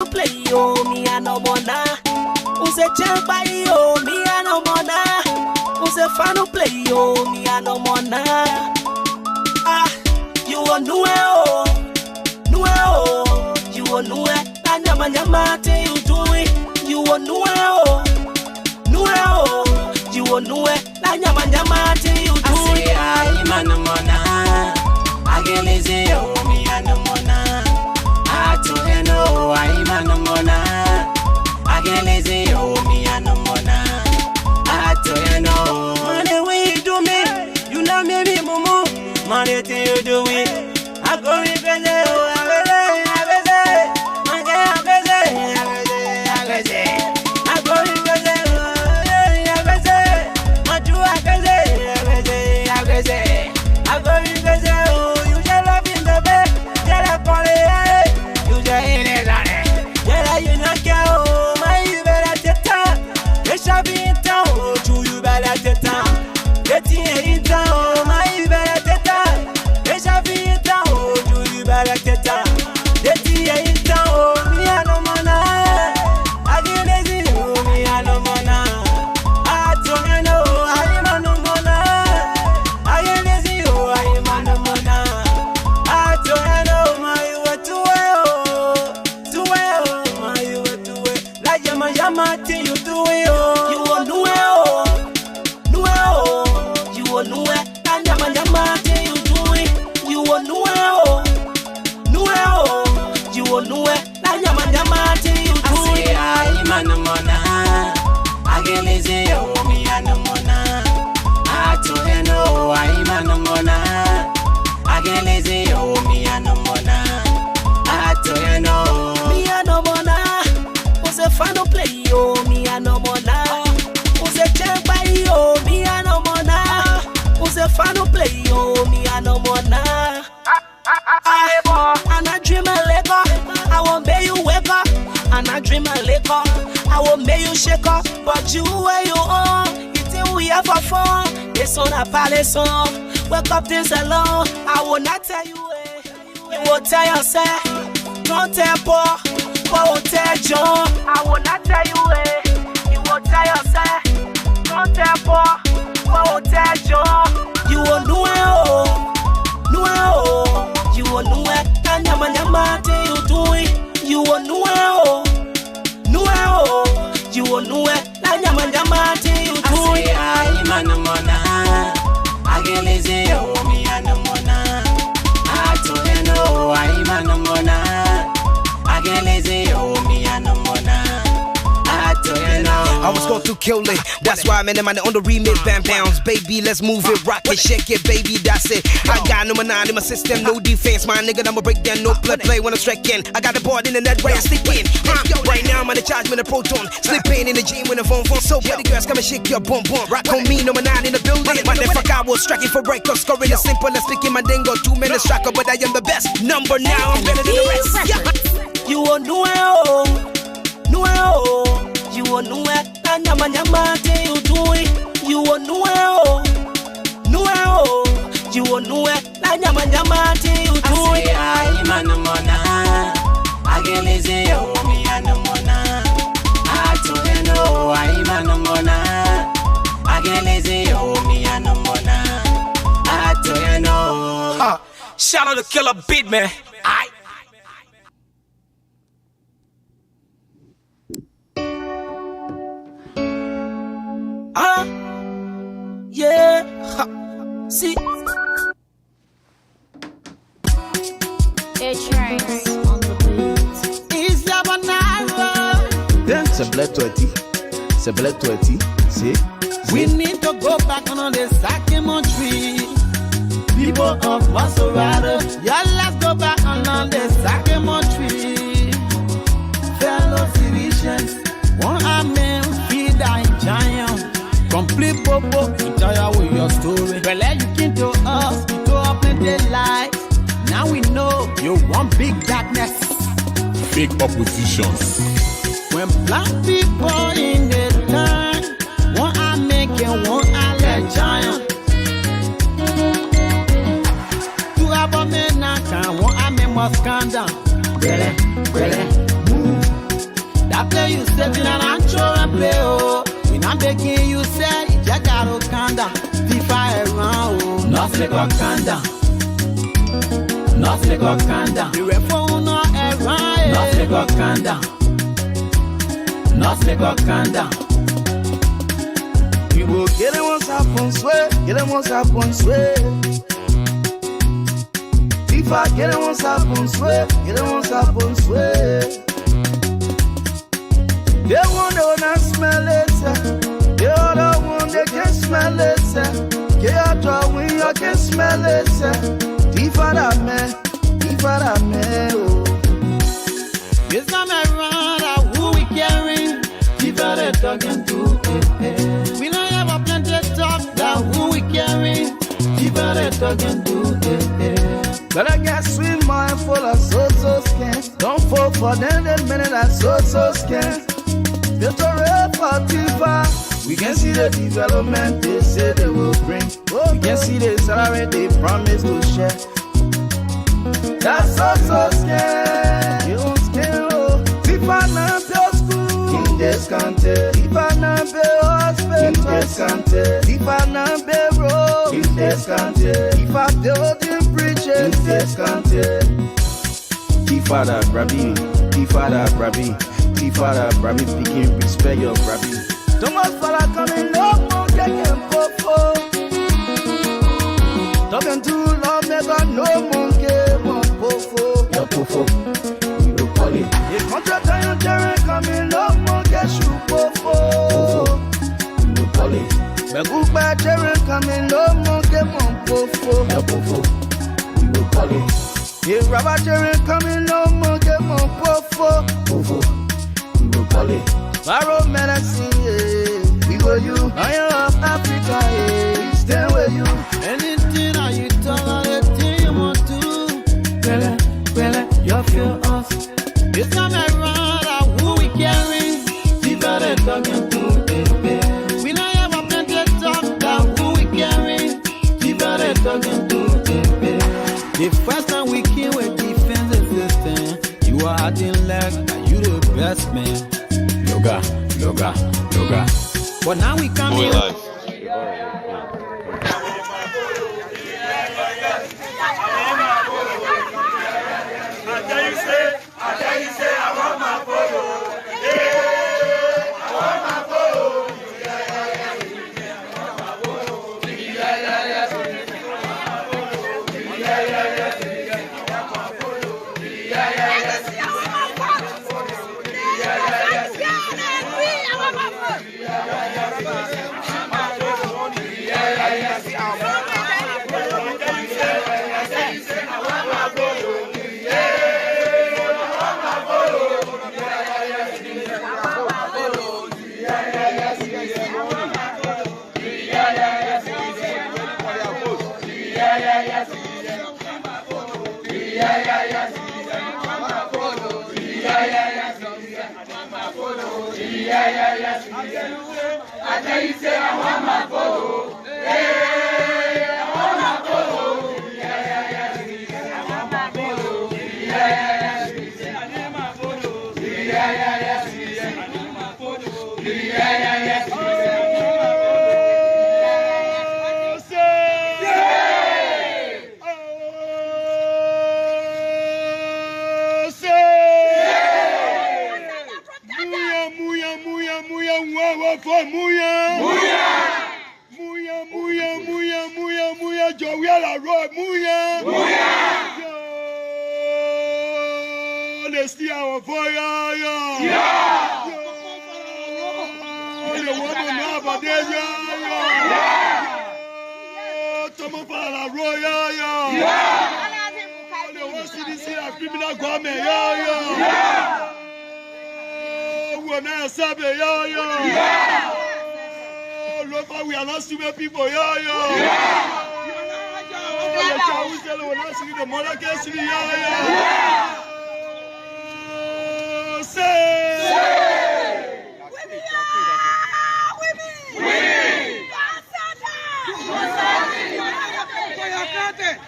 play yo, me a no mona. Who say champa yo, me a no mona. Who say fano play yo, me a no mona. Ah, you a new oh, new oh, you a new na nyama nyama te you do it. You a new oh, new oh, you a new na nyama nyama te you do it. I man no mona, I get lazy yo, me a no mona. I to know I man no mona. I get lazy, oh me and no mona. I to know. Money when you do me, you love me, mumu. Money till you do it. I go me crazy, oh I go me crazy, oh you just love in the bed, just call it, you just hit it on it. You not go, my you better get time. It shall be in town, you better get time. Getting in town, my you better get time. It shall be in town, you better get time. Getting in town, me and no mana. I get lazy, me and no mana. I don't know, I am no mana. I get lazy, I am no mana. I don't know, my what to Yama till you do it, oh. You a new oh, new oh. You a new and yama till you do it. You a new oh, new oh. You a new and yama till you do it. I man no mona, I get lazy oh me and no mona. I to know I man no mona, I get lazy oh me and no mona. I to know me and no mona. Who's fano play yo, me a no mona. Who's champa yo, me a no mona. Who's fano play yo, me a no mona. And I dream a Lego, I won't make you wake up. And I dream a Lego, I won't make you shake up. But you where you are, you think we have a fun. This on a palace song, wake up this alone. I will not tell you, you will tell yourself, don't tell poor. Won't tell John, I will not tell you, you will tell yourself, don't tell poor, won't tell John, you will know you will know it, and yama till you do it, you will know you will know it, and yama till you do it. I man no mona, I get lazy, oh me and no mona. I to know I man no mona. I get lazy, oh me and no mona. I to know. I was going through kill it. That's why I'm in the on the remix. Bam bounce, baby, let's move it, rock it, shake it, baby, that's it. I got no man in my system, no defense, my nigga. I'ma break down, no play when I'm striking. I got the board in the net, right, I stick in. Right now I'm on the charge with a proton, slipping in the gym with a phone. So pretty girls come and shake your bum bum. Rock on me, no man in the building. Motherfucker, I was striking for break, scoring as simple as picking my dingo. 2 minutes striker, but I am the best. Number now, I'm better than the rest. You will know you will know it, and yama till you do it. You will know you will know it, and yama till you do it. I man no mona, I get lazy, oh me and no mona. I to know I man no mona, I get lazy, oh me and no mona. I to know. Shout out to Killer Beat, man. Yeah, see. C'est bled 20. C'est bled 20. See? We need to go back on the Sakimo tree. People of Maserati, yeah, let's go back on the Sakimo tree. Fellow citizens, one amen, feed a giant. Complete popo, entire with your story. Well, you came to us, to open the light. Now we know you want big darkness. Fake oppositions. When black people in the land, one I make and one I let giant. To have a man, one I must calm down. Move. stepping and I'm throwing play, oh. When I'm begging you, say, you just gotta calm down. FIFA around, oh. Nothing got calm down. Nothing got calm down. The phone not around, nothing got calm down. Nothing got calm down. We will get it once upon sweat, get it once upon sweat. If I get it once upon sweat, get it once upon sweat. They want to not smell it, they other one they can smell it, get out of when you can smell it, Tifada man, oh. This time around, who we carry? Tifada talking to, We don't have a plenty of talk, that who we carry? Tifada talking to, But I got sweet mind full of so skin. Don't fall for them, that minute I so skin. They're so real for Tifa. We can see the development they say they will bring. We can see the salary they promise to share. That's so scared. You don't scare, oh. Tifa na pay school in this country. Tifa na pay hospital in this country. Tifa na pay road in this country. Tifa building bridges in this country. Tifada brabi, Tifada brabi, Tifada brabi, picking respect your brabi. Don't want fella coming up, won't get him fofo. Talking too long, never no monkey, won't fofo. Your fofo, we will call it. The contract on your terrain coming up, won't get you fofo. We will call it. The good bad terrain coming up, won't get one fofo. Your fofo, we will call it. The rubber terrain coming up, won't get one fofo. Fofo, we will call it. Barrow medicine, yeah. We go you, Lion of Africa, yeah. We stand with you. Anything that you talk, anything you want to. Bella, you feel us. This time around, who we carry? Tifada talking to, We don't have a plenty of talk, that who we carry? Tifada talking to, The first time we came with defensive system, you are acting like you the best man. Yoga. But now we come here. live. I want my photo. I want my photo. I tell you, say I want my photo. Hey, I want my photo. I want my photo. I need my photo. I need my photo. Muya, Joey la road, Muya. Let's see our fire, the woman now, but there's Tomo para la road, the one city see a criminal government, we're not sabe, Lofa, we are not stupid people, we're not seeing the mother case,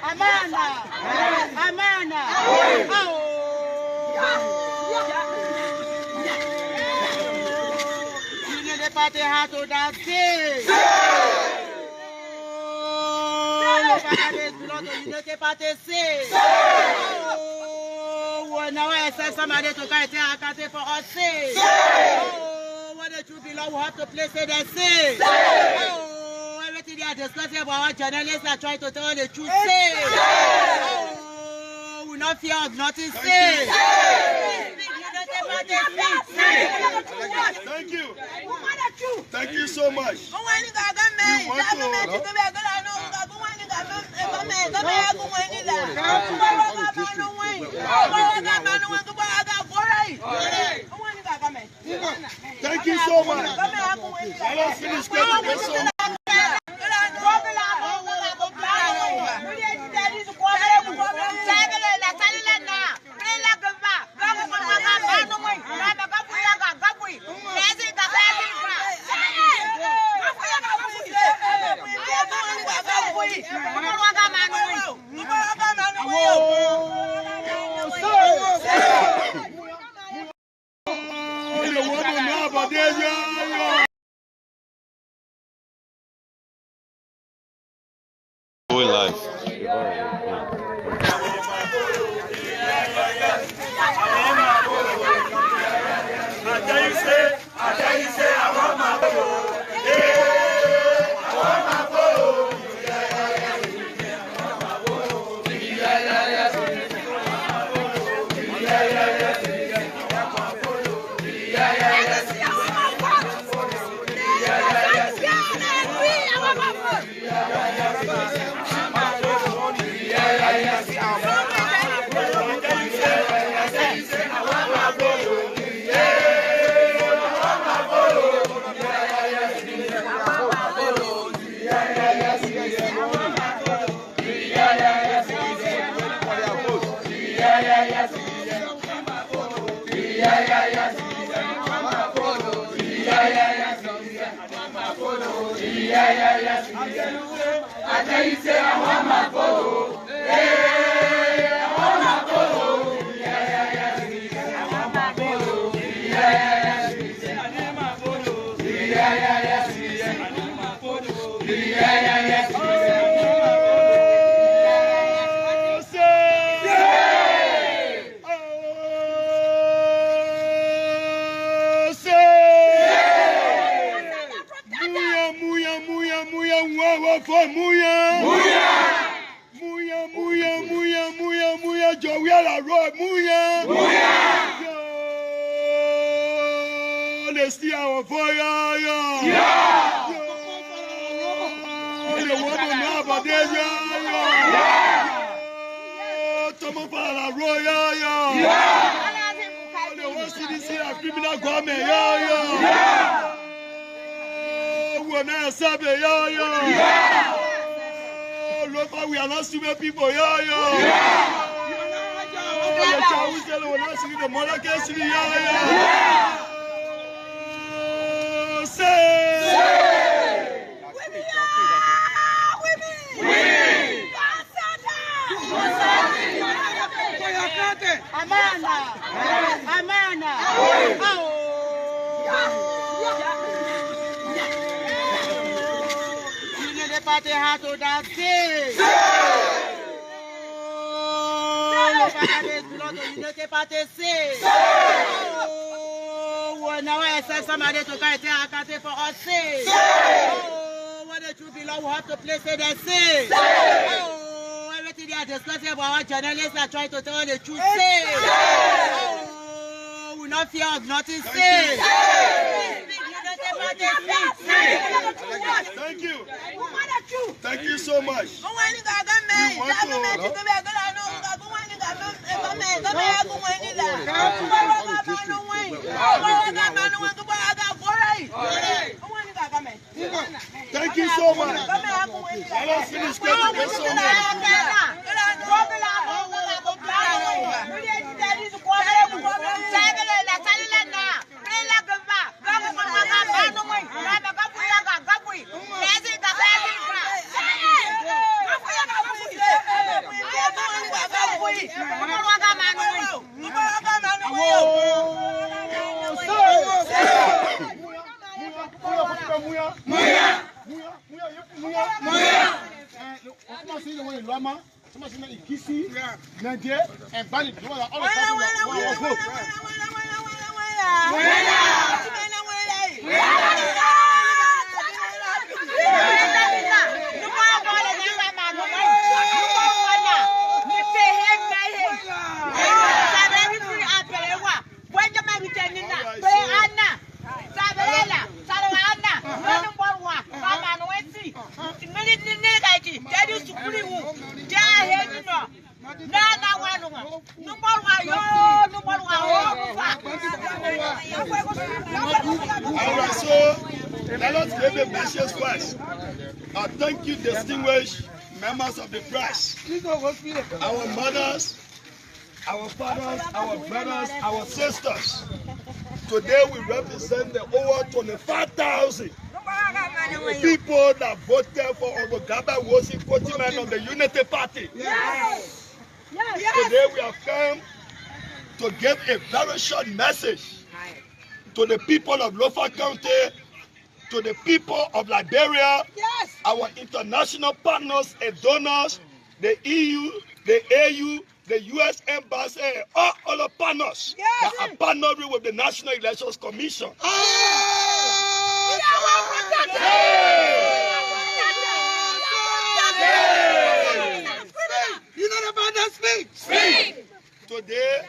Amana. party hard to dance. Unity party. Now I said somebody to come and for us. Oh, what the truth below, we have to place it and say. Oh, everything they are discussing about our journalists are trying to tell the truth. Oh, we not fear of nothing. Say. Thank you. Thank you so much. We want Thank you so much. I don't finish getting so much. Lofa, we are not stupid people, the mother case, Amana. Party hard to dance. Unity party. Oh, now I said somebody to come and for us. Oh, what the truth below, we have to place it and say. Oh, everything they are discussing about our journalists are trying to tell the truth. Oh, we not fear of nothing. Say. Thank you. Thank you so much. We want Thank you so much. I don't finish getting so Let us give a message first. Thank you, distinguished members of the press, our mothers, our fathers, our brothers, our sisters. Today we represent the over 25,000 people that voted for Obogaba Wosi Kotiman of the Unity Party. Yes. Today we have come to give a very short message to the people of Lofa County, to the people of Liberia, our international partners and donors, the EU, the AU, the US Embassy, all other partners that are partnering with the National Elections Commission. Today,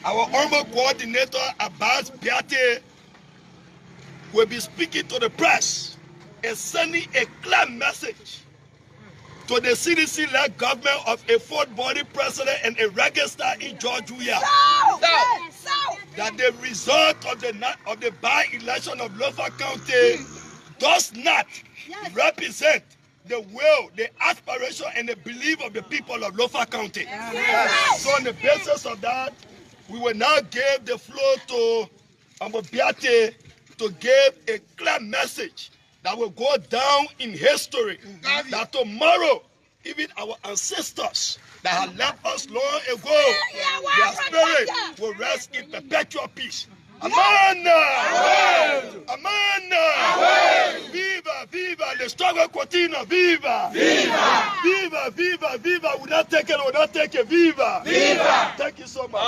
our honorable coordinator, Abbas Biate, will be speaking to the press and sending a clear message to the CDC-led government of a fourth body president and a registrar in Georgia that the result of the by-election of Lofa County does not represent the will, the aspiration, and the belief of the people of Lofa County. So on the basis of that, we will now give the floor to Biate to give a clear message that will go down in history, that tomorrow, even our ancestors that have left us long ago, their spirit will rest in perpetual peace. Amana! Amana! Viva, viva, the struggle continua, viva! Viva! Viva, viva, viva, we not take it, we not take it, viva! Viva! Thank you so much.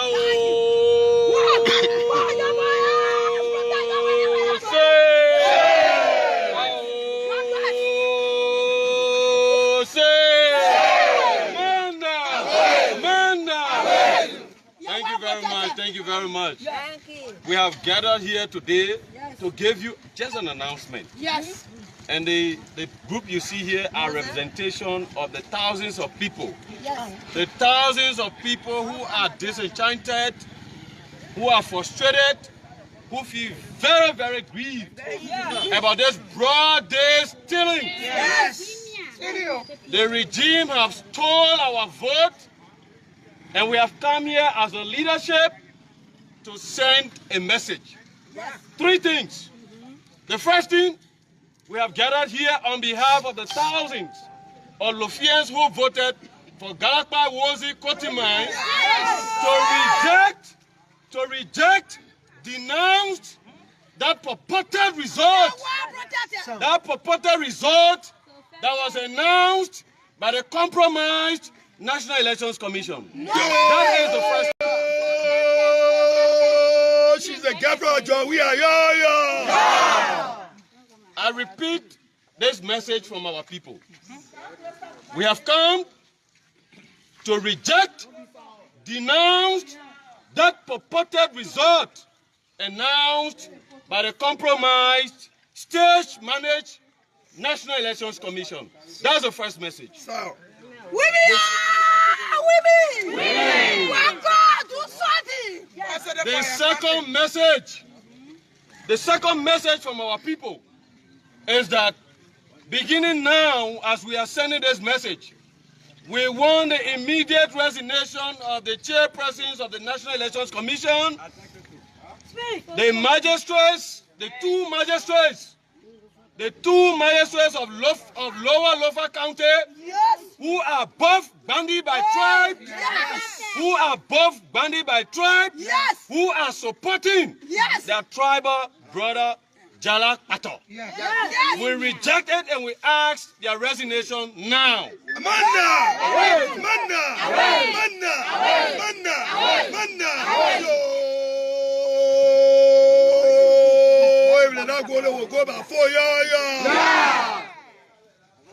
Thank you very much. We have gathered here today to give you just an announcement. Yes. And the group you see here are representation of the thousands of people. Yes. The thousands of people who are disenchanted, who are frustrated, who feel very, very grieved about this broad day stealing. Yes. The regime has stolen our vote, and we have come here as a leadership to send a message. Three things. The first thing, we have gathered here on behalf of the thousands of Lofians who voted for Galakpa Wozi Kotimai to reject, denounce that purported result. That purported result that was announced by the compromised National Elections Commission. That is the first. She's a girlfriend of John. We are I repeat this message from our people. We have come to reject, denounce that purported result announced by the compromised, stage-managed National Elections Commission. That's the first message. So, women! Do something! The second message from our people is that beginning now, as we are sending this message, we want the immediate resignation of the chairpersons of the National Elections Commission, the magistrates, the two magistrates of Lower Lofa County, who are both banded by tribe, who are supporting their tribal brother Jalak Pato. We reject it and we ask their resignation now. Manna!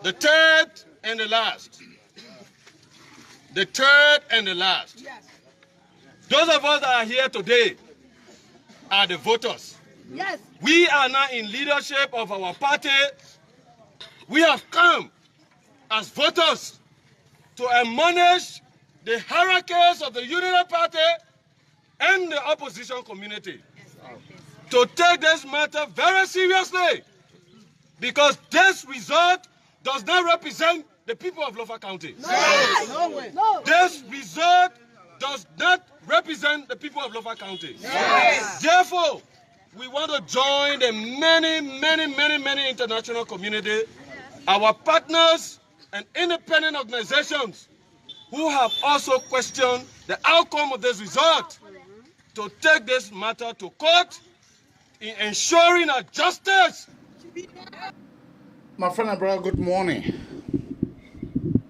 The third and the last. The third and the last. Those of us that are here today are the voters. Yes. We are now in leadership of our party. We have come as voters to admonish the hierarchies of the Unity Party and the opposition community to take this matter very seriously, because this result does not represent the people of Lofa County. No. This result does not represent the people of Lofa County. Therefore, we want to join the many international community, our partners and independent organizations who have also questioned the outcome of this result, to take this matter to court in ensuring that justice. My friend and brother, good morning.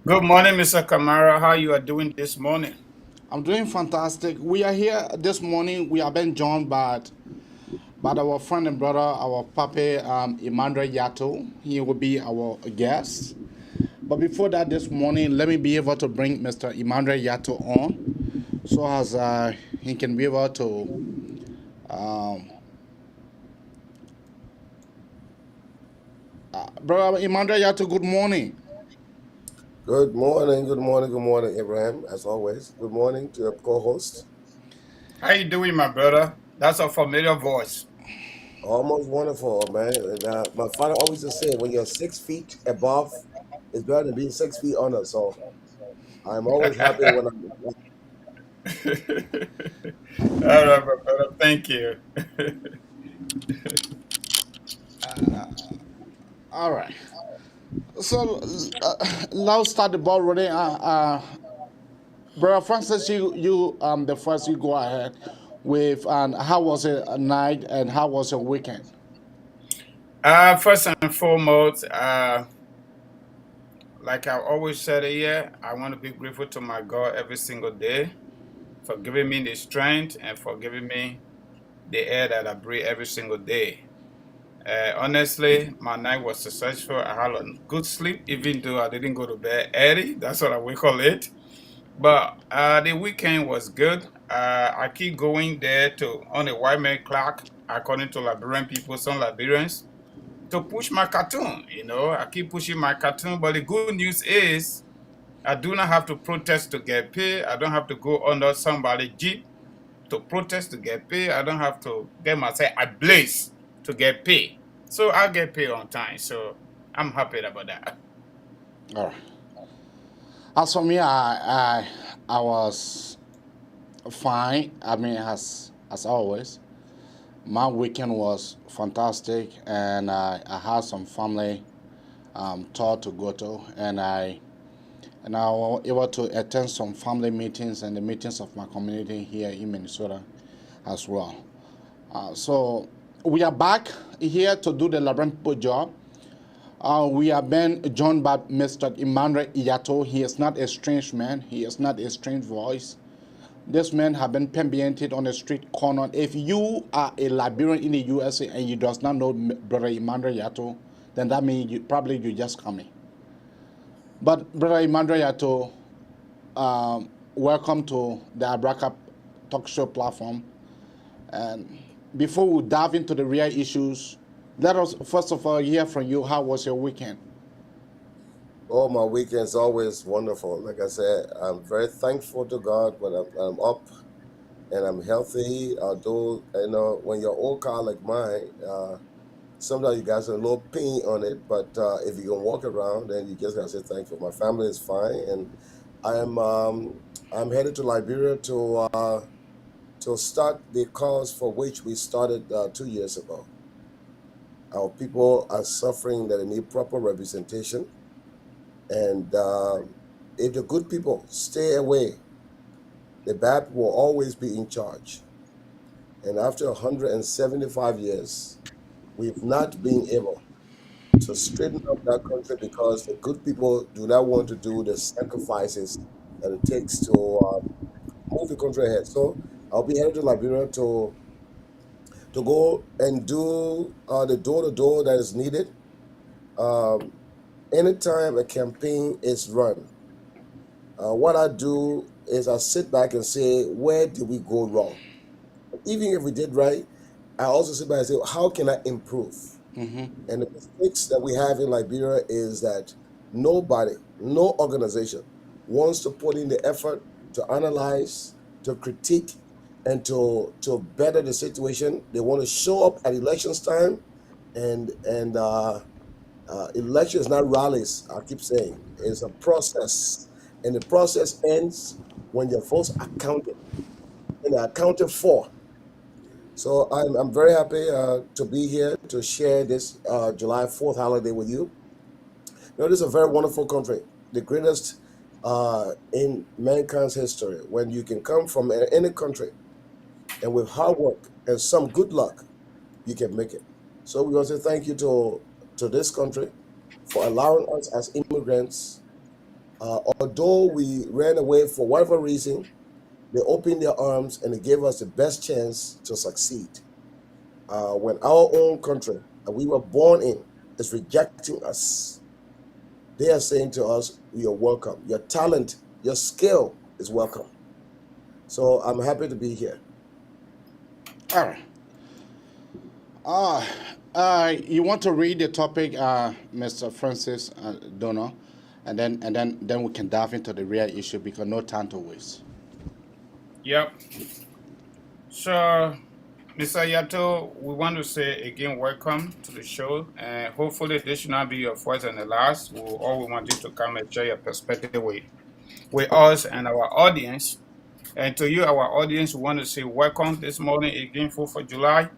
Good morning, Mr. Kamara. How you are doing this morning? I'm doing fantastic. We are here this morning. We have been joined by our friend and brother, our papi, Emmanuel Yato. He will be our guest. But before that, this morning, let me be able to bring Mr. Emmanuel Yato on, so as he can be able to. Brother Emmanuel Yato, good morning. Good morning, Abraham, as always. Good morning to your co-host. How you doing, my brother? That's a familiar voice. Almost wonderful, man. And, my father always used to say, when you're 6 feet above, it's better than being 6 feet under. So I'm always happy when I'm... All right, my brother. Thank you. All right. So let's start the ball rolling. Brother Francis, you the first, you go ahead with how was it a night and how was your weekend? First and foremost, like I always said here, I want to be grateful to my God every single day for giving me the strength and for giving me the air that I breathe every single day. Honestly, my night was successful. I had a good sleep, even though I didn't go to bed early. That's what we call it. But the weekend was good. I keep going there on a white man clock, according to Liberian people, some Liberians, to push my cartoon. I keep pushing my cartoon. But the good news is I do not have to protest to get paid. I don't have to go under somebody's jeep to protest to get paid. I don't have to get myself ablaze to get paid. So I get paid on time. So I'm happy about that. All right. As for me, I was fine. I mean, as always, my weekend was fantastic, and I had some family tour to go to, and I was able to attend some family meetings and the meetings of my community here in Minnesota as well. So we are back here to do the Liberian People job. We have been joined by Mr. Emmanuel Yato. He is not a strange man. He is not a strange voice. This man has been permeated on the street corner. If you are a Liberian in the USA and you does not know Brother Emmanuel Yato, then that means you just coming. But Brother Emmanuel Yato, welcome to the Abraka Talk Show platform. And before we dive into the real issues, let us first of all hear from you. How was your weekend? Oh, my weekend's always wonderful. Like I said, I'm very thankful to God when I'm up and I'm healthy. Although, when you're old car like mine, sometimes you got a little pain on it, but if you can walk around, then you just gotta say thankful. My family is fine, and I'm headed to Liberia to start the cause for which we started 2 years ago. Our people are suffering, that they need proper representation. And if the good people stay away, the bad will always be in charge. And after 175 years, we've not been able to straighten up that country because the good people do not want to do the sacrifices that it takes to move the country ahead. So I'll be headed to Liberia to go and do the door to door that is needed. Um, Anytime a campaign is run, what I do is I sit back and say, where did we go wrong? Even if we did right, I also sit back and say, how can I improve? Mm-hmm. And the mistakes that we have in Liberia is that nobody, no organization wants to put in the effort to analyze, to critique, and to better the situation. They want to show up at elections time, and election is not rallies. I keep saying it's a process, and the process ends when your votes are counted and are accounted for. So I'm very happy to be here to share this July 4th holiday with you. You know, this is a very wonderful country, the greatest in mankind's history. When you can come from any country and with hard work and some good luck, you can make it. So we want to say thank you to this country for allowing us as immigrants. Although we ran away for whatever reason, they opened their arms and they gave us the best chance to succeed. When our own country that we were born in is rejecting us, they are saying to us, you're welcome. Your talent, your skill is welcome. So I'm happy to be here. All right. You want to read the topic, Mr. Francis Donor, and then we can dive into the real issue because no time to waste. Yep. So, Mr. Yato, we want to say again, welcome to the show, and hopefully this should not be your first and the last. We want you to come and share your perspective with us and our audience. And to you, our audience, we want to say welcome this morning again, 4th of July.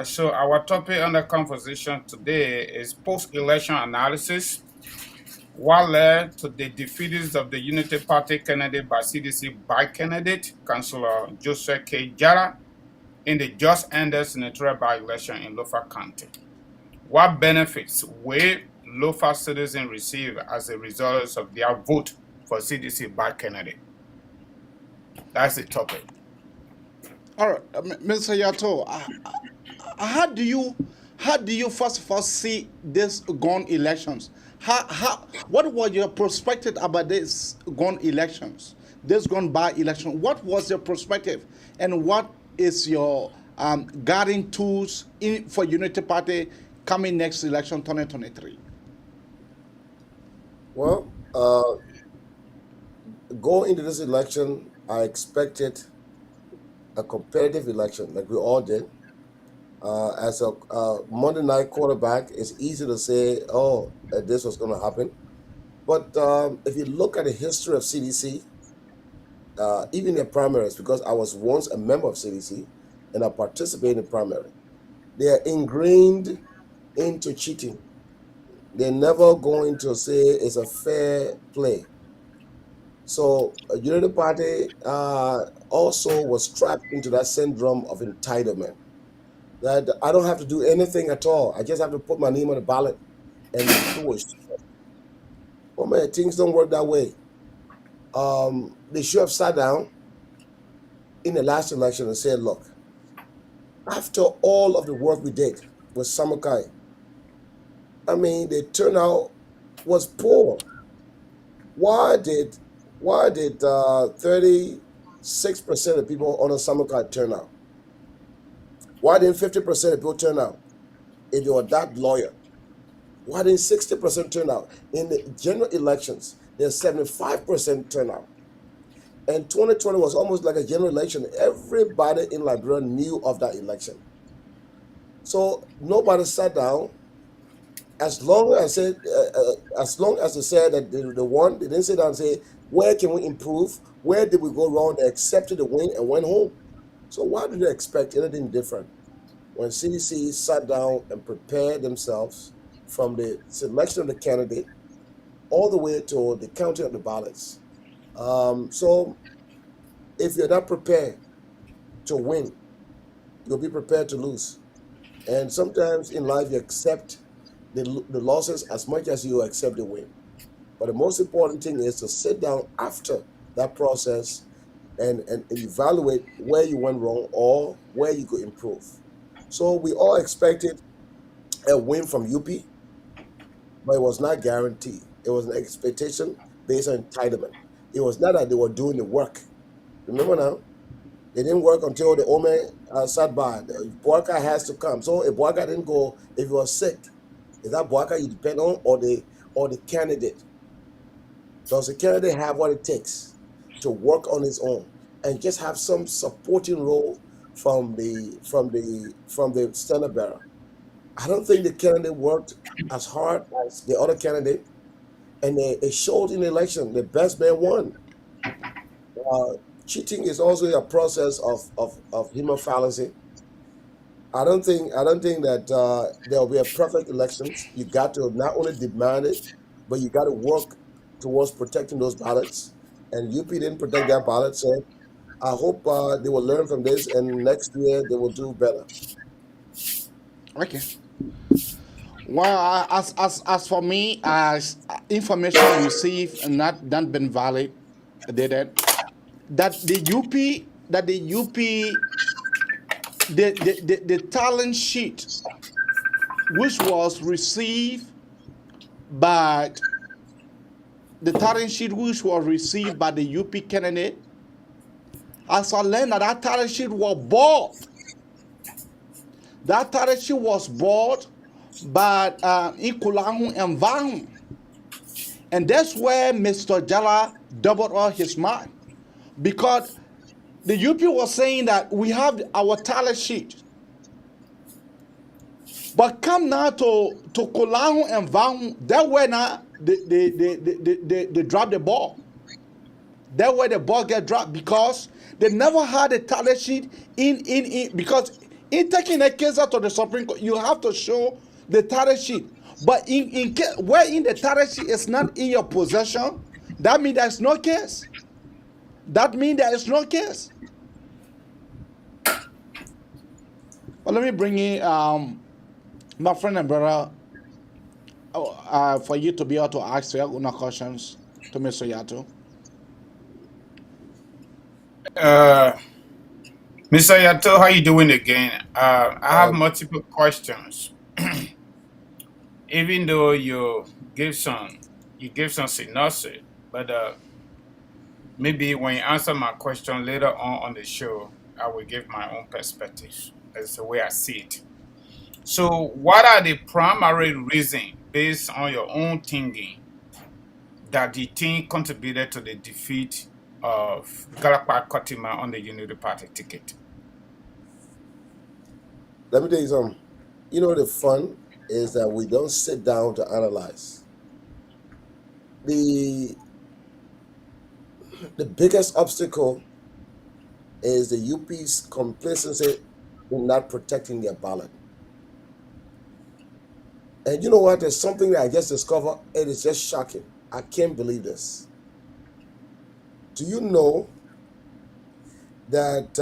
So our topic under conversation today is post-election analysis. What led to the defeat of the Unity Party candidate by CDC by candidate, Councillor Joseph K. Jara, in the just ended senatorial by-election in Lofa County? What benefits will Lofa citizens receive as a result of their vote for CDC by candidate? That's the topic. All right, Mr. Yato, how do you first of all see this gone elections? What was your perspective about this gone elections? This gone by election. What was your perspective, and what is your guiding tools for Unity Party coming next election 2023? Well, going into this election, I expected a competitive election, like we all did. As a Monday night quarterback, it's easy to say, oh, this was going to happen. But if you look at the history of CDC, even in primaries, because I was once a member of CDC and I participated in primary, they are ingrained into cheating. They're never going to say it's a fair play. So Unity Party also was trapped into that syndrome of entitlement. That I don't have to do anything at all. I just have to put my name on the ballot and do it. Oh man, things don't work that way. They should have sat down in the last election and said, look, after all of the work we did with Samukai, I mean, the turnout was poor. Why did 36% of people on a Samukai turn out? Why didn't 50% of people turn out if they were that loyal? Why didn't 60% turn out? In the general elections, there's 75% turnout. And 2020 was almost like a general election. Everybody in Liberia knew of that election. So nobody sat down. As long as they said that they won, they didn't sit down and say, where can we improve? Where did we go wrong? They accepted the win and went home. So why do they expect anything different when CDC sat down and prepared themselves from the selection of the candidate all the way to the counting of the ballots? So if you're not prepared to win, you'll be prepared to lose. And sometimes in life you accept the losses as much as you accept the win. But the most important thing is to sit down after that process and evaluate where you went wrong or where you could improve. So we all expected a win from UP, but it was not guaranteed. It was an expectation based on entitlement. It was not that they were doing the work. Remember now, they didn't work until the Ome sat by. The Boaka has to come. So if Boaka didn't go, if you were sick, is that Boaka you depend on or the candidate? Does the candidate have what it takes to work on his own and just have some supporting role from the standard bearer? I don't think the candidate worked as hard as the other candidate, and it showed in the election. The best man won. Cheating is also a process of human fallacy. I don't think that there will be a perfect elections. You got to not only demand it, but you got to work towards protecting those ballots. And UP didn't protect that ballot, so I hope they will learn from this, and next year they will do better. Okay. Well, as for me, as information received and not been validated, that the UP, the talent sheet which was received by the UP candidate, as I learned that talent sheet was bought. That talent sheet was bought by Ikulahu and Vahu. And that's where Mr. Jala doubled up his mind. Because the UP was saying that we have our talent sheet. But come now to Kulahu and Vahu, that way now they drop the ball. That way the ball get dropped because they never had a talent sheet in because in taking a case out of the Supreme Court, you have to show the talent sheet. But where in the talent sheet is not in your possession, that means there's no case. That means there is no case. Well, let me bring in my friend and brother for you to be able to ask your own questions to Mr. Yato. Mr. Yato, how you doing again? I have multiple questions. Even though you give some synopsis, but maybe when you answer my question later on the show, I will give my own perspective. That's the way I see it. So, what are the primary reasons, based on your own thinking, that the team contributed to the defeat of Galapa Kotima on the Unity Party ticket? Let me tell you something. You know, the fun is that we don't sit down to analyze. The biggest obstacle is the UP's complacency in not protecting their ballot. And you know what? There's something that I just discovered. It is just shocking. I can't believe this. Do you know that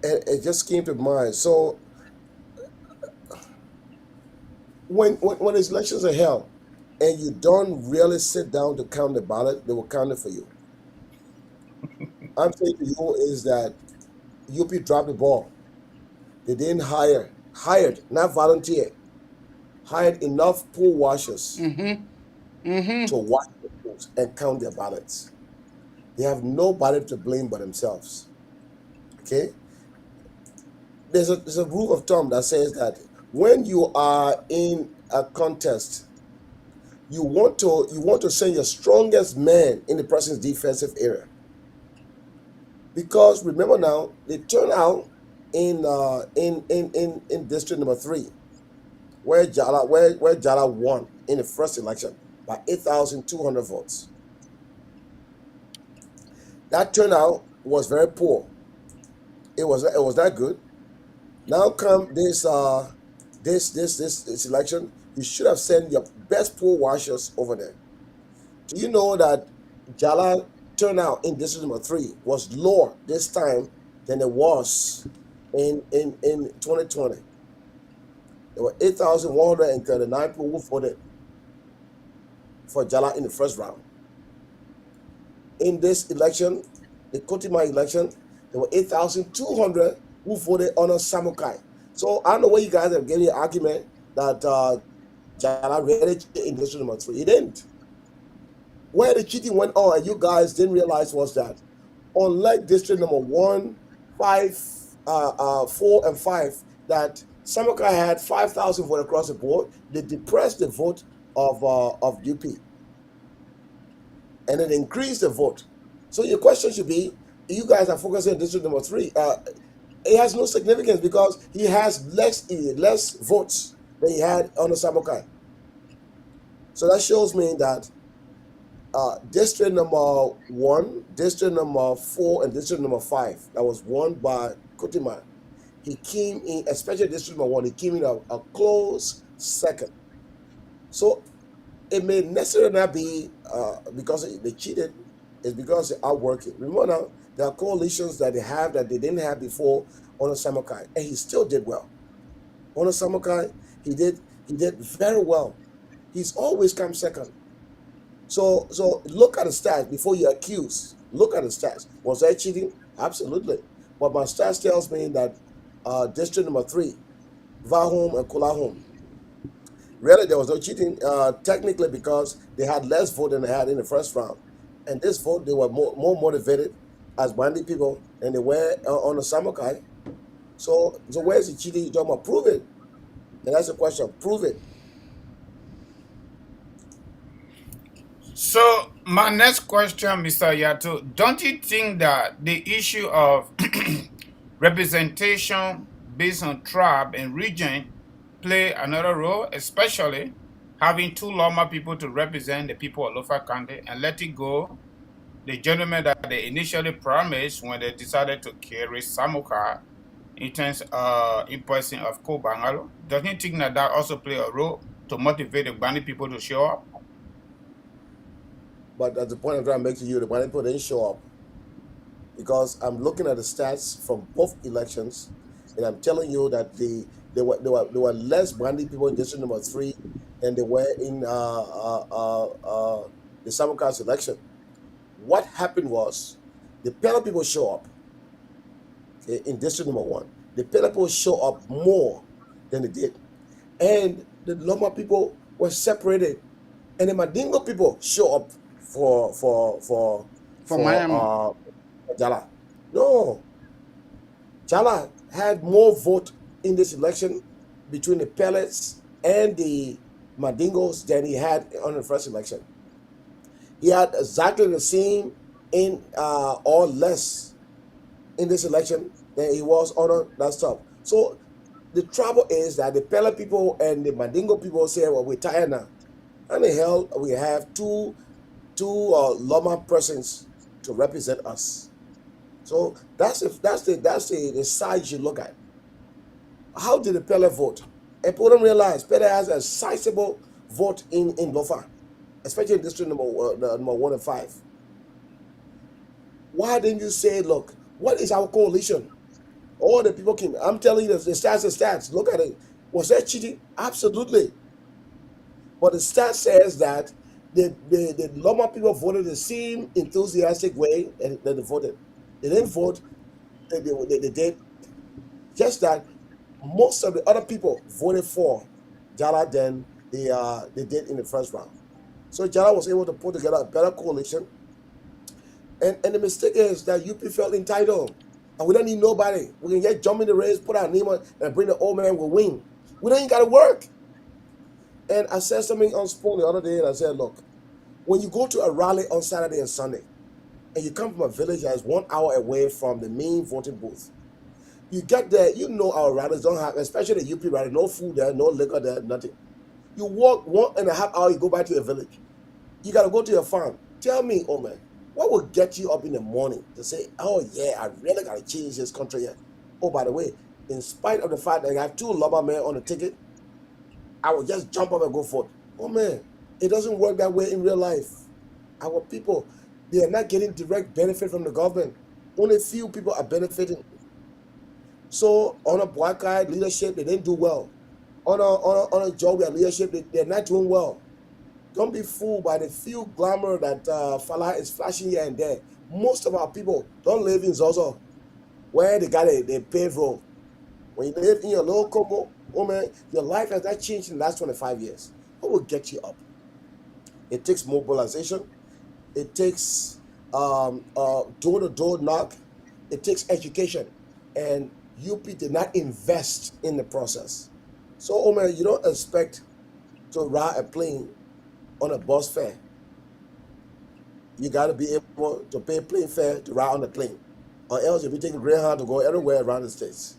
it just came to mind? So when elections are held and you don't really sit down to count the ballot, they will count it for you. I'm saying to you is that UP dropped the ball. They didn't hired, not volunteer, hired enough poll washers to watch the polls and count their ballots. They have nobody to blame but themselves. Okay? There's a rule of thumb that says that when you are in a contest, you want to send your strongest man in the person's defensive area. Because remember now, the turnout in district number 3, where Jala won in the first election by 8,200 votes. That turnout was very poor. It was not good. Now come this election, you should have sent your best poll washers over there. Do you know that Jala turnout in district number 3 was lower this time than it was in 2020. There were 8,139 people who voted for Jala in the first round. In this election, the Kotima election, there were 8,200 who voted on a Samukai. So I don't know where you guys are getting an argument that Jala really cheated in district number 3. He didn't. Where the cheating went on, and you guys didn't realize, was that unlike district number 1, 5, 4, and 5, that Samukai had 5,000 votes across the board, they depressed the vote of UP. And it increased the vote. So your question should be, you guys are focusing on district number 3. It has no significance because he has less votes than he had on the Samukai. So that shows me that district number 1, district number 4, and district number 5 that was won by Kotima, he came in, especially district number 1, he came in a close second. So it may necessarily not be because they cheated, it's because they are working. Remember now, there are coalitions that they have that they didn't have before on a Samukai, and he still did well. On a Samukai, he did very well. He's always come second. So look at the stats before you accuse. Look at the stats. Was I cheating? Absolutely. But my stats tells me that district number 3, Vahom and Kulahom, really there was no cheating, technically, because they had less vote than they had in the first round. And this vote, they were more motivated as Bandi people than they were on the Samukai. So where's the cheating? You're talking about? Prove it. And that's the question. Prove it. So my next question, Mr. Yato, don't you think that the issue of representation based on tribe and region play another role, especially having 2 Loma people to represent the people of Lofa County and letting go the gentleman that they initially promised when they decided to carry Samukai in terms of in person of Kobangalo? Doesn't you think that also play a role to motivate the Bani people to show up? But at the point I'm trying to make to you, the Bani people didn't show up. Because I'm looking at the stats from both elections, and I'm telling you that there were less Bandi people in district number 3 than there were in the Samukai election. What happened was the Pella people show up, okay, in district number 1. The Pella people show up more than they did, and the Loma people were separated, and the Mandingo people show up for Miami. Jala. No. Jala had more vote in this election between the Pellets and the Mandingos than he had on the first election. He had exactly the same or less in this election than he was on that stuff. So the trouble is that the Pella people and the Mandingo people say, well, we're tired now. And the hell, we have two Loma persons to represent us. So that's the side you should look at. How did the Pele vote? And people don't realize Pele has a sizable vote in Lofa, especially in district number 1 and 5. Why didn't you say, look, what is our coalition? All the people came. I'm telling you, the stats. Look at it. Was that cheating? Absolutely. But the stat says that the Loma people voted the same enthusiastic way that they voted. They didn't vote. They did. Just that most of the other people voted for Jala than they did in the first round. So Jala was able to put together a better coalition. And the mistake is that UP felt entitled. And we don't need nobody. We can just jump in the race, put our name on, and bring the old man, we'll win. We don't even got to work. And I said something on Spoon the other day, and I said, look, when you go to a rally on Saturday and Sunday, and you come from a village that is 1 hour away from the main voting booth, you get there, you know our rallies don't have, especially the UP rally, no food there, no liquor there, nothing. You walk 1.5 hours, you go back to your village. You got to go to your farm. Tell me, oh man, what will get you up in the morning to say, oh yeah, I really got to change this country here? Oh, by the way, in spite of the fact that I have 2 Loba men on the ticket, I will just jump up and go for it. Oh man, it doesn't work that way in real life. Our people, they are not getting direct benefit from the government. Only few people are benefiting. So on a black guy leadership, they didn't do well. On a job where leadership, they're not doing well. Don't be fooled by the few glamour that fella is flashing here and there. Most of our people don't live in Zozo, where they got a paved road. When you live in your little Congo, oh man, your life has not changed in the last 25 years. What will get you up? It takes mobilization. It takes door-to-door knock. It takes education. And UP did not invest in the process. So, oh man, you don't expect to ride a plane on a bus fare. You got to be able to pay plane fare to ride on the plane. Or else you'll be taking Greyhound to go everywhere around the States.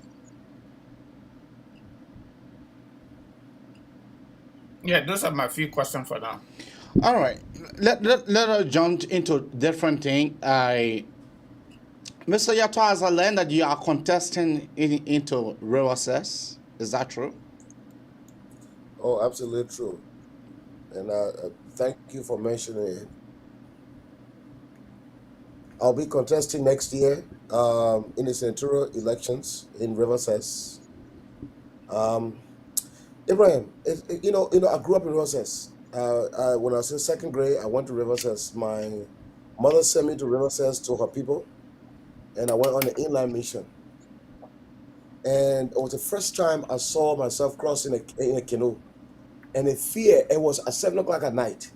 Yeah, those are my few questions for now. All right, let us jump into different thing. Mr. Yato, as I learned that you are contesting into real-assess. Is that true? Oh, absolutely true. And thank you for mentioning it. I'll be contesting next year in the senatorial elections in Riverside. Ibrahim, I grew up in Riverside. When I was in second grade, I went to Riverside. My mother sent me to Riverside to her people, and I went on an inland mission. And it was the first time I saw myself crossing in a canoe. And the fear, it was at 7 o'clock at night.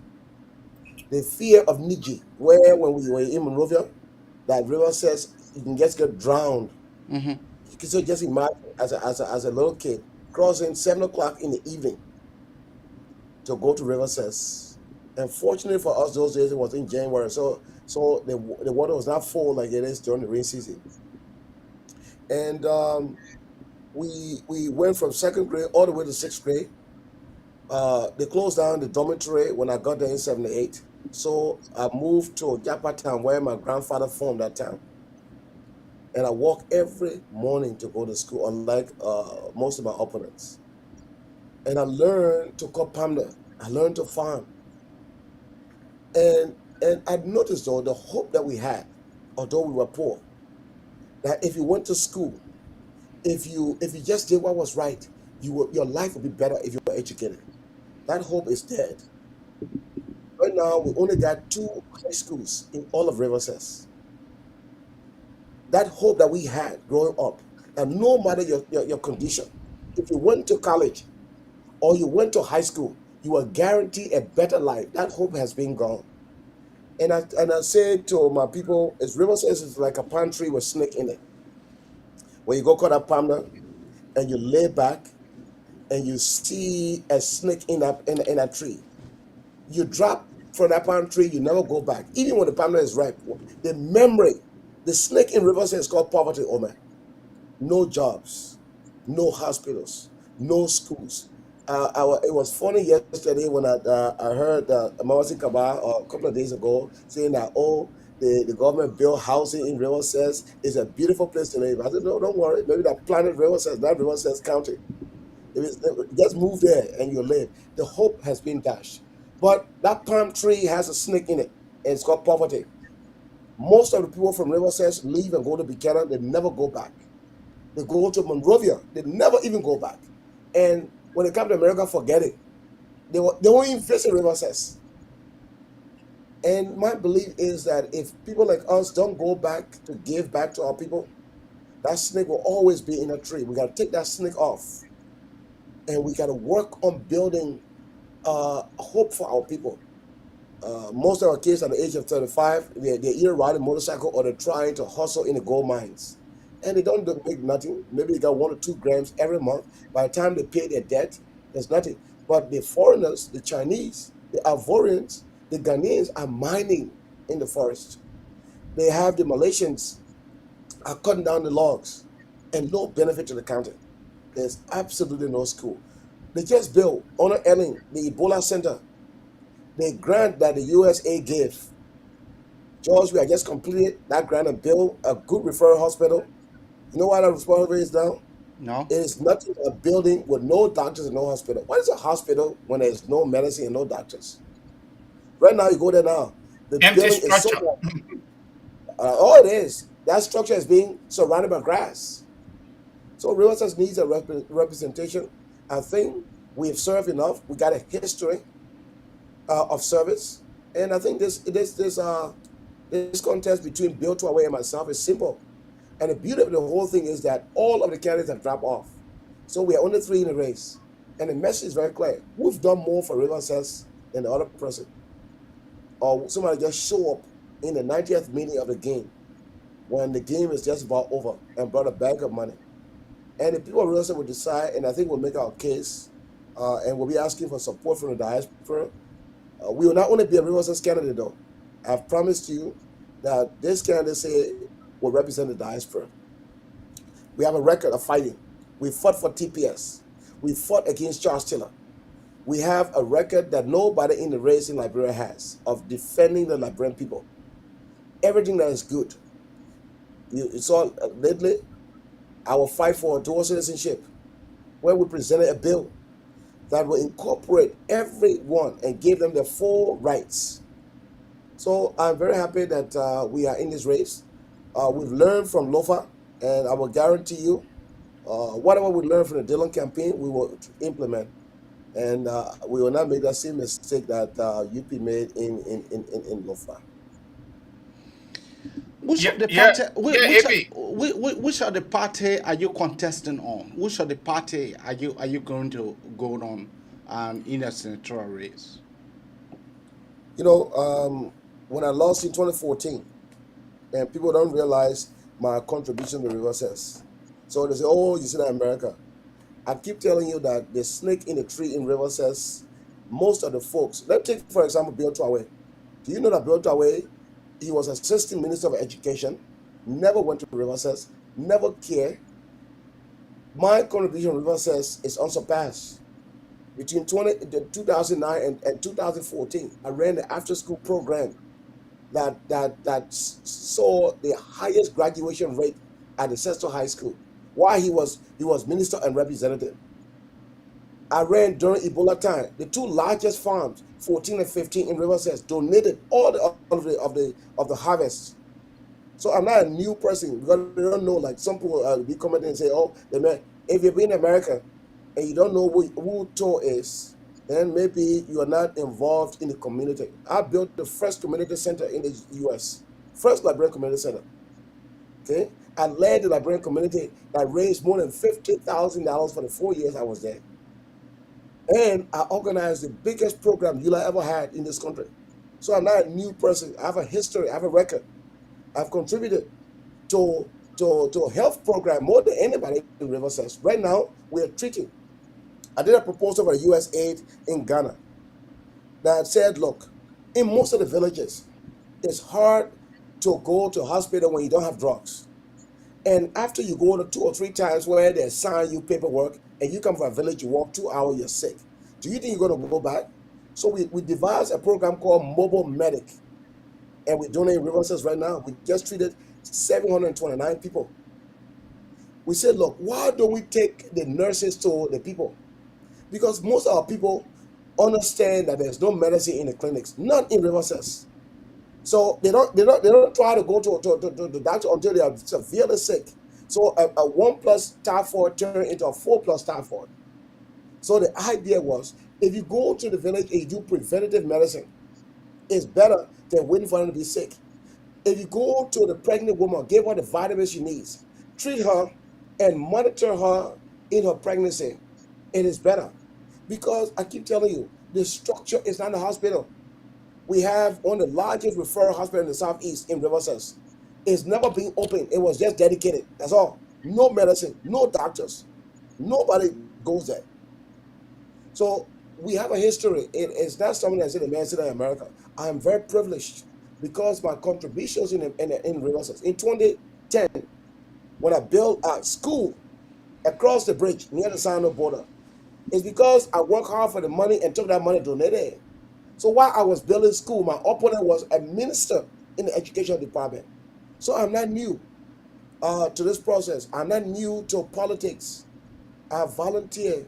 The fear of Niji, where when we were in Monrovia, that river says you can just get drowned. Mm-hmm. You can so just imagine as a little kid crossing 7 o'clock in the evening to go to River Cess. And fortunately for us, those days it was in January, so the water was not full like it is during the rain season. And we went from second grade all the way to sixth grade. They closed down the dormitory when I got there in 78. So I moved to Japa town where my grandfather formed that town. And I walk every morning to go to school, unlike most of my opponents. And I learned to cut palmer. I learned to farm. And I noticed though the hope that we had, although we were poor, that if you went to school, if you just did what was right, your life would be better if you were educated. That hope is dead. Right now, we only got 2 high schools in all of Riverside. That hope that we had growing up, and no matter your condition, if you went to college or you went to high school, you were guaranteed a better life. That hope has been gone. And I say to my people, Riverside is like a palm tree with snake in it. When you go cut a palm and you lay back and you see a snake in a tree, you drop from that palm tree, you never go back. Even when the palm is ripe, the memory, the snake in Riverside is called poverty, Omer. No jobs, no hospitals, no schools. It was funny yesterday when I heard Mawasi Kaba a couple of days ago saying that, the government built housing in Riverside. It's a beautiful place to live. I said, no, don't worry. Maybe that planet Riverside, not Riverside County. Just move there and you live. The hope has been dashed. But that palm tree has a snake in it, and it's called poverty. Most of the people from Riverside leave and go to Buchanan. They never go back. They go to Monrovia. They never even go back. And when they come to America, forget it. They won't even visit Riverside. And my belief is that if people like us don't go back to give back to our people, that snake will always be in a tree. We got to take that snake off. And we got to work on building hope for our people. Most of our kids at the age of 35, they're either riding a motorcycle or they're trying to hustle in the gold mines. And they don't make nothing. Maybe they got 1 or 2 grams every month. By the time they pay their debt, there's nothing. But the foreigners, the Chinese, the Ivorians, the Ghanaians are mining in the forest. They have the Malaysians are cutting down the logs and no benefit to the county. There's absolutely no school. They just built Honor Elling, the Ebola Center. The grant that the USA gave. George, we have just completed that grant and built a good referral hospital. You know why that hospital is down? No. It is nothing but a building with no doctors and no hospital. What is a hospital when there's no medicine and no doctors? Right now, you go there now. The Empty building is structure. so all it is. that structure is being surrounded by grass. So Riverside needs a representation. I think we've served enough. We got a history of service, and I think this contest between Bill Tuaway and myself is simple. And the beauty of the whole thing is that all of the candidates have dropped off. So we are only 3 in the race. And the message is very clear. We've done more for Riverside than the other person. Or somebody just show up in the 90th minute of the game when the game is just about over and brought a bag of money. And the people of Riverside will decide, and I think we'll make our case, and we'll be asking for support from the diaspora. We will not only be a Riverside candidate, though. I've promised you that this candidacy will represent the diaspora. We have a record of fighting. We fought for TPS. We fought against Charles Taylor. We have a record that nobody in the race in Liberia has of defending the Liberian people. Everything that is good. You saw lately our fight for dual citizenship, where we presented a bill that will incorporate everyone and give them their full rights. So I'm very happy that we are in this race. We've learned from Lofa, and I will guarantee you, whatever we learned from the Dillon campaign, we will implement. And we will not make that same mistake that UP made in Lofa. Which of the party are you contesting on? Which of the party are you going to go on in a senatorial race? You know, when I lost in 2014, and people don't realize my contribution to Riverside. So they say, oh, you see that in America. I keep telling you that the snake in the tree in Riverside, most of the folks, let's take, for example, Bill Tuaway. Do you know that Bill Tuaway, he was Assistant Minister of Education, never went to Riverside, never cared. My contribution to Riverside is unsurpassed. Between 2009 and 2014, I ran the after-school program that saw the highest graduation rate at the Cecil High School, while he was minister and representative. I ran during Ebola time. The 2 largest farms, 14 and 15 in Riverside, donated all of the harvest. So I'm not a new person because they don't know. Like some people be commenting and say, "Oh, if you've been in America and you don't know who Tor is, then maybe you are not involved in the community." I built the first community center in the U.S., first Liberian community center. Okay, I led the Liberian community that raised more than $50,000 for the 4 years I was there. And I organized the biggest program ULA ever had in this country. So I'm not a new person. I have a history. I have a record. I've contributed to a health program more than anybody in Riverside. Right now, we are treating. I did a proposal for U.S. aid in Ghana that said, look, in most of the villages, it's hard to go to a hospital when you don't have drugs. And after you go to 2 or 3 times where they assign you paperwork and you come from a village, you walk 2 hours, you're sick. Do you think you're going to go back? So we devised a program called Mobile Medic. And we're doing it in Riverside right now. We just treated 729 people. We said, look, why don't we take the nurses to the people? Because most of our people understand that there's no medicine in the clinics, not in Riverside. So they don't try to go to the doctor until they are severely sick. So a 1+ typhoid turned into a 4+ typhoid. So the idea was, if you go to the village and you do preventative medicine, it's better than waiting for them to be sick. If you go to the pregnant woman, give her the vitamins she needs, treat her and monitor her in her pregnancy, it is better. Because I keep telling you, the structure is not a hospital. We have one of the largest referral hospitals in the Southeast in Riverside. It's never been open. It was just dedicated. That's all. No medicine, no doctors. Nobody goes there. So we have a history. It's not something that's in America. I am very privileged because my contributions in Riverside. In 2010, when I built a school across the bridge near the Sino border, it's because I worked hard for the money and took that money donated. So while I was building school, my opponent was a minister in the education department. So I'm not new to this process. I'm not new to politics. I volunteered.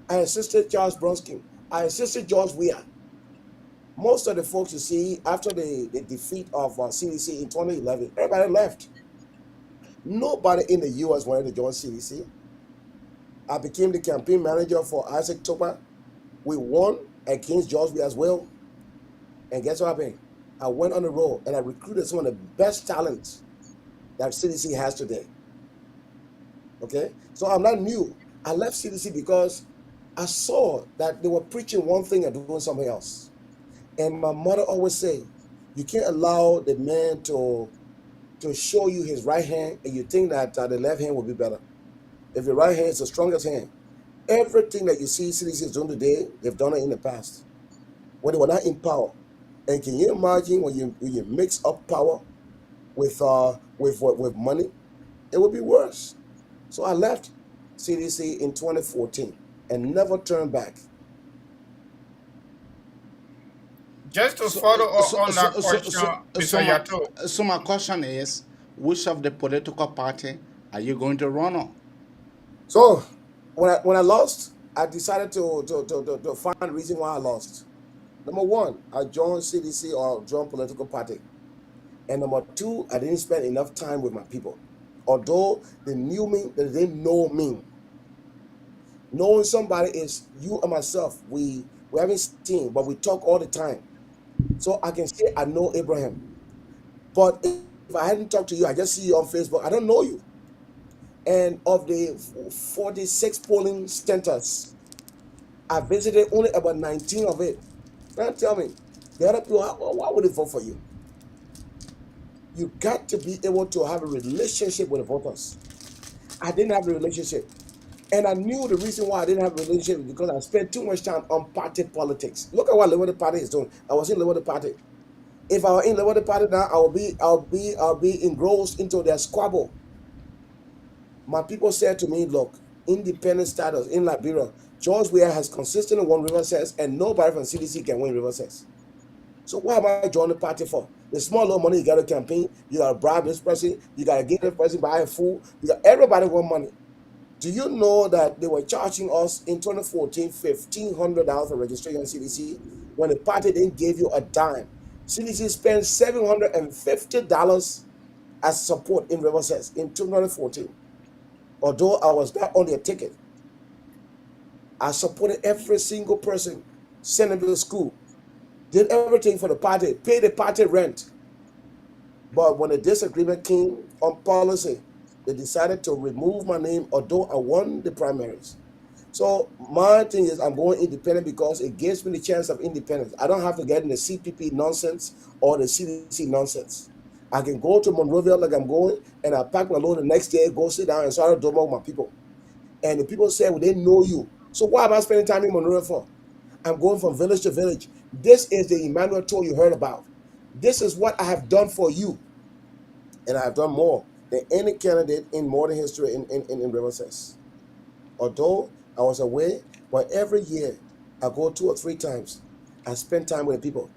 I assisted Charles Bronski. I assisted George Weah. Most of the folks you see after the defeat of CDC in 2011, everybody left. Nobody in the US wanted to join CDC. I became the campaign manager for Isaac Topa. We won against George as well. And guess what happened? I went on the road and I recruited some of the best talents that CDC has today. Okay? So I'm not new. I left CDC because I saw that they were preaching one thing and doing something else. And my mother always said, you can't allow the man to show you his right hand and you think that the left hand will be better. If your right hand is the strongest hand, everything that you see CDC is doing today, they've done it in the past when they were not in power. And can you imagine when you mix up power with money, it would be worse. So I left CDC in 2014 and never turned back. Just to follow up on that question, Mr. Yato. So my question is, which of the political party are you going to run on? So when I lost, I decided to find a reason why I lost. Number one, I joined CDC or joined political party. And number two, I didn't spend enough time with my people. Although they knew me, they didn't know me. Knowing somebody is you and myself. We haven't seen, but we talk all the time. So I can say I know Abraham. But if I hadn't talked to you, I just see you on Facebook, I don't know you. And of the 46 polling centers, I visited only about 19 of it. Now tell me, the other people, why would they vote for you? You got to be able to have a relationship with the voters. I didn't have a relationship. And I knew the reason why I didn't have a relationship is because I spent too much time on party politics. Look at what Liberty Party is doing. I was in Liberty Party. If I were in Liberty Party now, I'll be engrossed into their squabble. My people said to me, look, independent status in Liberia, George Weah has consistently won River Sets, and nobody from CDC can win River Sets. So why am I joining the party for? The small little money you got to campaign, you got to bribe this person, you got to give this person buy a food, everybody want money. Do you know that they were charging us in 2014 $1,500 for registration on CDC when the party didn't give you a dime? CDC spent $750 as support in River Sets in 2014. Although I was not on their ticket, I supported every single person, sent them to school, did everything for the party, paid the party rent. But when the disagreement came on policy, they decided to remove my name, although I won the primaries. So my thing is I'm going independent because it gives me the chance of independence. I don't have to get in the CPP nonsense or the CDC nonsense. I can go to Monrovia like I'm going, and I pack my load the next day, go sit down and start to with my people. And the people say, well, they know you. So why am I spending time in Monrovia for? I'm going from village to village. This is the Emmanuel Yato you heard about. This is what I have done for you. And I have done more than any candidate in modern history in River Sets. Although I was away, but every year I go 2 or 3 times. I spend time with the people.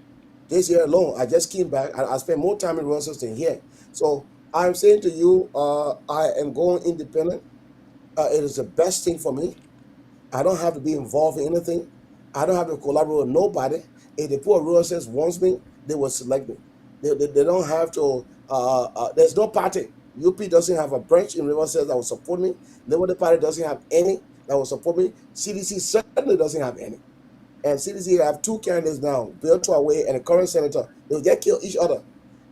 This year alone, I just came back. I spent more time in River Sets than here. So I'm saying to you, I am going independent. It is the best thing for me. I don't have to be involved in anything. I don't have to collaborate with nobody. If the poor River Sets wants me, they will select me. They don't have to. There's no party. UP doesn't have a branch in River Sets that will support me. Liberty Party doesn't have any that will support me. CDC certainly doesn't have any. And CDC have 2 candidates now, Bill Tuaway and the current senator. They'll just kill each other.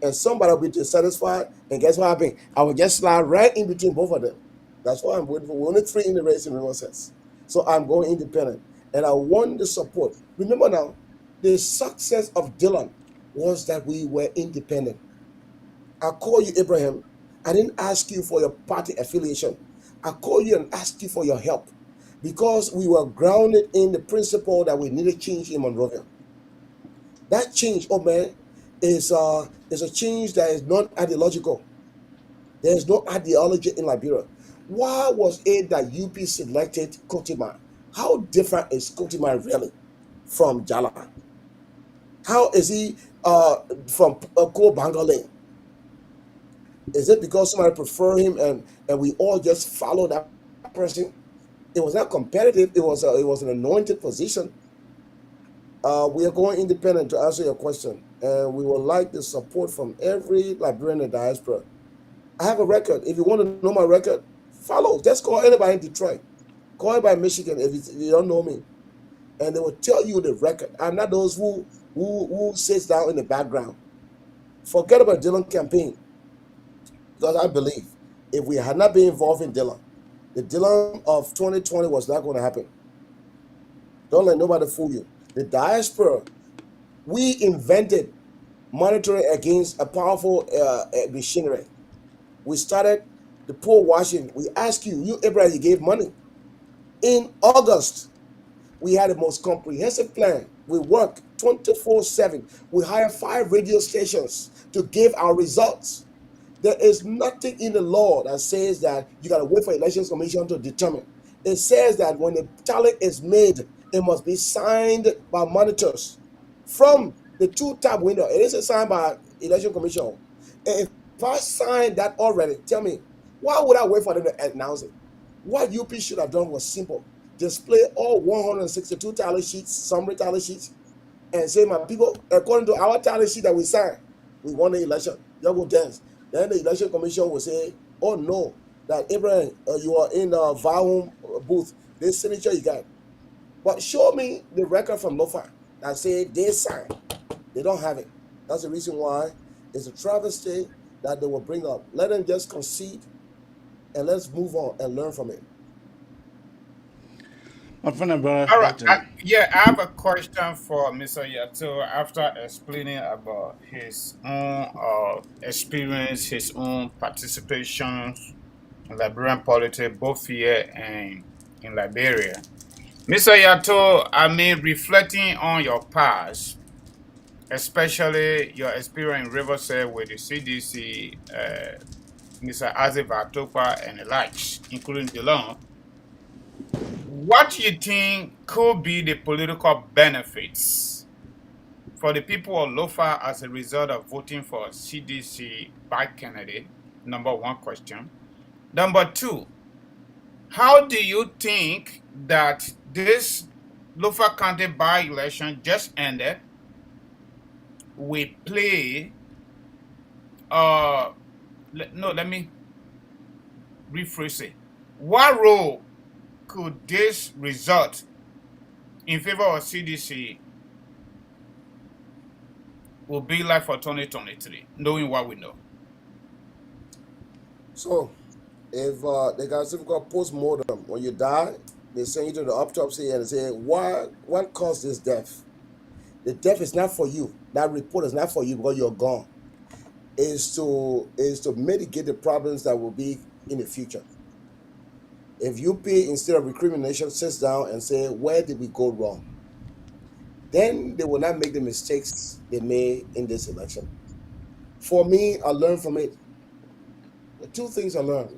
And somebody will be dissatisfied. And guess what happened? I will just slide right in between both of them. That's why I'm waiting for. We're only 3 in the race in River Sets. So I'm going independent. And I want the support. Remember now, the success of Dylan was that we were independent. I call you Abraham. I didn't ask you for your party affiliation. I call you and ask you for your help because we were grounded in the principle that we needed change in Monrovia. That change, oh man, is a change that is not ideological. There is no ideology in Liberia. Why was it that UP selected Kotima? How different is Kotima really from Jala? How is he from Ko Bangalore? Is it because somebody prefer him and we all just follow that person? It was not competitive. It was an anointed position. We are going independent to answer your question, and we would like the support from every Liberian in the diaspora I have a record. If you want to know my record, follow. Just call anybody in Detroit. Call anybody in Michigan if you don't know me. And they will tell you the record. I'm not those who sits down in the background. Forget about Dylan campaign. Because I believe if we had not been involved in Dylan, the Dylan of 2020 was not going to happen. Don't let nobody fool you. The diaspora, we invented monitoring against a powerful machinery. We started the poor washing. We asked you, Abraham, you gave money. In August, we had the most comprehensive plan. We work 24/7. We hire 5 radio stations to give our results. There is nothing in the law that says that you got to wait for Elections Commission to determine. It says that when the tally is made, it must be signed by monitors from the 2-tab window. It is signed by Election Commission. And if I signed that already, tell me, why would I wait for them to announce it? What UP should have done was simple. Display all 162 tally sheets, summary tally sheets, and say, my people, according to our tally sheet that we signed, we won the election. You go dance. Then the Election Commission will say, oh no, that Abraham, you are in the Vahum booth. This signature you got. But show me the record from Lofa that say they signed. They don't have it. That's the reason why it's a travesty that they will bring up. Let them just concede and let's move on and learn from it. All right. I have a question for Mr. Yato after explaining about his own experience, his own participation in Liberian politics, both here and in Liberia. Mr. Yato, reflecting on your past, especially your experience in Riverside with the CDC, Mr. Azif Atopa and the likes, including DeLong, what do you think could be the political benefits for the people of Lofa as a result of voting for CDC by candidate? Number one question. Number two, how do you think that this Lofa County by-election just ended will play, let me rephrase it. What role could this result in favor of CDC will be like for 2023, knowing what we know? So, if they got something called post-mortem, when you die, they send you to the autopsy and say, what caused this death? The death is not for you. That report is not for you because you're gone. Is to mitigate the problems that will be in the future. If UP, instead of recrimination, sits down and say, where did we go wrong? Then they will not make the mistakes they made in this election. For me, I learned from it. The 2 things I learned.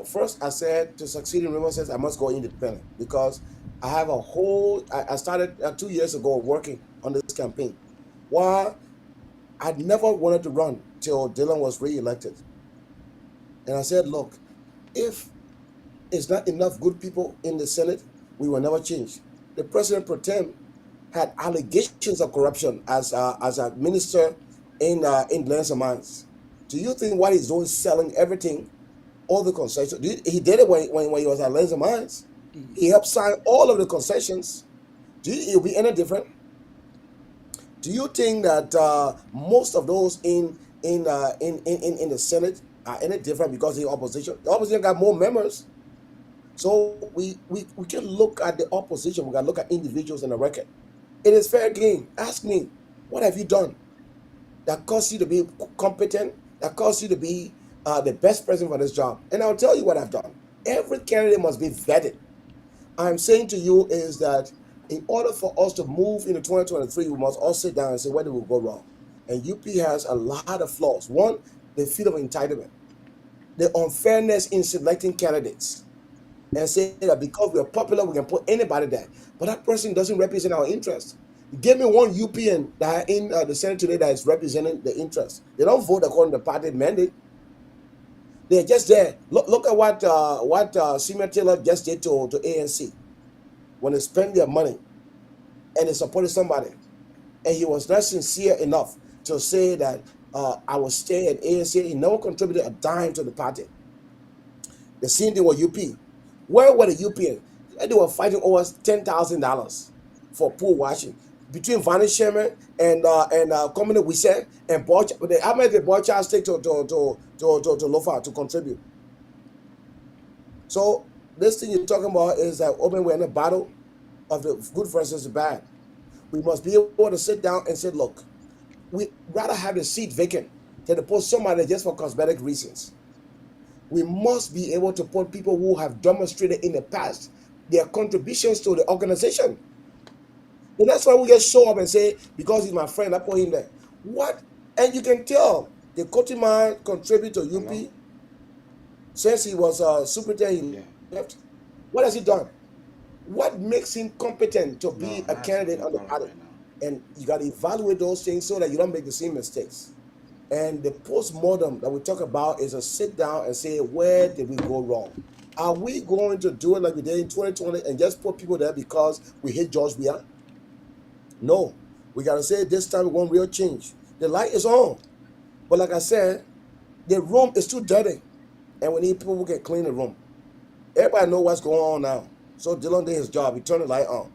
First, I said to succeed in Riverside, I must go independent because I have I started 2 years ago working on this campaign. Why? I never wanted to run till Dylan was re-elected. And I said, look, if it's not enough good people in the Senate, we will never change. The president pro tem had allegations of corruption as a minister in Lands and Mines. Do you think what he's doing, selling everything, all the concessions? He did it when he was at Lands and Mines. He helped sign all of the concessions. It'll be any different? Do you think that most of those in the Senate are any different because of the opposition? The opposition got more members. So we can look at the opposition. We can look at individuals in the record. It is fair game. Ask me, what have you done that caused you to be competent, that caused you to be the best person for this job? And I'll tell you what I've done. Every candidate must be vetted. I'm saying to you is that in order for us to move into 2023, we must all sit down and say, where did we go wrong? And UP has a lot of flaws. One, the feel of entitlement, the unfairness in selecting candidates, and say that because we are popular, we can put anybody there. But that person doesn't represent our interests. Give me one UPN that are in the Senate today that is representing the interests. They don't vote according to the party mandate. They're just there. Look at what Seymour Taylor just did to ANC when they spent their money and they supported somebody. And he was not sincere enough to say that I will stay at ANC. He never contributed a dime to the party. The same thing with UP. Where were the UPN? They were fighting over $10,000 for pool washing between Vanish Sherman and Communist we said and Borch. How many did Borch take to Lofa to contribute? So this thing you're talking about is that open we're in a battle of the good versus the bad. We must be able to sit down and say, look, we rather have the seat vacant than to put somebody just for cosmetic reasons. We must be able to put people who have demonstrated in the past their contributions to the organization. And that's why we just show up and say, because he's my friend, I put him there. What? And you can tell the Coty man contributed to UP since he was superintendent, he left. What has he done? What makes him competent to be a candidate on the party? And you got to evaluate those things so that you don't make the same mistakes. And the post-mortem that we talk about is a sit down and say, where did we go wrong? Are we going to do it like we did in 2020 and just put people there because we hate George Weah? No. We got to say this time we want real change. The light is on. But like I said, the room is too dirty. And we need people who can clean the room. Everybody know what's going on now. So Dylan did his job. He turned the light on.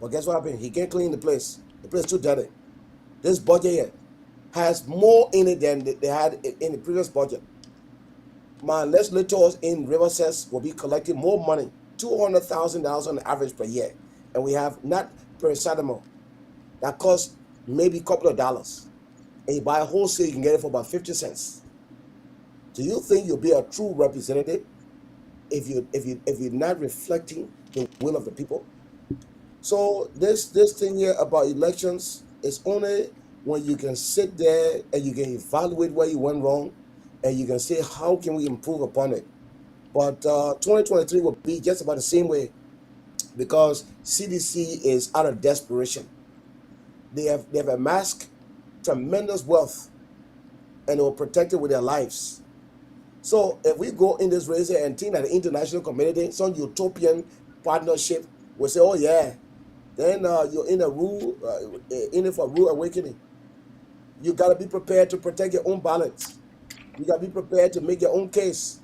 But guess what happened? He can't clean the place. The place is too dirty. This budget here has more in it than they had in the previous budget. My legislators in Riverside will be collecting more money, $200,000 on average per year. And we have not per Sadamo. That costs maybe a couple of dollars. And you buy a wholesale, you can get it for about 50 cents. Do you think you'll be a true representative if you're not reflecting the will of the people? So this thing here about elections is only when you can sit there and you can evaluate where you went wrong and you can say, how can we improve upon it? But 2023 will be just about the same way because CDC is out of desperation. They have amassed tremendous wealth and they will protect it with their lives. So if we go in this race and think that the international community, some utopian partnership will say, oh yeah, then you're in it for rude awakening. You got to be prepared to protect your own balance. You got to be prepared to make your own case.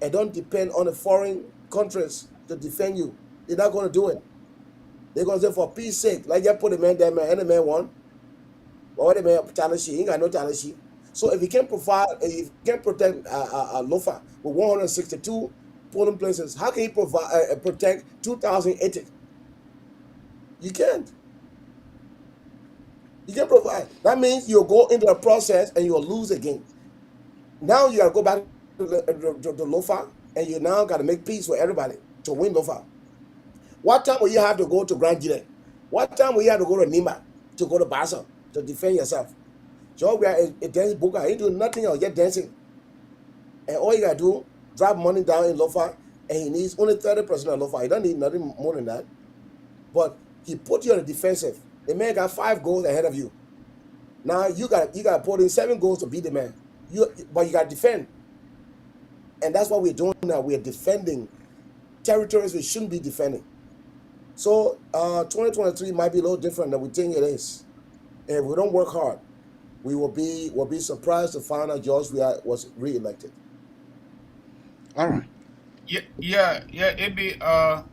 And don't depend on the foreign countries to defend you. They're not going to do it. They're going to say, for peace sake, like you put the man there, man, and the man won. But what the man talent sheet? He ain't got no talent sheet. So if you can provide, if you can protect Lofa with 162 polling places, how can he protect 2,080? You can't. You can provide. That means you'll go into the process and you'll lose again. Now you got to go back to the Lofa and you now got to make peace with everybody to win Lofa. What time will you have to go to Grand Gile? What time will you have to go to Nima to go to Basa to defend yourself? So we are a dance booker. He doing nothing else, just dancing. And all you got to do, drop money down in Lofa and he needs only 30% of Lofa. He don't need nothing more than that. But he put you on the defensive. The man got 5 goals ahead of you. Now you got to put in 7 goals to beat the man. But you got to defend. And that's what we're doing now. We're defending territories we shouldn't be defending. So 2023 might be a little different than we think it is. And if we don't work hard, we will be surprised to find out George Weah was re-elected. All right. Yeah, Maybe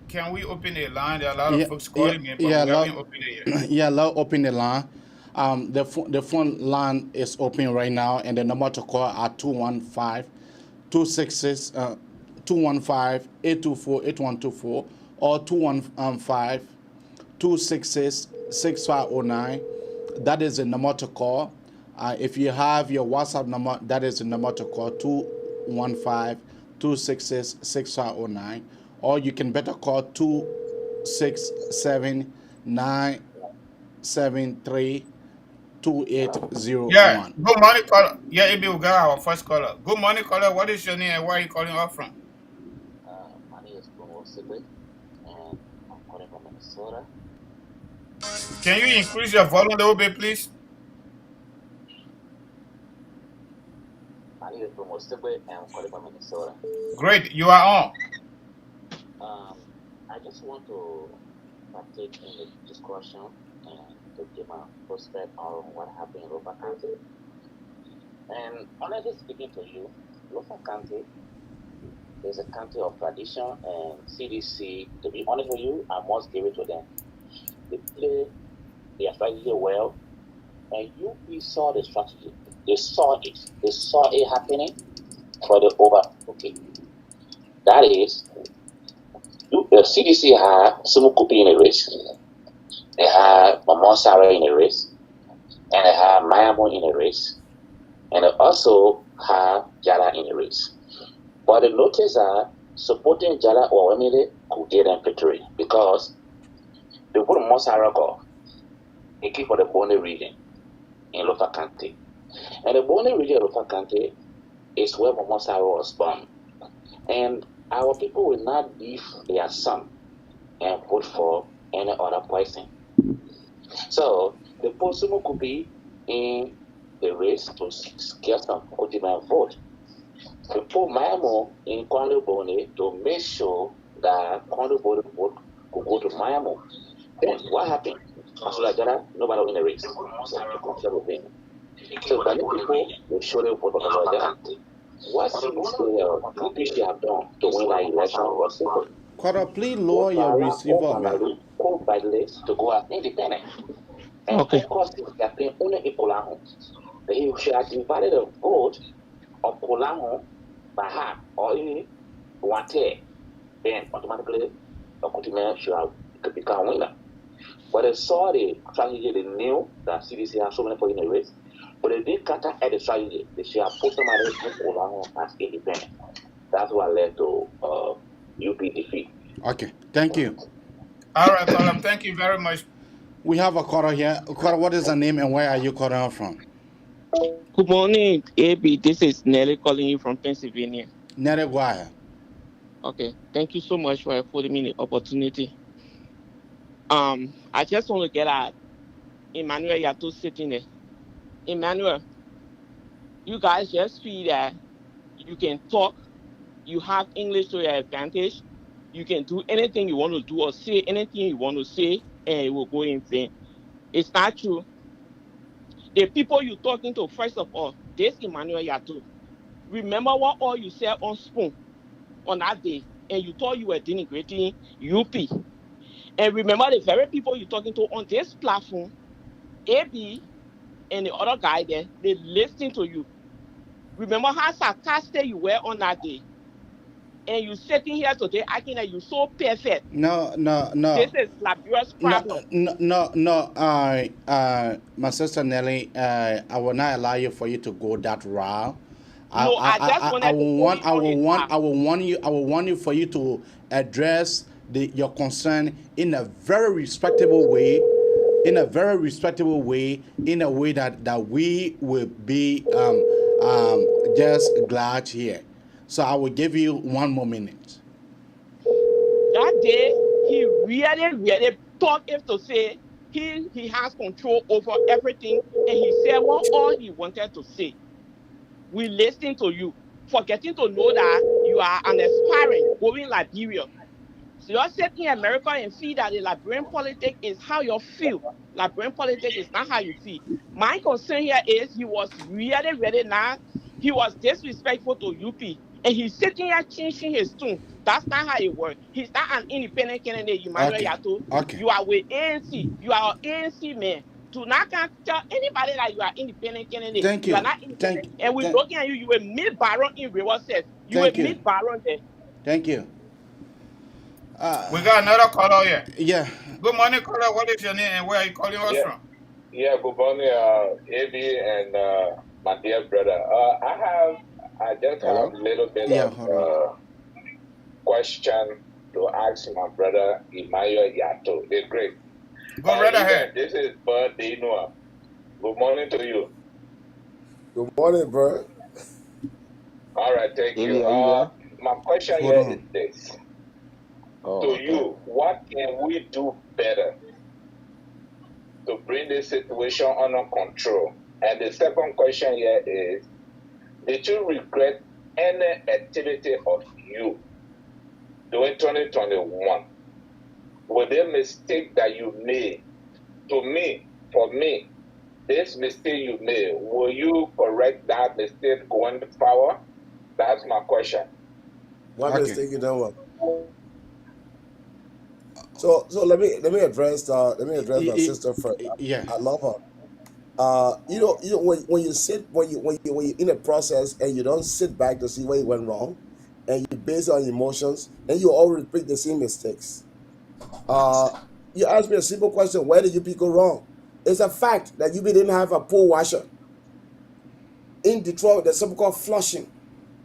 can we open a line? There are a lot of folks calling me, but we haven't opened it yet. Yeah, let's open the line. The phone line is open right now, and the number to call are 215-824-8124 or 215-266-6509. That is the number to call. If you have your WhatsApp number, that is the number to call, 215-266-6509. Or you can better call 267-973-2801. Yeah, good morning, caller. Yeah, Maybe we got our first caller. Good morning, caller. What is your name and where are you calling us from? My name is Emmanuel Yato, and I'm calling from Minnesota. Can you increase your volume a little bit, please? My name is Emmanuel Yato, and I'm calling from Minnesota. Great, you are on. I just want to partake in the discussion and to give my perspective on what happened in Lofa County. And honestly speaking to you, Lofa County is a county of tradition, and CDC, to be honest with you, I must give it to them. They play their strategy well, and UP saw the strategy. They saw it. They saw it happening for the over. Okay. That is, the CDC had Sumukupi in a race. They had Mamon Sarah in a race. And they had Mayamo in a race. And they also have Jala in a race. But the notice are supporting Jala or Emily could get them victory because they put Mosarago, they keep for the Boni region in Lofa County. And the Boni region of Lofa County is where Mosara was born. And our people will not leave their son and vote for any other person. So the Posumo could be in the race to get some Kotiman vote. We put Mayamo in Kwando Bone to make sure that Kwando Bone vote could go to Mayamo. Then what happened? Masula Jara, nobody in the race. So the people will surely vote for Masula Jara. What CDC have done to win that election was simple. Quarter, please lower your receiver, man. Called by the list to go out independent. And of course, they are paying only a Polanho. He should have divided the vote of Polanho by half or even one third. Then automatically, Okutima should have become winner. But they saw the strategy, they knew that CDC has so many people in the race. But they didn't counter at the strategy. They should have put somebody in Polanho as independent. That's what led to UP defeat. Okay, thank you. All right, Colum, thank you very much. We have a caller here. Caller, what is the name and where are you calling from? Good morning, AB. This is Nelly calling you from Pennsylvania. Nelly, go ahead. Okay, thank you so much for affording me the opportunity. I just want to get at Emmanuel Yato sitting there. Emmanuel, you guys just feel that you can talk, you have English to your advantage, you can do anything you want to do or say anything you want to say, and it will go in vain. It's not true. The people you're talking to, first of all, this Emmanuel Yato. Remember what all you said on Spoon on that day, and you thought you were denigrating UP. And remember the very people you're talking to on this platform, AB and the other guy there, they listen to you. Remember how sarcastic you were on that day. And you sitting here today acting like you're so perfect. No. This is Liberia's problem. My sister Nelly, I will not allow you for you to go that route. I will want you for you to address your concern in a very respectable way, in a way that we will be just glad here. So I will give you 1 more minute. That day, he really thought him to say he has control over everything, and he said what all he wanted to say. We listen to you, forgetting to know that you are an aspiring going Liberia. So you're sitting in America and feel that the Liberian politics is how you feel. Liberian politics is not how you feel. My concern here is he was really not. He was disrespectful to UP. And he's sitting here changing his tune. That's not how it works. He's not an independent candidate, Emmanuel Yato. Okay. You are with ANC. You are an ANC man. Do not tell anybody that you are independent candidate. Thank you. You are not independent. And we're looking at you. You were mid-baron in River State. You were mid-baron there. Thank you. We got another caller here. Yeah. Good morning, caller. What is your name and where are you calling us from? Yeah, good morning, AB and my dear brother. I just have a little bit of question to ask my brother Emmanuel Yato. They're great. Go right ahead. This is Bud Noah. Good morning to you. Good morning, bro. All right, thank you. My question here is this. You, what can we do better to bring this situation under control? And the second question here is, did you regret any activity of you during 2021? Was there a mistake that you made? For me, this mistake you made, will you correct that mistake going forward? That's my question. What mistake you done? So let me address my sister first. I love her. When you sit when you in a process and you don't sit back to see where you went wrong, and you base it on emotions, then you always repeat the same mistakes. You asked me a simple question: where did you people go wrong? It's a fact that you didn't have a pool washer in Detroit. There's something called flushing.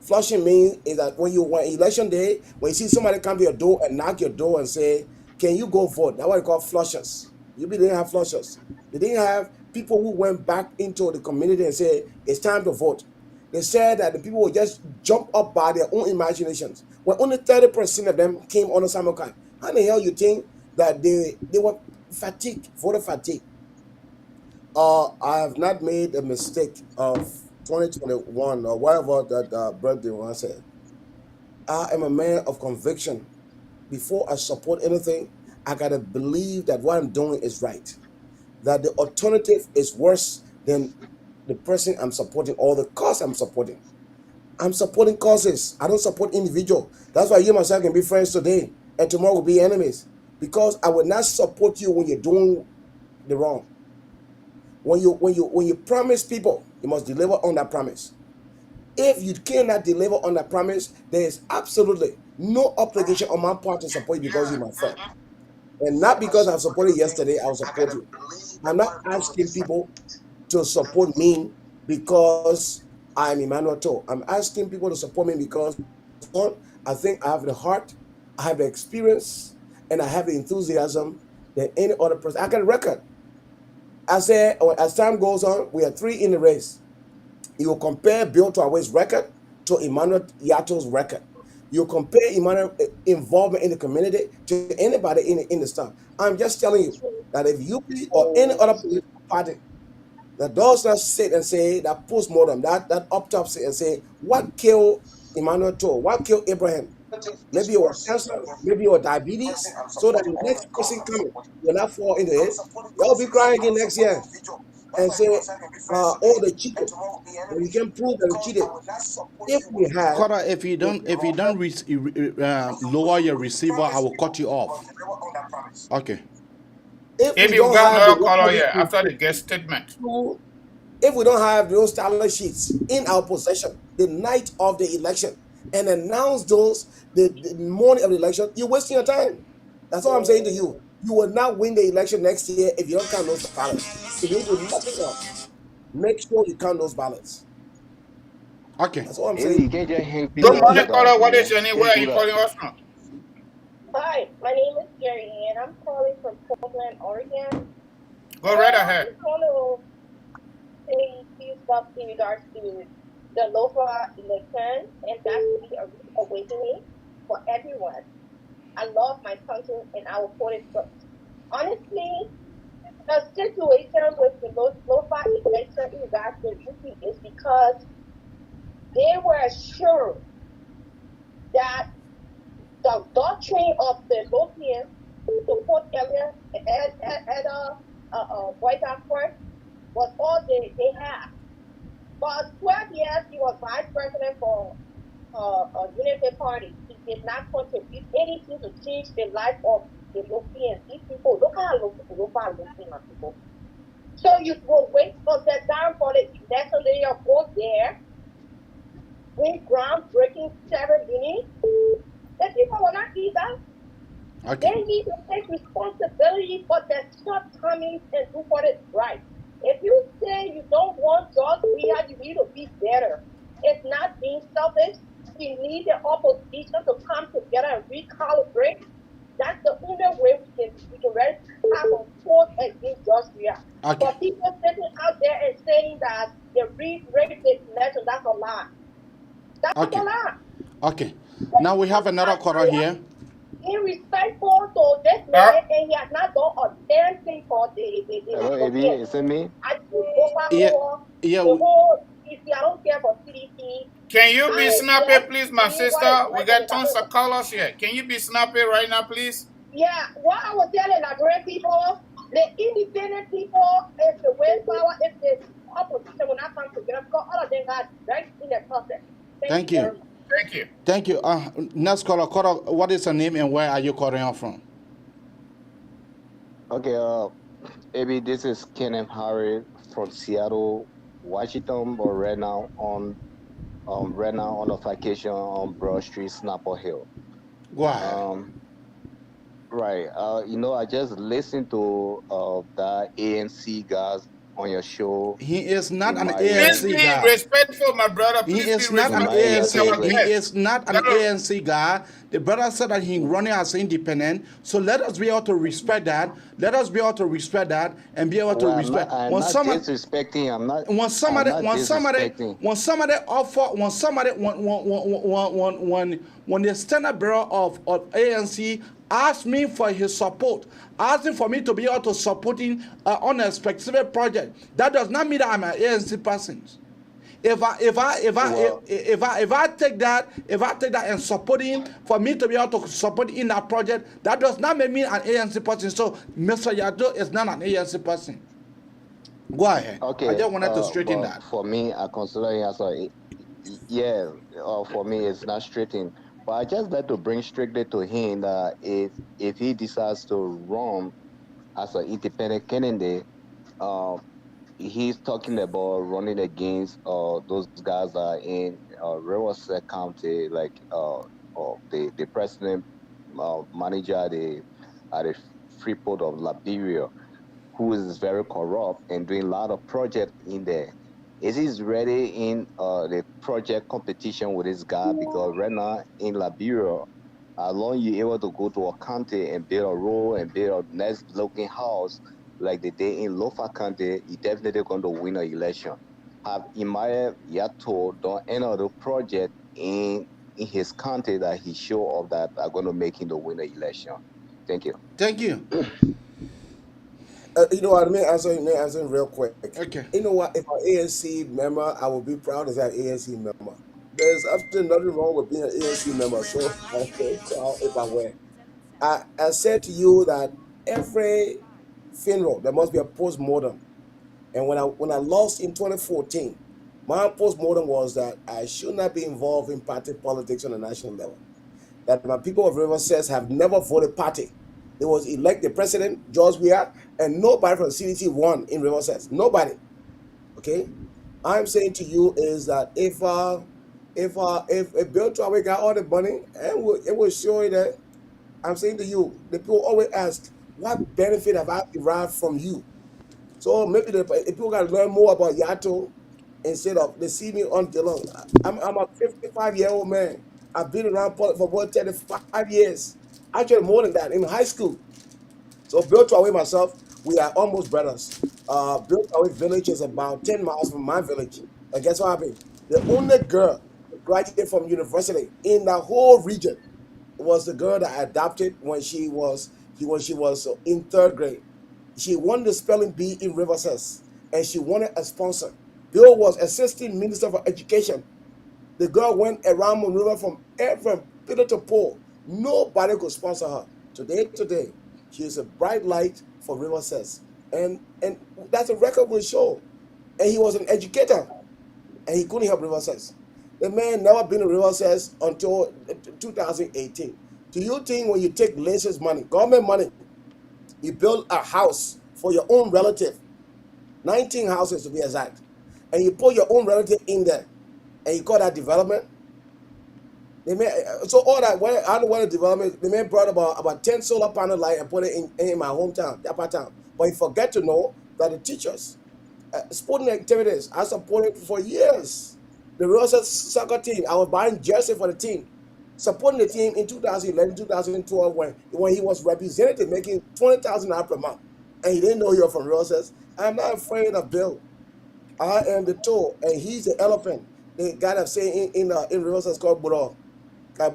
Flushing means is that when election day, when you see somebody come to your door and knock your door and say, "Can you go vote?" That's what they call flushers. You didn't have flushers. They didn't have people who went back into the community and said, "It's time to vote." They said that the people would just jump up by their own imaginations. When only 30% of them came on the simulcast. How the hell you think that they were fatigued, voter fatigue? I have not made a mistake of 2021 or whatever that birthday one said. I am a man of conviction. Before I support anything, I gotta believe that what I'm doing is right. That the alternative is worse than the person I'm supporting or the cause I'm supporting. I'm supporting causes. I don't support individual. That's why you and myself can be friends today and tomorrow will be enemies. Because I will not support you when you're doing the wrong. When you promise people, you must deliver on that promise. If you cannot deliver on that promise, there is absolutely no obligation on my part to support you because you're my friend. And not because I supported yesterday, I'll support you. I'm not asking people to support me because I'm Emmanuel Yato. I'm asking people to support me because, one, I think I have the heart, I have the experience, and I have the enthusiasm that any other person. I got a record. I said, as time goes on, we are 3 in the race. You will compare Bill Taway's record to Emmanuel Yato's record. You compare Emmanuel involvement in the community to anybody in the stuff. I'm just telling you that if you or any other political party that does not sit and say that postmortem, that autopsy and say what killed Emmanuel Yato, what killed Abraham, maybe it was cancer, maybe it was diabetes, so that the next person coming will not fall into it. You'll be crying again next year and say, oh, they cheated. But you can prove that they cheated. If we have, Kora, if you don't lower your receiver, I will cut you off. Okay. If you got another caller here after the guest statement. If we don't have those talent sheets in our possession the night of the election and announce those the morning of the election, you're wasting your time. That's all I'm saying to you. You will not win the election next year if you don't count those ballots. If you do nothing else, make sure you count those ballots. Okay. That's all I'm saying. Good morning, caller. What is your name? Where are you calling us from? Hi, my name is Jerry, and I'm calling from Portland, Oregon. Go right ahead. I just want to say a few stuff in regards to the Lofa election, and that's really a awakening for everyone. I love my country, and I will put it first. Honestly, the situation with the Lofa election in regards to UP is because they were sure that the doctrine of the Lofians to put Elliot at a White House court was all they had. For 12 years, he was vice president for Unity Party. He did not contribute anything to change the life of the Lofians. These people, look how Lofa are looking at people. So you will wait for the time for the election day of go there, bring groundbreaking ceremony. The people will not do that. Okay. They need to take responsibility for their shortcomings and do what is right. If you say you don't want George Weah, you need to be better. It's not being selfish. We need the opposition to come together and recalibrate. That's the only way we can really have a force against George Weah. Okay. But people sitting out there and saying that they rigged the election, that's a lie. That's a lie. Okay. Now we have another caller here. He respectful to this man, and he has not done a damn thing for the Is it me? I don't care for CDC. Can you be snappy, please, my sister? We got tons of callers here. Can you be snappy right now, please? Yeah, what I was telling Nigerian people, The independent people, if the willpower, if the opposition will not come together, because all of them got right in the process. Thank Very you. much. Thank you. Thank you. Next caller, what is your name and where are you calling on from? Okay, maybe this is Kenneth Harry from Seattle, Washington, but right now on a vacation on Broad Street, Snapper Hill. Go ahead. Right. I just listened to the ANC guys on your show. He is not an Please ANC be guy. respectful, my brother. He Please is be not an respectful. ANC. He is not an ANC guy. The brother said that he running as independent. So let us be able to respect that. Let us be able to respect that and be able to respect. I'm not disrespecting. I'm not. When somebody offer, when the standard bearer of ANC asked me for his support, asking for me to be able to support him on a specific project, that does not mean that I'm an ANC person. If I take that and support him for me to be able to support in that project, that does not make me an ANC person. So Mr. Yato is not an ANC person. Go ahead. Okay. I just wanted to straighten that. For me, I consider it as for me, it's not straighten. But I just like to bring strictly to him that if he decides to run as an independent candidate, he's talking about running against those guys that are in Riverside County, like the president manager at the Freeport of Liberia, who is very corrupt and doing a lot of projects in there. Is he ready in the project competition with this guy? Because right now in Liberia, as long you're able to go to a county and build a road and build a nice looking house like they did in Lofa County, you're definitely going to win an election. Have Emmanuel Yato done any other project in his county that he show off that are going to make him the winner election? Thank you. Thank you. You know what I mean? Answering real quick. Okay. You know what? If I'm an ANC member, I would be proud as an ANC member. There's absolutely nothing wrong with being an ANC member. So I'm very proud if I were. I said to you that every funeral there must be a post-mortem. And when I lost in 2014, my post-mortem was that I should not be involved in party politics on a national level. That my people of River says have never voted party. There was elected president, George Weah, and nobody from CDC won in River Sets. Nobody. Okay? I'm saying to you is that if Bill Traore got all the money, it will show you that. I'm saying to you, the people always ask, what benefit have I derived from you? So maybe the people got to learn more about Yato instead of they see me on the long. I'm a 55-year-old man. I've been around politics for about 35 years. Actually, more than that, in high school. So Bill Traore myself, we are almost brothers. Bill Traore village is about 10 miles from my village. And guess what happened? The only girl who graduated from university in the whole region was the girl that I adopted when she was in third grade. She won the spelling bee in Riverside, and she wanted a sponsor. Bill was assistant minister for education. The girl went around Monrovia from pillar to pole. Nobody could sponsor her. Today, she is a bright light for Riverside, and that's a record will show. And he was an educator, and he couldn't help Riverside. The man never been in Riverside until 2018. Do you think when you take Lace's money, government money, you build a house for your own relative, 19 houses to be exact, and you put your own relative in there, and you call that development? So all that, I don't want development. The man brought about 10 solar panel light and put it in my hometown, Yapa town. But you forget to know that the teachers, sporting activities, I supported for years. The Rosa soccer team, I was buying jersey for the team, supporting the team in 2011, 2012 when he was representative, making $20,000 per month, and he didn't know you were from Roses. I'm not afraid of Bill. I am the toe, and he's the elephant. The guy that say in Roses called Buro. The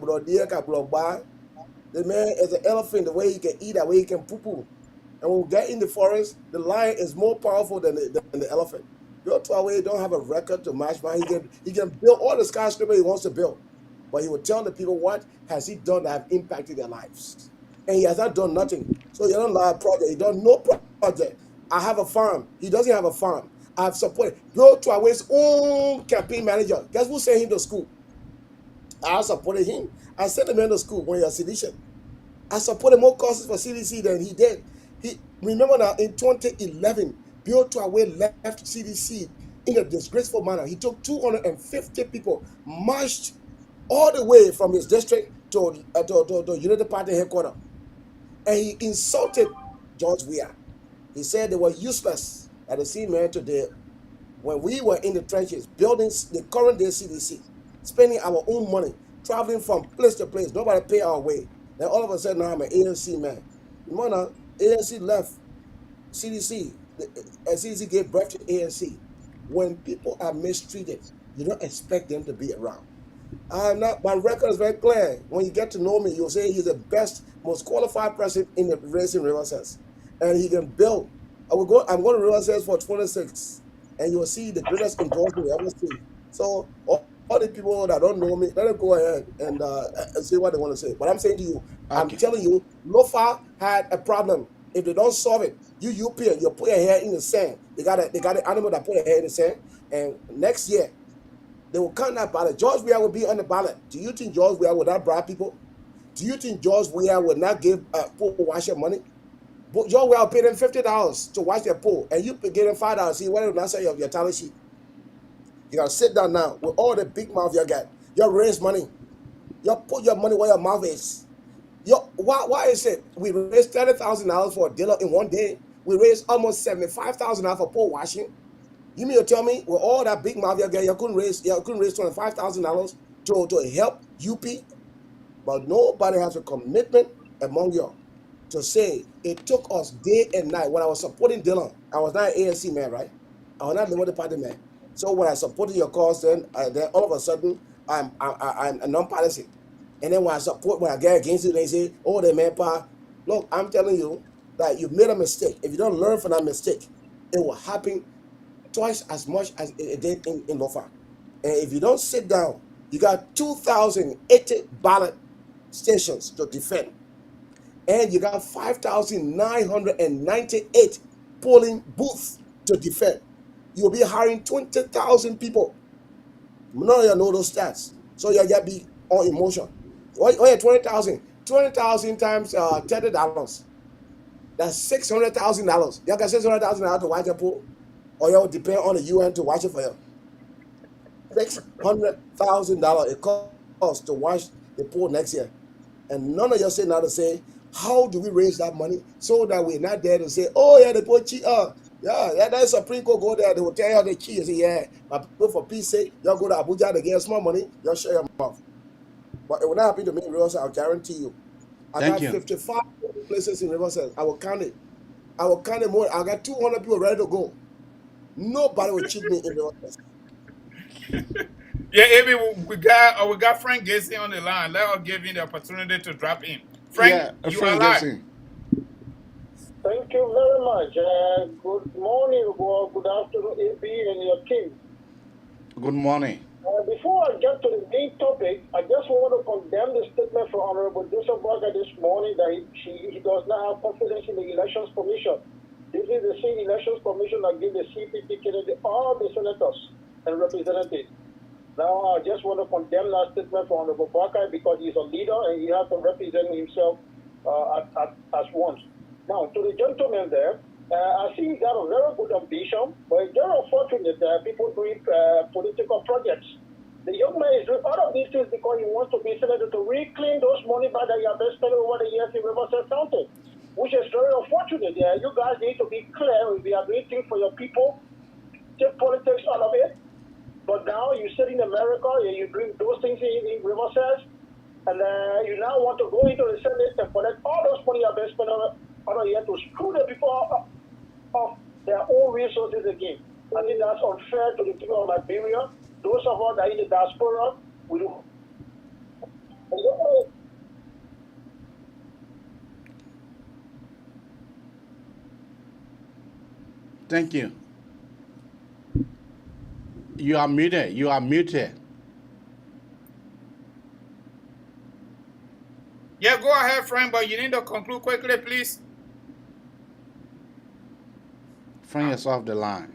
man is an elephant, the way he can eat, the way he can poo-poo. And when we get in the forest, the lion is more powerful than the elephant. Bill Traore don't have a record to match mine. He can build all the skyscraper he wants to build. But he will tell the people what has he done that have impacted their lives. And he has not done nothing. So he don't lie project. He done no project. I have a farm. He doesn't have a farm. I've supported. Go to our own campaign manager. Guess who sent him to school? I supported him. I sent him to school when he was seditious. I supported more courses for CDC than he did. He remember now in 2011, Bill Tuawe left CDC in a disgraceful manner. He took 250 people, marched all the way from his district to United Party headquarters, and he insulted George Weah. He said they were useless. At the same man today, when we were in the trenches, building the current day CDC, spending our own money, traveling from place to place, nobody pay our way. Then all of a sudden, now I'm an ANC man. Remember, ANC left CDC. CDC gave birth to ANC. When people are mistreated, you don't expect them to be around. My record is very clear. When you get to know me, you'll say he's the best, most qualified person in the race in Riverside. And he can build. I'm going to Riverside for 26, and you'll see the greatest endorsement you ever see. So all the people that don't know me, let them go ahead and say what they want to say. But I'm saying to you, I'm telling you, Lofa had a problem. If they don't solve it, you put your hair in the sand. They got an animal that put their hair in the sand, and next year they will count that ballot. George Weah will be on the ballot. Do you think George Weah would not bribe people? Do you think George Weah would not give pool washer money? But George Weah paid them $50 to wash their pool, and you give them $5. See, why don't you not say your talent sheet? You gotta sit down now with all the big mouth you got. You raise money. You put your money where your mouth is. Why is it we raised $30,000 for a dealer in one day? We raised almost $75,000 for pool washing. You mean to tell me with all that big mouth you got, you couldn't raise $25,000 to help UP? But nobody has a commitment among you to say it took us day and night. When I was supporting Dylan, I was not an ANC man, right? I was not the Liberty Party man. So when I supported your cause, then all of a sudden I'm a non-partisan. And then when I get against it, they say, "Oh, the man power." Look, I'm telling you that you made a mistake. If you don't learn from that mistake, it will happen twice as much as it did in Lofa. And if you don't sit down, you got 2,080 ballot stations to defend, and you got 5,998 polling booths to defend. You'll be hiring 20,000 people. None of you know those stats, so you gotta be on emotion. Oh yeah, 20,000. 20,000 times $30. That's $600,000. You got $600,000 to watch a pool, or you will depend on the UN to watch it for you. $600,000 it costs to watch the pool next year, and none of you say now to say, how do we raise that money so that we're not there to say, oh yeah, the pool cheat. Yeah, that's Supreme Court go there. They will tell you the cheat. Say yeah, but for peace sake, y'all go to Abuja to get small money. Y'all share your mouth. But it will not happen to me in Riverside, I'll guarantee you. I got 55 places in Riverside. I will count it. More. I got 200 people ready to go. Nobody will cheat me in Riverside. Yeah, Amy, we got Frank Gacy on the line. Let us give him the opportunity to drop in. Frank, you are live. Thank you very much. Good morning, or good afternoon, AB and your team. Good morning. Before I get to the main topic, I just want to condemn the statement from Honorable Joseph Barker this morning that he does not have confidence in the Elections Commission. This is the same Elections Commission that gave the CPP candidate all the senators and representatives. Now, I just want to condemn that statement from Honorable Barker because he's a leader and he has to represent himself as once. Now, to the gentleman there, I see he got a very good ambition, but it's very unfortunate that people doing political projects. The young man is doing all of these things because he wants to be senator to reclaim those money back that he has been spending over the years in Riverside County, which is very unfortunate. You guys need to be clear if you are doing things for your people. Take politics out of it. But now you sit in America and you bring those things in Riverside, and you now want to go into the Senate and collect all those money you have been spending over the years to screw the people of their own resources again. I think that's unfair to the people of Liberia. Those of us that are in the diaspora, we do. Thank you. You are muted. You are muted. Yeah, go ahead, Frank, but you need to conclude quickly, please. Friend is off the line.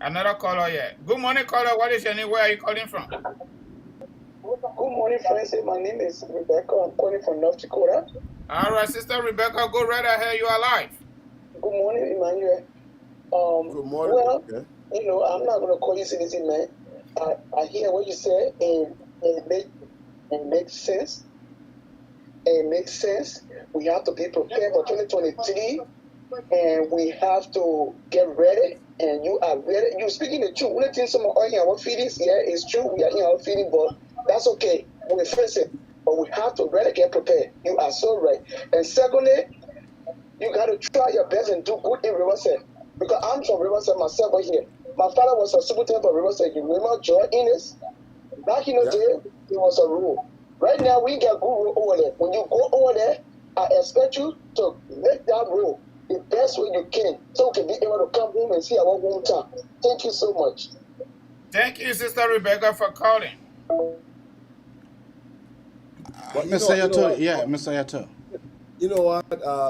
Another caller here. Good morning, caller. What is your name? Where are you calling from? Good morning, friends. My name is Rebecca. I'm calling from North Dakota. All right, Sister Rebecca, go right ahead. You are live. Good morning, Emmanuel. Good morning. Well, Okay. you know, I'm not going to call you citizen, man. I hear what you said, and it makes sense. It makes sense. We have to be prepared for 2023, and we have to get ready. And you are ready. You're speaking the truth. One thing some are in our feelings, yeah, it's true. We are in our feelings, but that's okay. We're facing, but we have to really get prepared. You are so right. And secondly, you got to try your best and do good in Riverside. Because I'm from Riverside myself over here. My father was a superintendent for Riverside. You remember Joy Innes? Back in the day, there was a rule. Right now, we got good rule over there. When you go over there, I expect you to make that rule the best way you can so we can be able to come home and see our hometown. Thank you so much. Thank you, Sister Rebecca, for calling. Mr. Yato, Mr. Yato. You know what,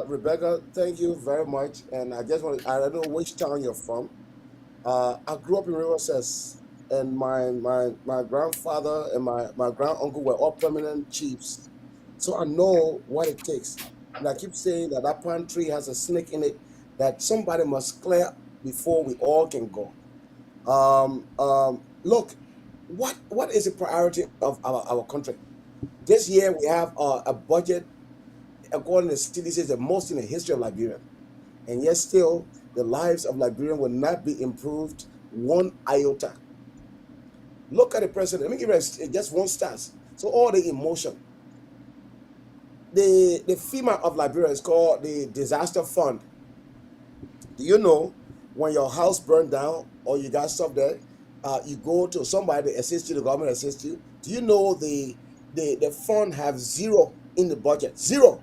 Rebecca, thank you very much. And I don't know which town you're from. I grew up in Riverside, and my grandfather and my grand uncle were all permanent chiefs. So I know what it takes. And I keep saying that palm tree has a snake in it that somebody must clear before we all can go. Look, what is the priority of our country? This year we have a budget, according to CDC, the most in the history of Liberia. And yet still, the lives of Liberians will not be improved one iota. Look at the president. Let me give you just one stat. So all the emotion. The FEMA of Liberia is called the Disaster Fund. Do you know when your house burned down or you got stuff there, you go to somebody to assist you, the government assists you? Do you know the fund have zero in the budget? Zero.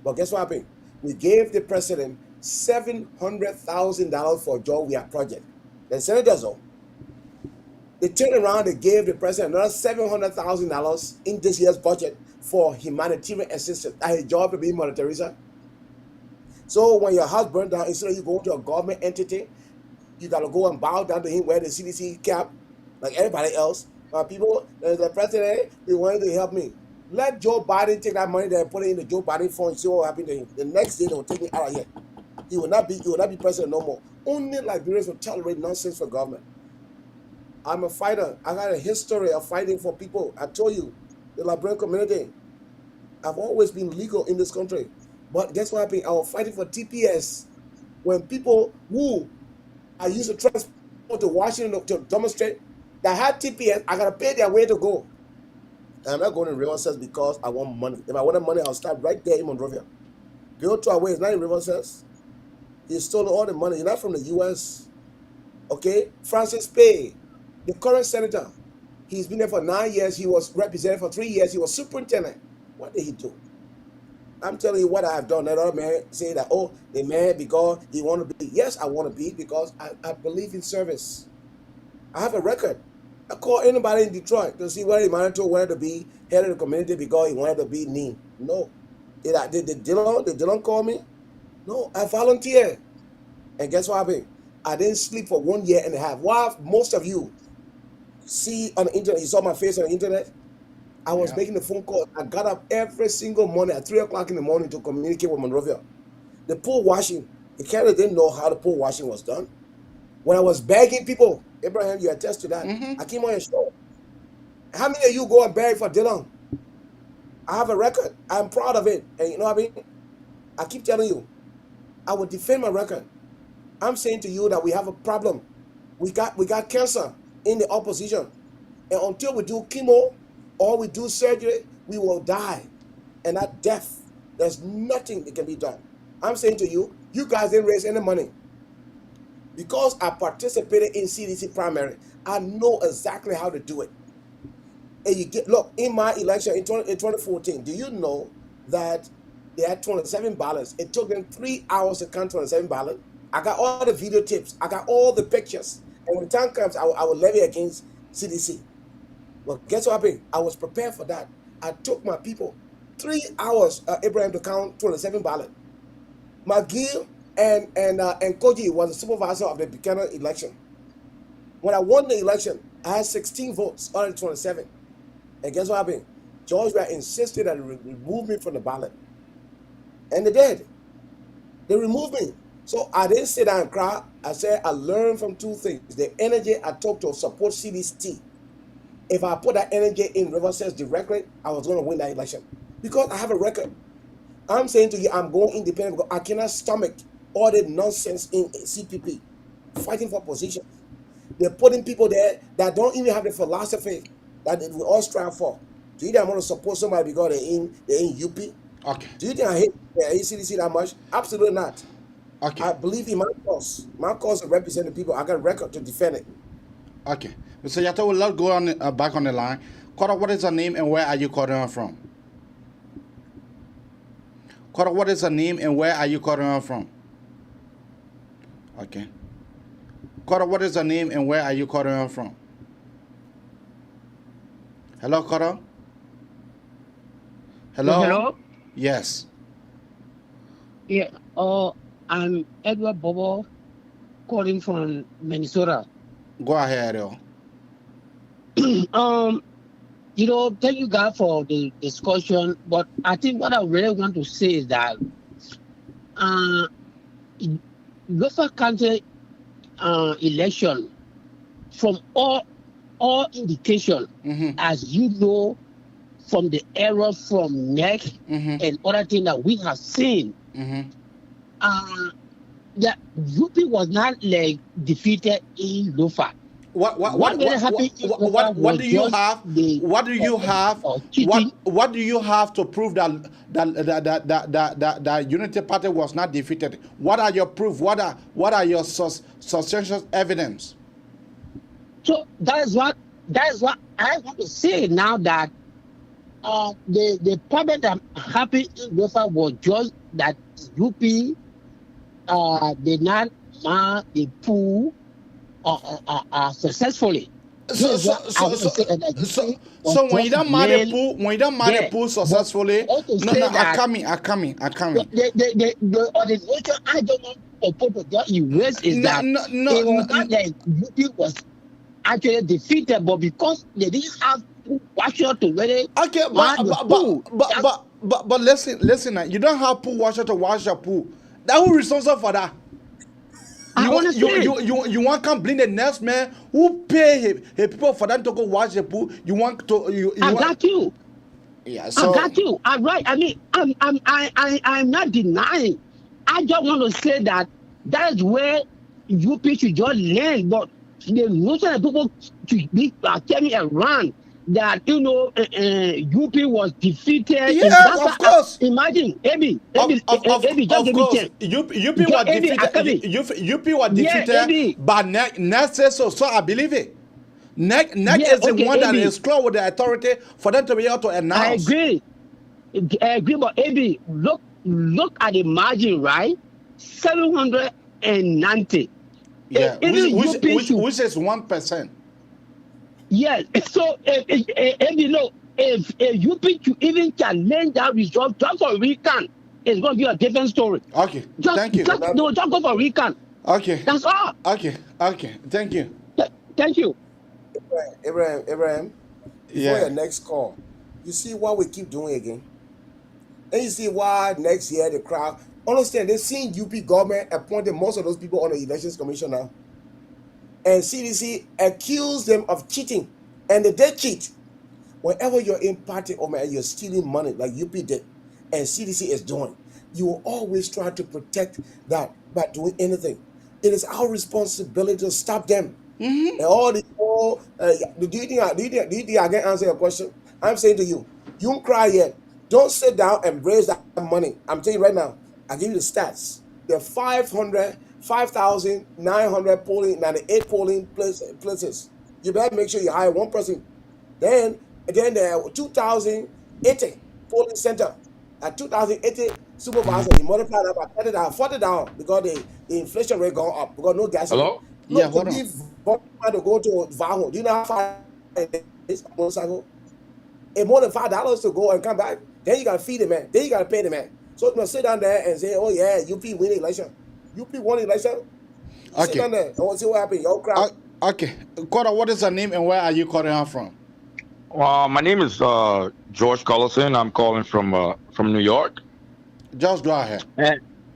But guess what happened? We gave the president $700,000 for a job we have project. The senators, though, they turned around, they gave the president another $700,000 in this year's budget for humanitarian assistance. That his job to be Mother Teresa. So when your house burned down, instead of you go to a government entity, you got to go and bow down to him, wear the CDC cap, like everybody else. People, the president, he wanted to help me. Let Joe Biden take that money there and put it in the Joe Biden fund and see what will happen to him. The next day, they will take me out of here. He will not be president no more. Only Liberians will tolerate nonsense for government. I'm a fighter. I got a history of fighting for people. I told you, the Liberian community. I've always been legal in this country. But guess what happened? I was fighting for TPS. When people who I used to transport to Washington to demonstrate that had TPS, I got to pay their way to go. And I'm not going to Riverside because I want money. If I wanted money, I'll start right there in Monrovia. Bill Traore is not in Riverside. He stole all the money. He's not from the U.S. Okay? Francis Pay, the current senator, he's been there for 9 years. He was represented for 3 years. He was superintendent. What did he do? I'm telling you what I have done. That other man say that, oh, the man because he want to be. Yes, I want to be because I believe in service. I have a record. I call anybody in Detroit to see whether Emmanuel wanted to be head of the community because he wanted to be NEEM. No. Did Dylan call me? No, I volunteered. And guess what happened? I didn't sleep for 1 year and a half. Why most of you see on the internet, you saw my face on the internet? I was making the phone call. I got up every single morning at 3 o'clock in the morning to communicate with Monrovia. The pool washing, the Canada didn't know how the pool washing was done. When I was begging people, Abraham, you attest to that. I came on your show. How many of you go and beg for Dylan? I have a record. I'm proud of it. And you know what I mean? I keep telling you, I will defend my record. I'm saying to you that we have a problem. We got cancer in the opposition. And until we do chemo or we do surgery, we will die. And that death, there's nothing that can be done. I'm saying to you, you guys didn't raise any money. Because I participated in CDC primary, I know exactly how to do it. And look, in my election in 2014, do you know that they had 27 ballots? It took them 3 hours to count 27 ballots. I got all the video tapes. I got all the pictures. And when the time comes, I will levy against CDC. Well, guess what happened? I was prepared for that. I took my people 3 hours, Abraham, to count 27 ballots. McGill and Koji was the supervisor of the Buchanan election. When I won the election, I had 16 votes out of 27. And guess what happened? George Rat insisted that they remove me from the ballot. And they did. They removed me. So I didn't sit down and cry. I said I learned from two things. The energy I took to support CDC. If I put that energy in Riverside directly, I was going to win that election. Because I have a record. I'm saying to you, I'm going independent because I cannot stomach all the nonsense in CPP, fighting for positions. They're putting people there that don't even have the philosophy that we all strive for. Do you think I'm going to support somebody because they're in UP? Okay. Do you think I hate CDC that much? Absolutely not. Okay. I believe in my cause. My cause of representing people. I got a record to defend it. Okay. Mr. Yato, we'll go on back on the line. Kora, what is your name and where are you calling from? Kora, what is your name and where are you calling from? Okay. Kora, what is your name and where are you calling from? Hello, Kora? Hello? Hello? Yes. Yeah, I'm Edward Bobo calling from Minnesota. Go ahead, yo. Thank you God for the discussion, but I think what I really want to say is that Lofa County election, from all indication, as you know, from the error from NEC and other things that we have seen, that UP was not like defeated in Lofa. What do you have? What do you have? What do you have to prove that Unity Party was not defeated? What are your proof? What are your substantial evidence? So that is what I want to say now, that the problem that happened in Lofa was just that UP did not man the pool successfully. So when you don't man the pool successfully, I come in. The organization I don't want to put together in ways is that it was not that UP was actually defeated, but because they didn't have washer to really but listen, you don't have pool washer to wash your pool. That who responsible for that? You want to blame the next man who pay his people for them to go wash the pool. I got you. Yeah, so I got you. I'm right. I mean, I'm not denying. I just want to say that is where UP should just learn. But the notion that people should be telling around that UP was defeated. Yeah, of course. Imagine, Ebi, just of give me course. UP was defeated. UP was defeated by NEC. So I believe it. NEC is the one that is close with the authority for them to be able to announce. I agree, but Ebi, look at the margin, right? 790. Yeah, which is 1%. Yes, so if UP to even challenge that result just for recount, it's going to be a different story. Okay, thank you. Just go for recount. Okay. That's all. Okay, thank you. Thank you. Abraham, before your next call, you see what we keep doing again? And you see why next year the crowd, understand, they're seeing UP government appointed most of those people on the Elections Commission now. And CDC accused them of cheating, and they did cheat. Whenever you're in party or man, you're stealing money like UP did, and CDC is doing, you will always try to protect that by doing anything. It is our responsibility to stop them. And all the do you think I can answer your question? I'm saying to you, you don't cry yet. Don't sit down and raise that money. I'm telling you right now. I give you the stats. There are 5,998 polling places. You better make sure you hire one person. Then there are 2,080 polling center. At 2,080 supervisors, you multiply that by 30 down, 40 down because the inflation rate gone up because no gas. Hello? Look, yeah, hold on. To go to Vaho. Do you know how far it is? Motorcycle? It's more than $5 to go and come back. Then you gotta feed the man. Then you gotta pay the man. So you must sit down there and say, "Oh yeah, UP win the election." You people won the election. You sit down there and we'll see what happens. Y'all crowd. Okay. Kota, what is your name and where are you calling her from? My name is George Collison. I'm calling from New York. Just go ahead.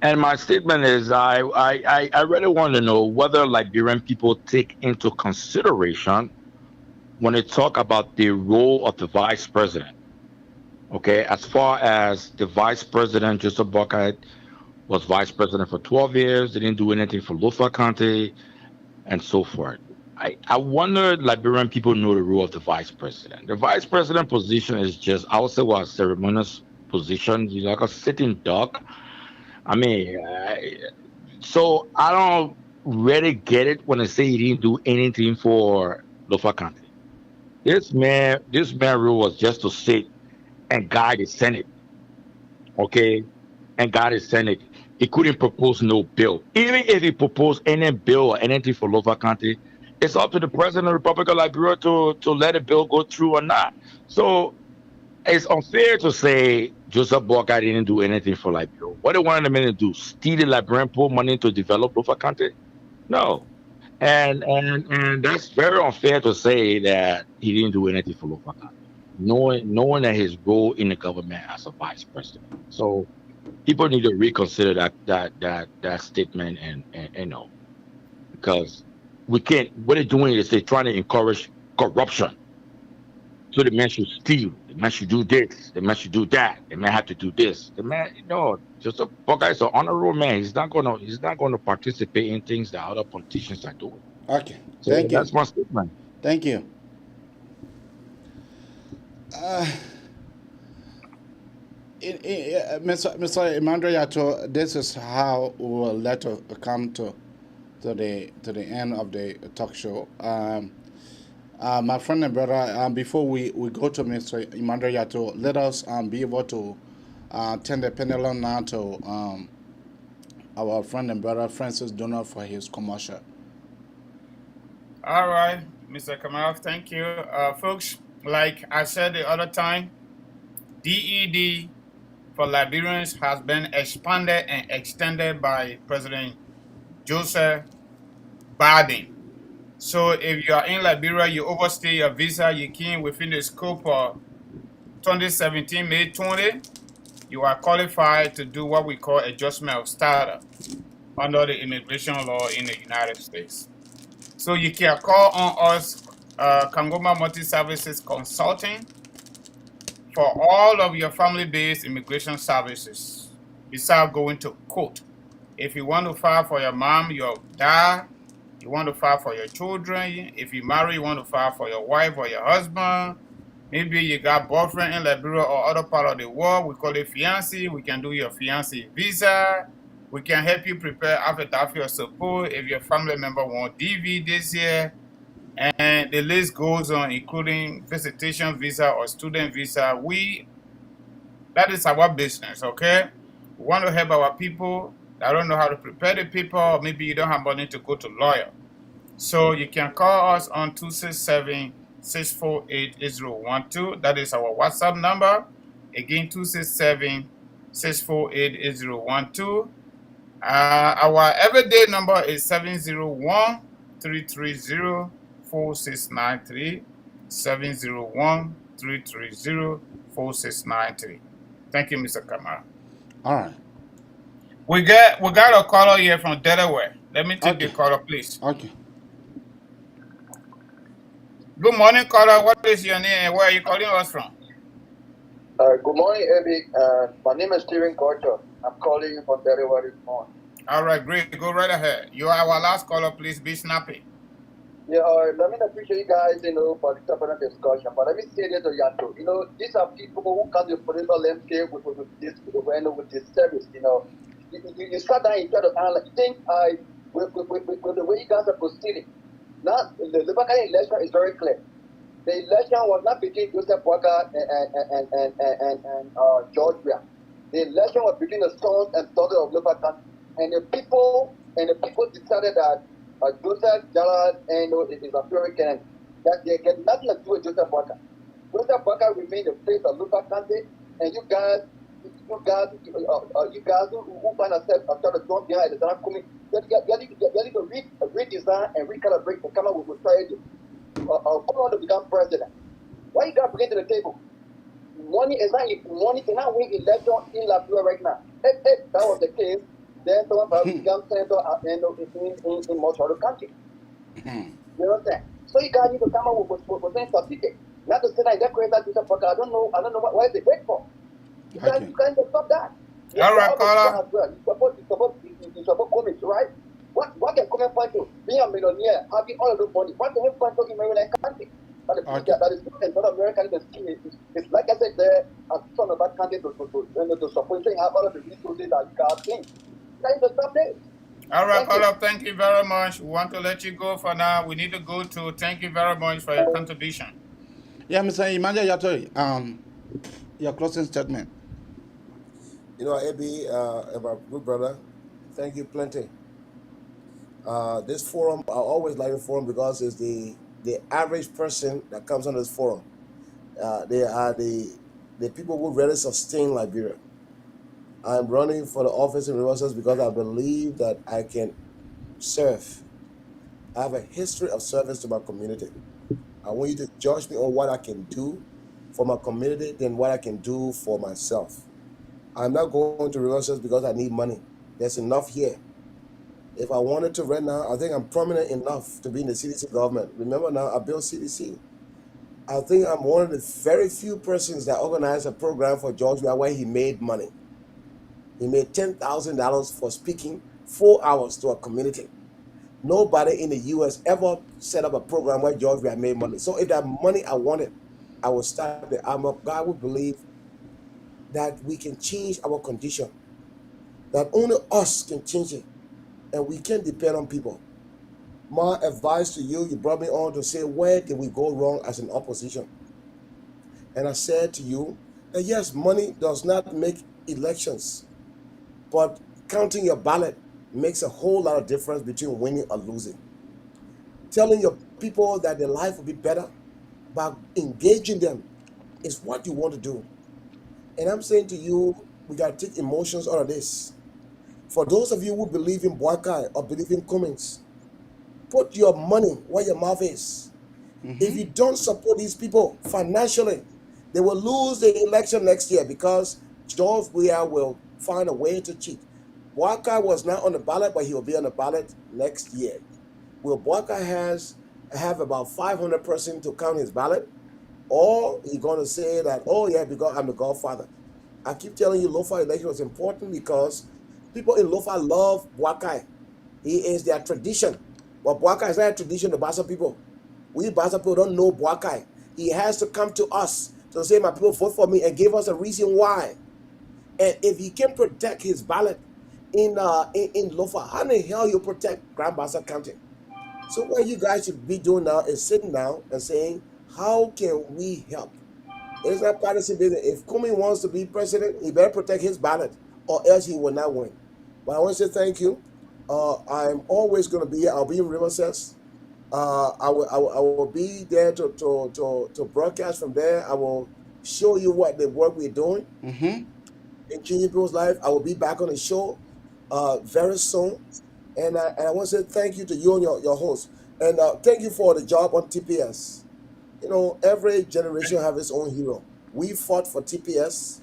And my statement is I really want to know whether Liberian people take into consideration when they talk about the role of the vice president. Okay, as far as the vice president, Joseph Boakai was vice president for 12 years, they didn't do anything for Lofa County, and so forth. I wonder Liberian people know the role of the vice president. The vice president position is just, I would say, a ceremonious position. He's like a sitting duck. I mean, so I don't really get it when they say he didn't do anything for Lofa County. This man role was just to sit and guide the Senate, okay, and guide the Senate. He couldn't propose no bill. Even if he proposed any bill or anything for Lofa County, it's up to the president of the Republic of Liberia to let a bill go through or not. So it's unfair to say Joseph Boakai didn't do anything for Liberia. What they wanted him to do? Steal the Liberian poor money to develop Lofa County? No. And that's very unfair to say that he didn't do anything for Lofa County, knowing that his role in the government as a vice president. So people need to reconsider that statement and know, because we can't. What they're doing is they're trying to encourage corruption. So the man should steal. The man should do this. The man should do that. The man have to do this. The man, Joseph Boakai is an honorable man. He's not gonna participate in things that other politicians are doing. Okay. So Thank you. that's my statement. Thank you. Mr. Emmanuel Yato, this is how we will let to come to the end of the talk show. My friend and brother, before we go to Mr. Emmanuel Yato, let us be able to turn the pendulum now to our friend and brother Francis Donald for his commercial. All right, Mr. Kamal, thank you. Folks, like I said the other time, DED for Liberians has been expanded and extended by President Joseph Biden. So if you are in Liberia, you overstay your visa, you came within the scope of 2017, May 20, you are qualified to do what we call adjustment of status under the immigration law in the United States. So you can call on us, Kangoma Multi-Services Consulting, for all of your family-based immigration services, besides going to court. If you want to file for your mom, your dad, you want to file for your children, if you marry, you want to file for your wife or your husband, maybe you got boyfriend in Liberia or other part of the world, we call it fiancé, we can do your fiancé visa, we can help you prepare affidavit of support if your family member want DV this year, and the list goes on, including visitation visa or student visa. That is our business, okay? We want to help our people that don't know how to prepare the people, or maybe you don't have money to go to lawyer. So you can call us on 267-648-8012. That is our WhatsApp number. Again, 267-648-8012. Our everyday number is 701-330-4693. 701-330-4693. Thank you, Mr. Kamara. All right. We got a caller here from Delaware. Let me take the caller, please. Okay. Good morning, caller. What is your name and where are you calling us from? Good morning, Abby. My name is Stephen Gorter. I'm calling you from Delaware this morning. All right, great. Go right ahead. You are our last caller. Please be snappy. Yeah, let me appreciate you guys, for the topic discussion. But let me say this to Yato. These are people who come to the political landscape with this service. You start down and try to analyze. With the way you guys are proceeding, now the Liberia election is very clear. The election was not between Joseph Boakai and George Weah. The election was between the sons and daughters of Lofa County, and the people decided that Joseph Jala is a pure candidate. That they get nothing to do with Joseph Boakai. Joseph Boakai remained the face of Lofa County, and you guys you guys who find yourself after the drone behind the dark coming, you need to redesign and recalibrate and come up with a strategy. Who want to become president? Why you got to bring to the table? Money cannot win election in Liberia right now. If that was the case, then someone probably become senator in most other countries. You understand? So you guys need to come up with something specific. Not to say that that creator is a fucker. I don't know what is it wait for. You guys need to stop that. All right, caller. You support comments, right? What can comment point to? Being a millionaire, having all of the money. What can he point to in Maryland country? But that is good and not American it's like I said there, a son of that country to support saying have all of the resources that you got in. That is the stop there. All right, caller, thank you very much. We want to let you go for now. We need to go to thank you very much for your contribution. Yeah, Mr. Emmanuel Yato, your closing statement. You know, AB, my good brother, thank you plenty. This forum, I always like the forum because it's the average person that comes on this forum. They are the people who really sustain Liberia. I'm running for the office in Resources because I believe that I can serve. I have a history of service to my community. I want you to judge me on what I can do for my community than what I can do for myself. I'm not going to Resources because I need money. There's enough here. If I wanted to rent now, I think I'm prominent enough to be in the CDC government. Remember now, I built CDC. I think I'm one of the very few persons that organized a program for George Weah where he made money. He made $10,000 for speaking 4 hours to a community. Nobody in the U.S. ever set up a program where George Weah made money. So if that money I wanted, I would start it. God would believe that we can change our condition. That only us can change it. And we can't depend on people. My advice to you, you brought me on to say, where did we go wrong as an opposition? And I said to you that yes, money does not make elections, but counting your ballot makes a whole lot of difference between winning or losing. Telling your people that their life will be better by engaging them is what you want to do. And I'm saying to you, we got to take emotions out of this. For those of you who believe in Boakai or believe in Cummings, put your money where your mouth is. If you don't support these people financially, they will lose the election next year because George Weah will find a way to cheat. Boakai was not on the ballot, but he will be on the ballot next year. Will Boakai have about 500 persons to count his ballot? Or he going to say that, oh yeah, because I'm the godfather. I keep telling you, Lofa election was important because people in Lofa love Boakai. He is their tradition. But Boakai is not a tradition to Bassa people. We Bassa people don't know Boakai. He has to come to us to say, my people, vote for me and give us a reason why. And if he can protect his ballot in Lofa, how in the hell you protect Grand Bassa County? So what you guys should be doing now is sitting down and saying, how can we help? It's not partisan business. If Kumi wants to be president, he better protect his ballot or else he will not win. But I want to say thank you. I'm always going to be here. I'll be in Riverside. I will be there to broadcast from there. I will show you what the work we're doing in changing people's life. I will be back on the show very soon. And I want to say thank you to you and your host. And thank you for the job on TPS. You know, every generation have its own hero. We fought for TPS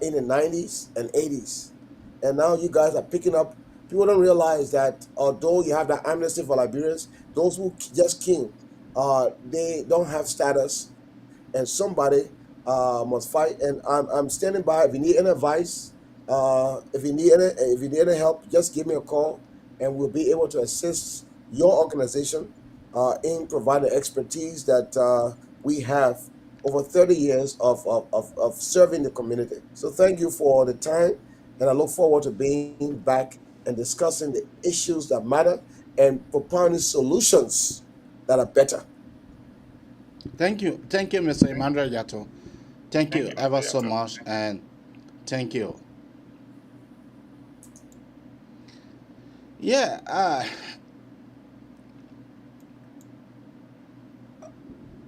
in the 90s and 80s. And now you guys are picking up. People don't realize that although you have that amnesty for Liberians, those who just came, they don't have status. And somebody must fight. And I'm standing by. If you need any advice, if you need any help, just give me a call, and we'll be able to assist your organization in providing expertise that we have over 30 years of serving the community. So thank you for the time, and I look forward to being back and discussing the issues that matter and propounding solutions that are better. Thank you, Mr. Emmanuel Yato. Thank you ever so much, and thank you. Yeah,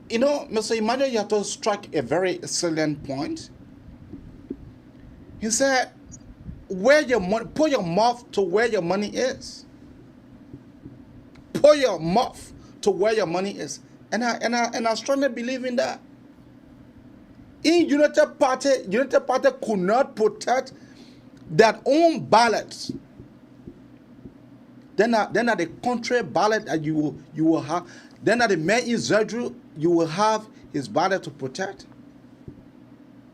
you know, Mr. Emmanuel Yato struck a very salient point. He said, where your money, put your mouth to where your money is. Put your mouth to where your money is. And I strongly believe in that. In United Party could not protect their own ballots. Then at the country ballot that you will have. Then at the man in Zedru, you will have his ballot to protect.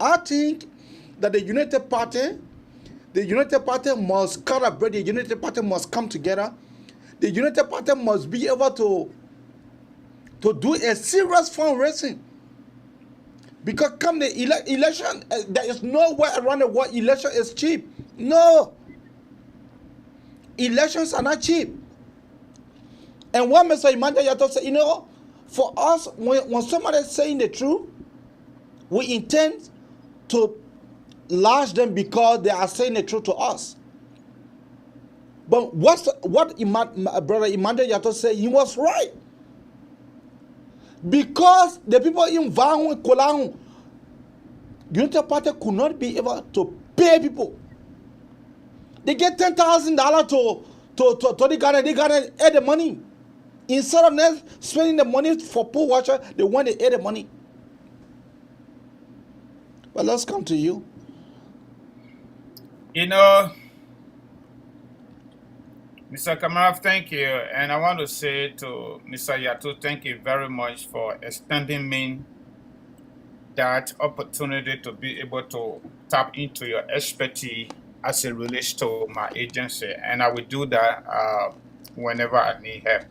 I think that the United Party must collaborate. The United Party must come together. The United Party must be able to do a serious fundraising. Because come the election, there is nowhere around the world election is cheap. No. Elections are not cheap. And what Mr. Emmanuel Yato said, for us, when somebody is saying the truth, we intend to lash them because they are saying the truth to us. But what Brother Emmanuel Yato said, he was right. Because the people in Vahu and Kolahu, United Party could not be able to pay people. They get $10,000 to the Ghana. They gotta add the money. Instead of them spending the money for poor watcher, they want to add the money. But let's come to you. Mr. Kamarov, thank you. And I want to say to Mr. Yato, thank you very much for extending me that opportunity to be able to tap into your expertise as it relates to my agency. And I will do that whenever I need help.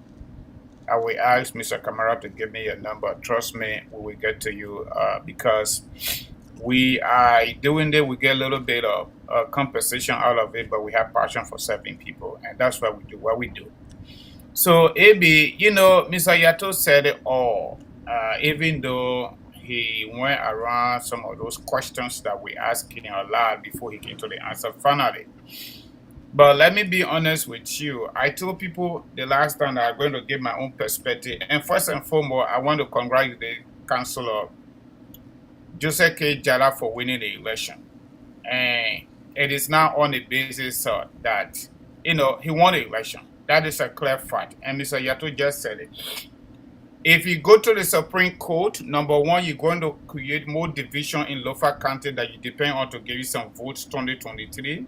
I will ask Mr. Kamarov to give me your number. Trust me, we will get to you because we are doing it. We get a little bit of compensation out of it, but we have passion for serving people, and that's why we do what we do. So, AB, Mr. Yato said it all, even though he went around some of those questions that we asked him a lot before he came to the answer finally. But let me be honest with you. I told people the last time that I'm going to give my own perspective, and first and foremost, I want to congratulate the Councillor Joseph K. Jala for winning the election. And it is now on the basis that, he won the election. That is a clear fact. And Mr. Yato just said it. If you go to the Supreme Court, number one, you're going to create more division in Lofa County that you depend on to give you some votes 2023.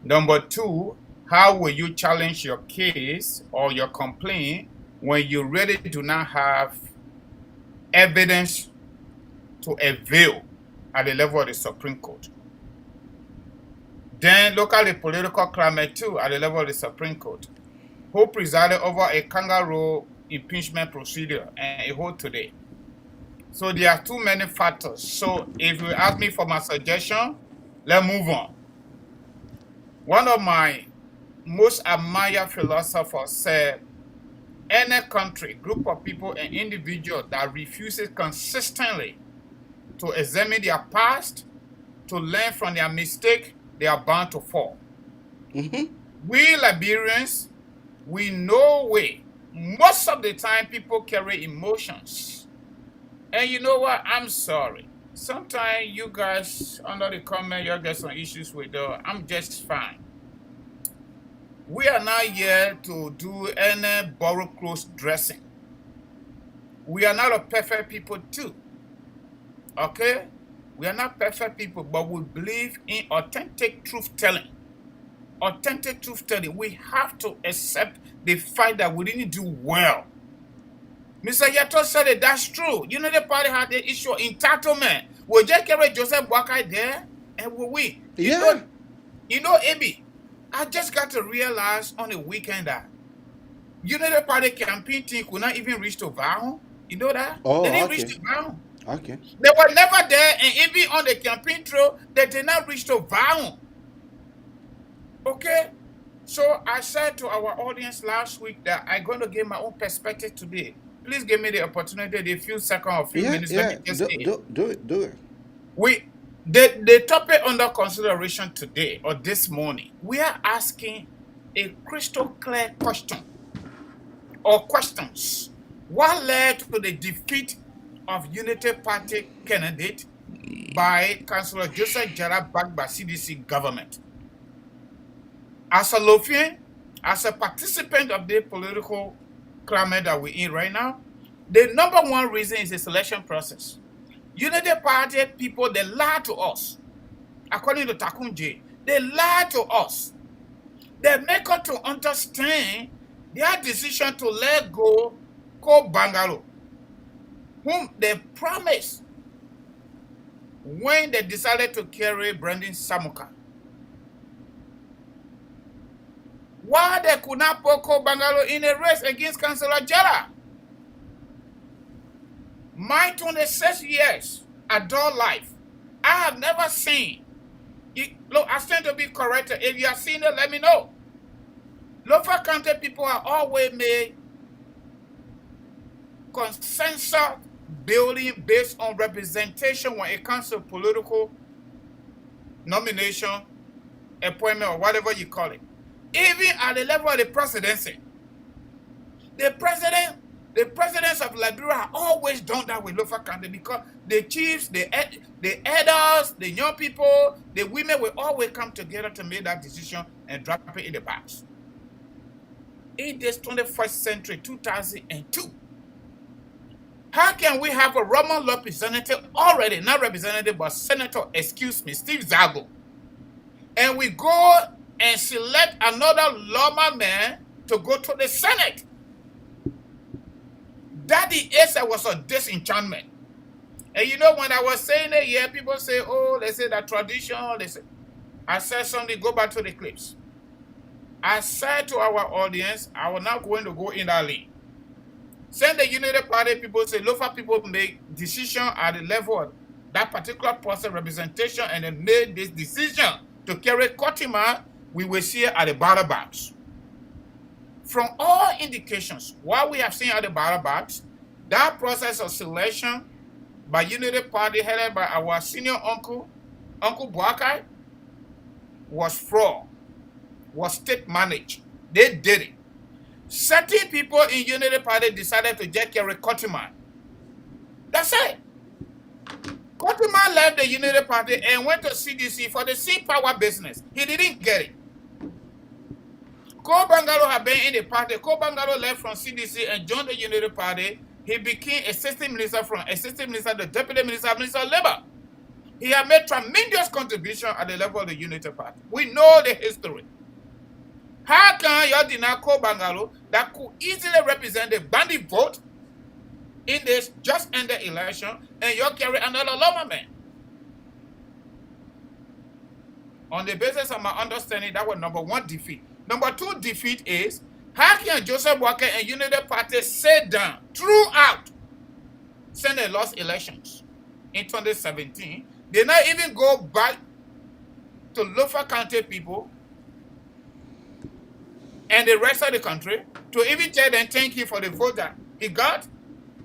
Number two, how will you challenge your case or your complaint when you really do not have evidence to avail at the level of the Supreme Court? Then look at the political climate too at the level of the Supreme Court. Who presided over a kangaroo impeachment procedure and a hold today? So there are too many factors. So if you ask me for my suggestion, let's move on. One of my most admired philosophers said, any country, group of people, and individual that refuses consistently to examine their past, to learn from their mistake, they are bound to fall. We Liberians, we know way. Most of the time, people carry emotions. And you know what? I'm sorry. Sometimes you guys, under the comment, you get some issues with I'm just fine. We are not here to do any borrowed clothes dressing. We are not a perfect people too. Okay? We are not perfect people, but we believe in authentic truth-telling. Authentic truth-telling. We have to accept the fact that we didn't do well. Mr. Yato said it, that's true. The party had the issue of entitlement. We just carry Joseph Boakai there, and we. Yeah. Abi, I just got to realize on the weekend that the party campaign team could not even reach to Vahu. You know that? Oh, they didn't okay. reach to Vahu. Okay. They were never there, and even on the campaign trail, they did not reach to Vahu. Okay? So I said to our audience last week that I'm going to give my own perspective today. Please give me the opportunity, a few seconds or few minutes. Let me just do it. The topic under consideration today or this morning, we are asking a crystal clear question or questions. What led to the defeat of Unity Party candidate by Councillor Joseph Jara backed by CDC government. As a Lofian, as a participant of the political climate that we're in right now, the number one reason is the selection process. Unity Party people, they lie to us. According to Takunji, they lie to us. They make us to understand their decision to let go Bangalo, whom they promised when they decided to carry Brandon Samuka. Why they could not put Bangalo in a race against Councillor Jara? My 26 years adult life, I have never seen. Look, I stand to be corrected. If you have seen it, let me know. Lofa County people are always made consensus building based on representation when it comes to political nomination, appointment, or whatever you call it. Even at the level of the presidency. The presidents of Liberia have always done that with Lofa County because the chiefs, the elders, the young people, the women will always come together to make that decision and drop it in the box. In this 21st century, 2002, how can we have a Roman law representative already, not representative, but senator, Steve Zago, and we go and select another lawman man to go to the Senate? That the answer was a disenchantment. And you know, when I was saying it here, people say, oh, they say that tradition, I said something, go back to the clips. I said to our audience, I was not going to go in that lane. Send the Unity Party people say, Lofa people make decision at the level of that particular person representation and they made this decision to carry Kotima, we will see it at the ballot box. From all indications, what we have seen at the ballot box, that process of selection by Unity Party headed by our senior uncle, Uncle Boakai, was fraud, was state managed. They did it. Certain people in Unity Party decided to just carry Kotima. That's it. Kotima left the Unity Party and went to CDC for the sea power business. He didn't get it. Bangalo had been in the party. Bangalo left from CDC and joined the Unity Party. He became assistant minister from assistant minister to deputy minister, Minister of Labor. He had made tremendous contribution at the level of the Unity Party. We know the history. How can you deny Bangalo that could easily represent the bandit vote in this just ended election and you carry another lawman man? On the basis of my understanding, that was number one defeat. Number two defeat is, how can Joseph Walker and Unity Party sit down throughout since they lost elections in 2017? They not even go back to Lofa County people and the rest of the country to even tell them thank you for the vote that he got.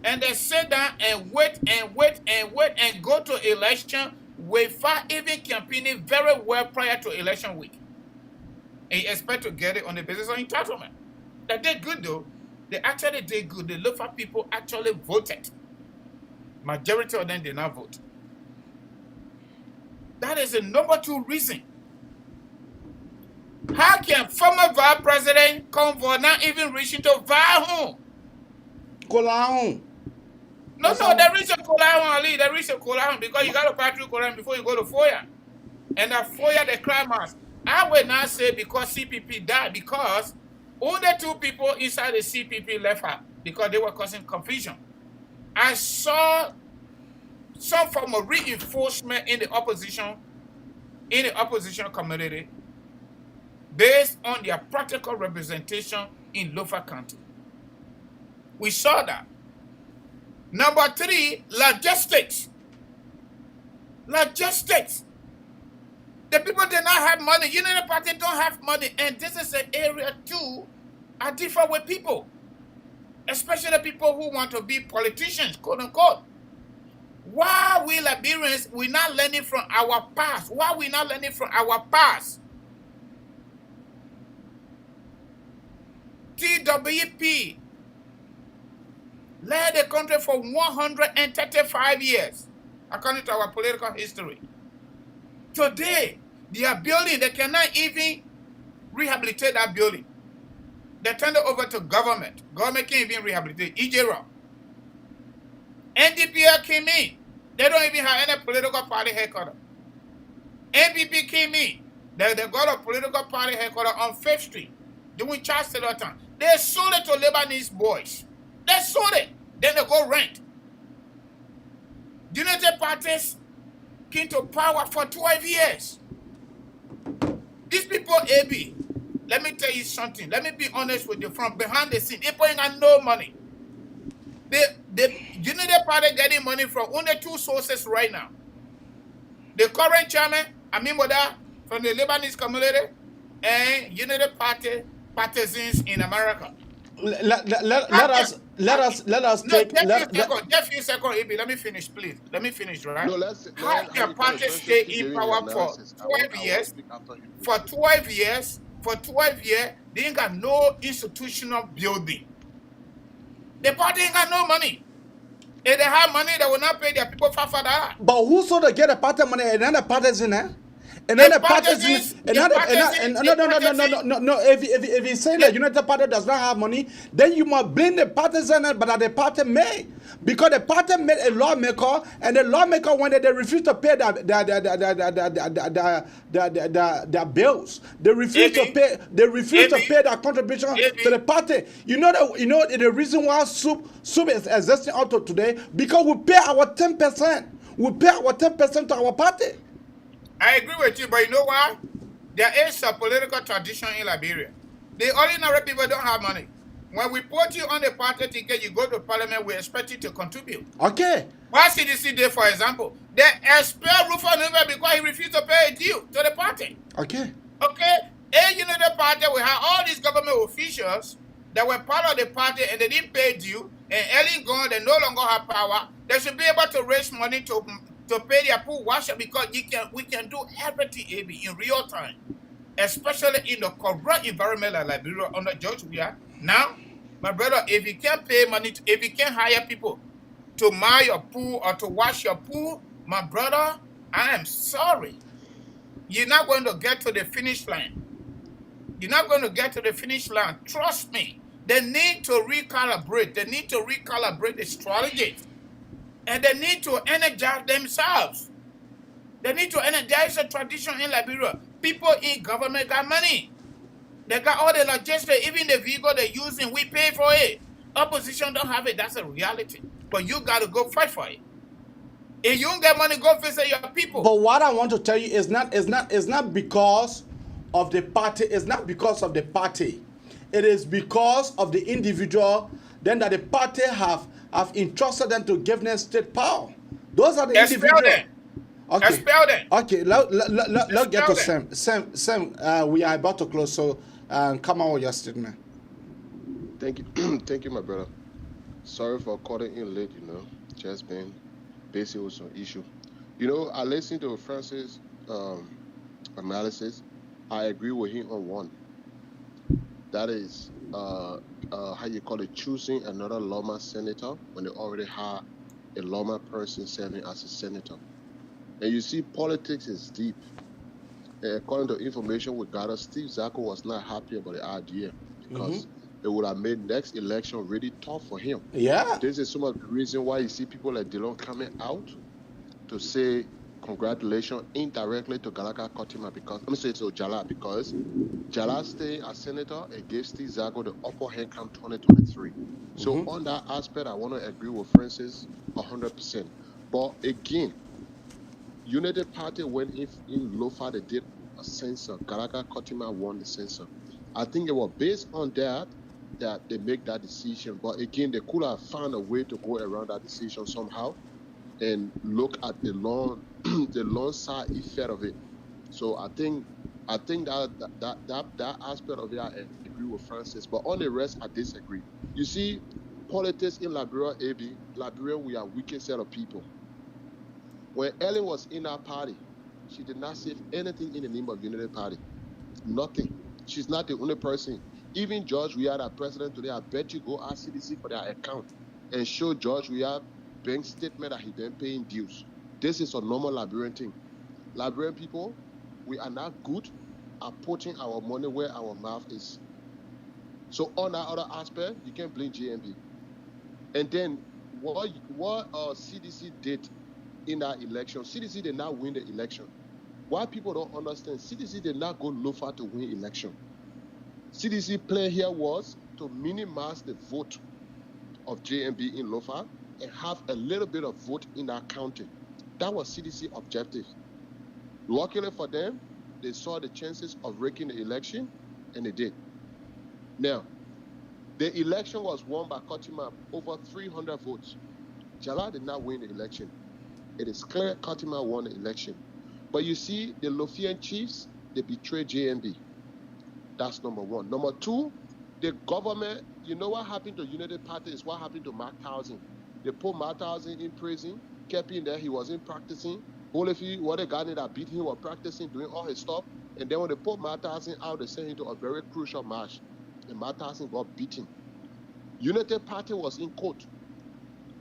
And they sit down and wait and go to election without even campaigning very well prior to election week. And you expect to get it on the basis of entitlement. They did good though. They actually did good. The Lofa people actually voted. Majority of them did not vote. That is the number two reason. How can former vice president come for not even reaching to vice home? Kolahun. No, they reach a Kolahun, Ali. They reach a Kolahun because you got to pass through Kolahun before you go to Foya. And that Foya, the climax. I will not say because CPP died, because only two people inside the CPP left out because they were causing confusion. I saw some form of reinforcement in the opposition community based on their practical representation in Lofa County. We saw that. Number three, logistics. Logistics. The people did not have money. Unity Party don't have money. And this is an area too, I differ with people. Especially the people who want to be politicians, quote unquote. Why we Liberians, we're not learning from our past? Why we not learning from our past? TWP led the country for 135 years. according to our political history. Today, they are building, they cannot even rehabilitate that building. They turned it over to government. Government can't even rehabilitate. EJ NDPL came in. They don't even have any political party headquarters. NPP came in. They got a political party headquarters on 5th Street, doing Charles Taylor Town. They sold it to Lebanese boys. They sold it. Then they go rent. United parties came to power for 12 years. These people, AB, let me tell you something. Let me be honest with you. From behind the scene, people ain't got no money. The United Party getting money from only 2 sources right now. The current chairman, Amin Boda, from the Lebanese community, and United Party partisans in America. Let us take. Just few seconds, AB. Let me finish, please. Let me finish, right? No, How can party stay in power for 12 years? For 12 years, they ain't got no institutional building. The party ain't got no money. If they have money, they will not pay their people $5. But who so they get the party money and then the parties in there? And then the parties no. If you say that United Party does not have money, then you must blame the parties in it, but that the party made. Because the party made a lawmaker, and the lawmaker, when they refuse to pay their bills, they refuse to pay their contribution to the party. You know the reason why soup is existing up to today, because we pay our 10%. We pay our 10% to our party. I agree with you, but you know why? There is a political tradition in Liberia. The ordinary people don't have money. When we put you on the party ticket, you go to parliament, we expect you to contribute. Okay. Why CDC Day, for example, they expel Lofa because he refused to pay a due to the party. Okay. Okay? And you know the party, we have all these government officials that were part of the party and they didn't pay due, and early gone, they no longer have power. They should be able to raise money to pay their pool washer, because we can do everything, AB, in real time, especially in the corrupt environment like Liberia under George we are. Now, my brother, if you can't pay money, if you can't hire people to mine your pool or to wash your pool, my brother, I am sorry. You're not going to get to the finish line. You're not going to get to the finish line. Trust me. They need to recalibrate. They need to recalibrate the strategies. And they need to energize themselves. They need to energize the tradition in Liberia. People in government got money. They got all the logistics, even the vehicle they're using, we pay for it. Opposition don't have it. That's a reality. But you got to go fight for it. If you don't get money, go visit your people. But what I want to tell you is not because of the party. It's not because of the party. It is because of the individual. Then that the party have entrusted them to give them state power. Those are the individuals. Okay. Expel them. Okay. Let's get to Sam. Sam, we are about to close, so come on with your statement. Thank you, thank you, my brother. Sorry for calling in late. Just been busy with some issue. I listened to Francis' analysis. I agree with him on one. That is, how you call it, choosing another Loma senator when they already have a Loma person serving as a senator. And you see, politics is deep. And according to information we gathered, Steve Zako was not happy about the idea because it would have made next election really tough for him. Yeah. This is some of the reason why you see people like Dillon coming out to say congratulations indirectly to Galaka Kotima because Jala, because Jala staying as senator, it gave Steve Zago the upper hand come 2023. So on that aspect, I want to agree with Francis 100%. But again, United Party went in Lofa, they did a censor. Galaka Kotima won the censor. I think it was based on that they make that decision. But again, they could have found a way to go around that decision somehow and look at the long side effect of it. So I think that aspect of it, I agree with Francis. But on the rest, I disagree. You see, politics in Liberia, Liberia, we are a wicked set of people. When Ellen was in our party, she did not save anything in the name of Unity Party. Nothing. She's not the only person. Even George Weah, our president today, I bet you go ask CDC for their account and show George Weah bank statement that he been paying dues. this is a normal Liberian thing. Liberian people, we are not good at putting our money where our mouth is. So on that other aspect, you can blame JMB. And then what CDC did in that election, CDC did not win the election. Why people don't understand, CDC did not go Lofa to win election. CDC plan here was to minimize the vote of JMB in Lofa and have a little bit of vote in that county. That was CDC objective. Luckily for them, they saw the chances of wrecking the election, and they did. Now, the election was won by Kotima over 300 votes. Jala did not win the election. It is clear Kotima won the election. But you see, the Lofian chiefs, they betrayed JMB. That's number one. Number two, the government, you know what happened to Unity Party is what happened to Mark Townsend. They put Mark Townsend in prison, kept him there, he wasn't practicing. Holyfield, what the guy that beat him was practicing, doing all his stuff. And then when they put Mark Townsend out, they sent him to a very crucial match. And Mark Townsend got beaten. Unity Party was in court.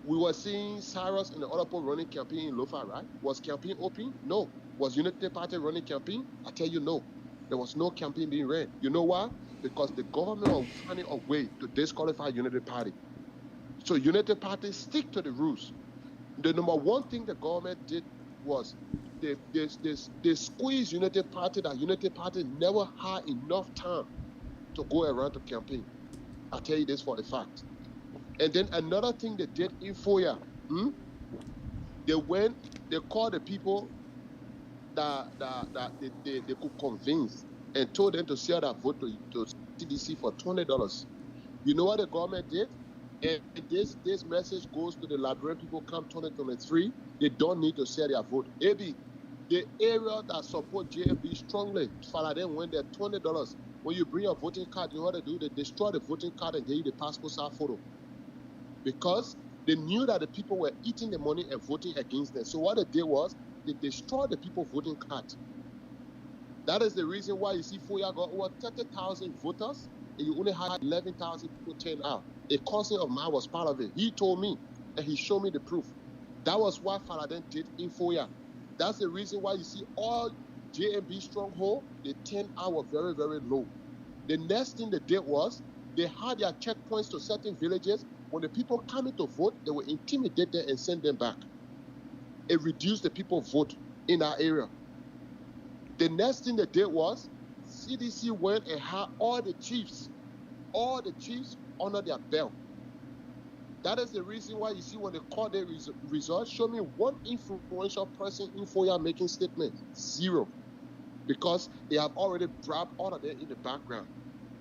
We were seeing Cyrus and the other people running campaign in Lofa, right? Was campaign open? No. Was Unity Party running campaign? I tell you no. There was no campaign being ran. You know why? Because the government was finding a way to disqualify Unity Party. So Unity Party stick to the rules. The number one thing the government did was they squeezed Unity Party, that Unity Party never had enough time to go around to campaign. I tell you this for a fact. And then another thing they did in Foya, they called the people that they could convince and told them to sell their vote to CDC for $20. You know what the government did? And this message goes to the Liberian people come 2023. They don't need to sell their vote. AB, the area that support JMB strongly, follow them when they're $20. When you bring your voting card, you know what they do? They destroy the voting card and give you the passport size photo. Because they knew that the people were eating the money and voting against them. So what they did was they destroyed the people voting card. That is the reason why you see Foya got over 30,000 voters and you only had 11,000 people turn out. A cousin of mine was part of it. He told me and he showed me the proof. That was what Faladen did in Foya. That's the reason why you see all JMB stronghold, they turned out very, very low. The next thing they did was they had their checkpoints to certain villages. When the people coming to vote, they would intimidate them and send them back. It reduced the people vote in our area. The next thing they did was CDC went and had all the chiefs under their belt. That is the reason why you see when they call their results, show me one influential person in Foya making statement. Zero. Because they have already bribed all of them in the background.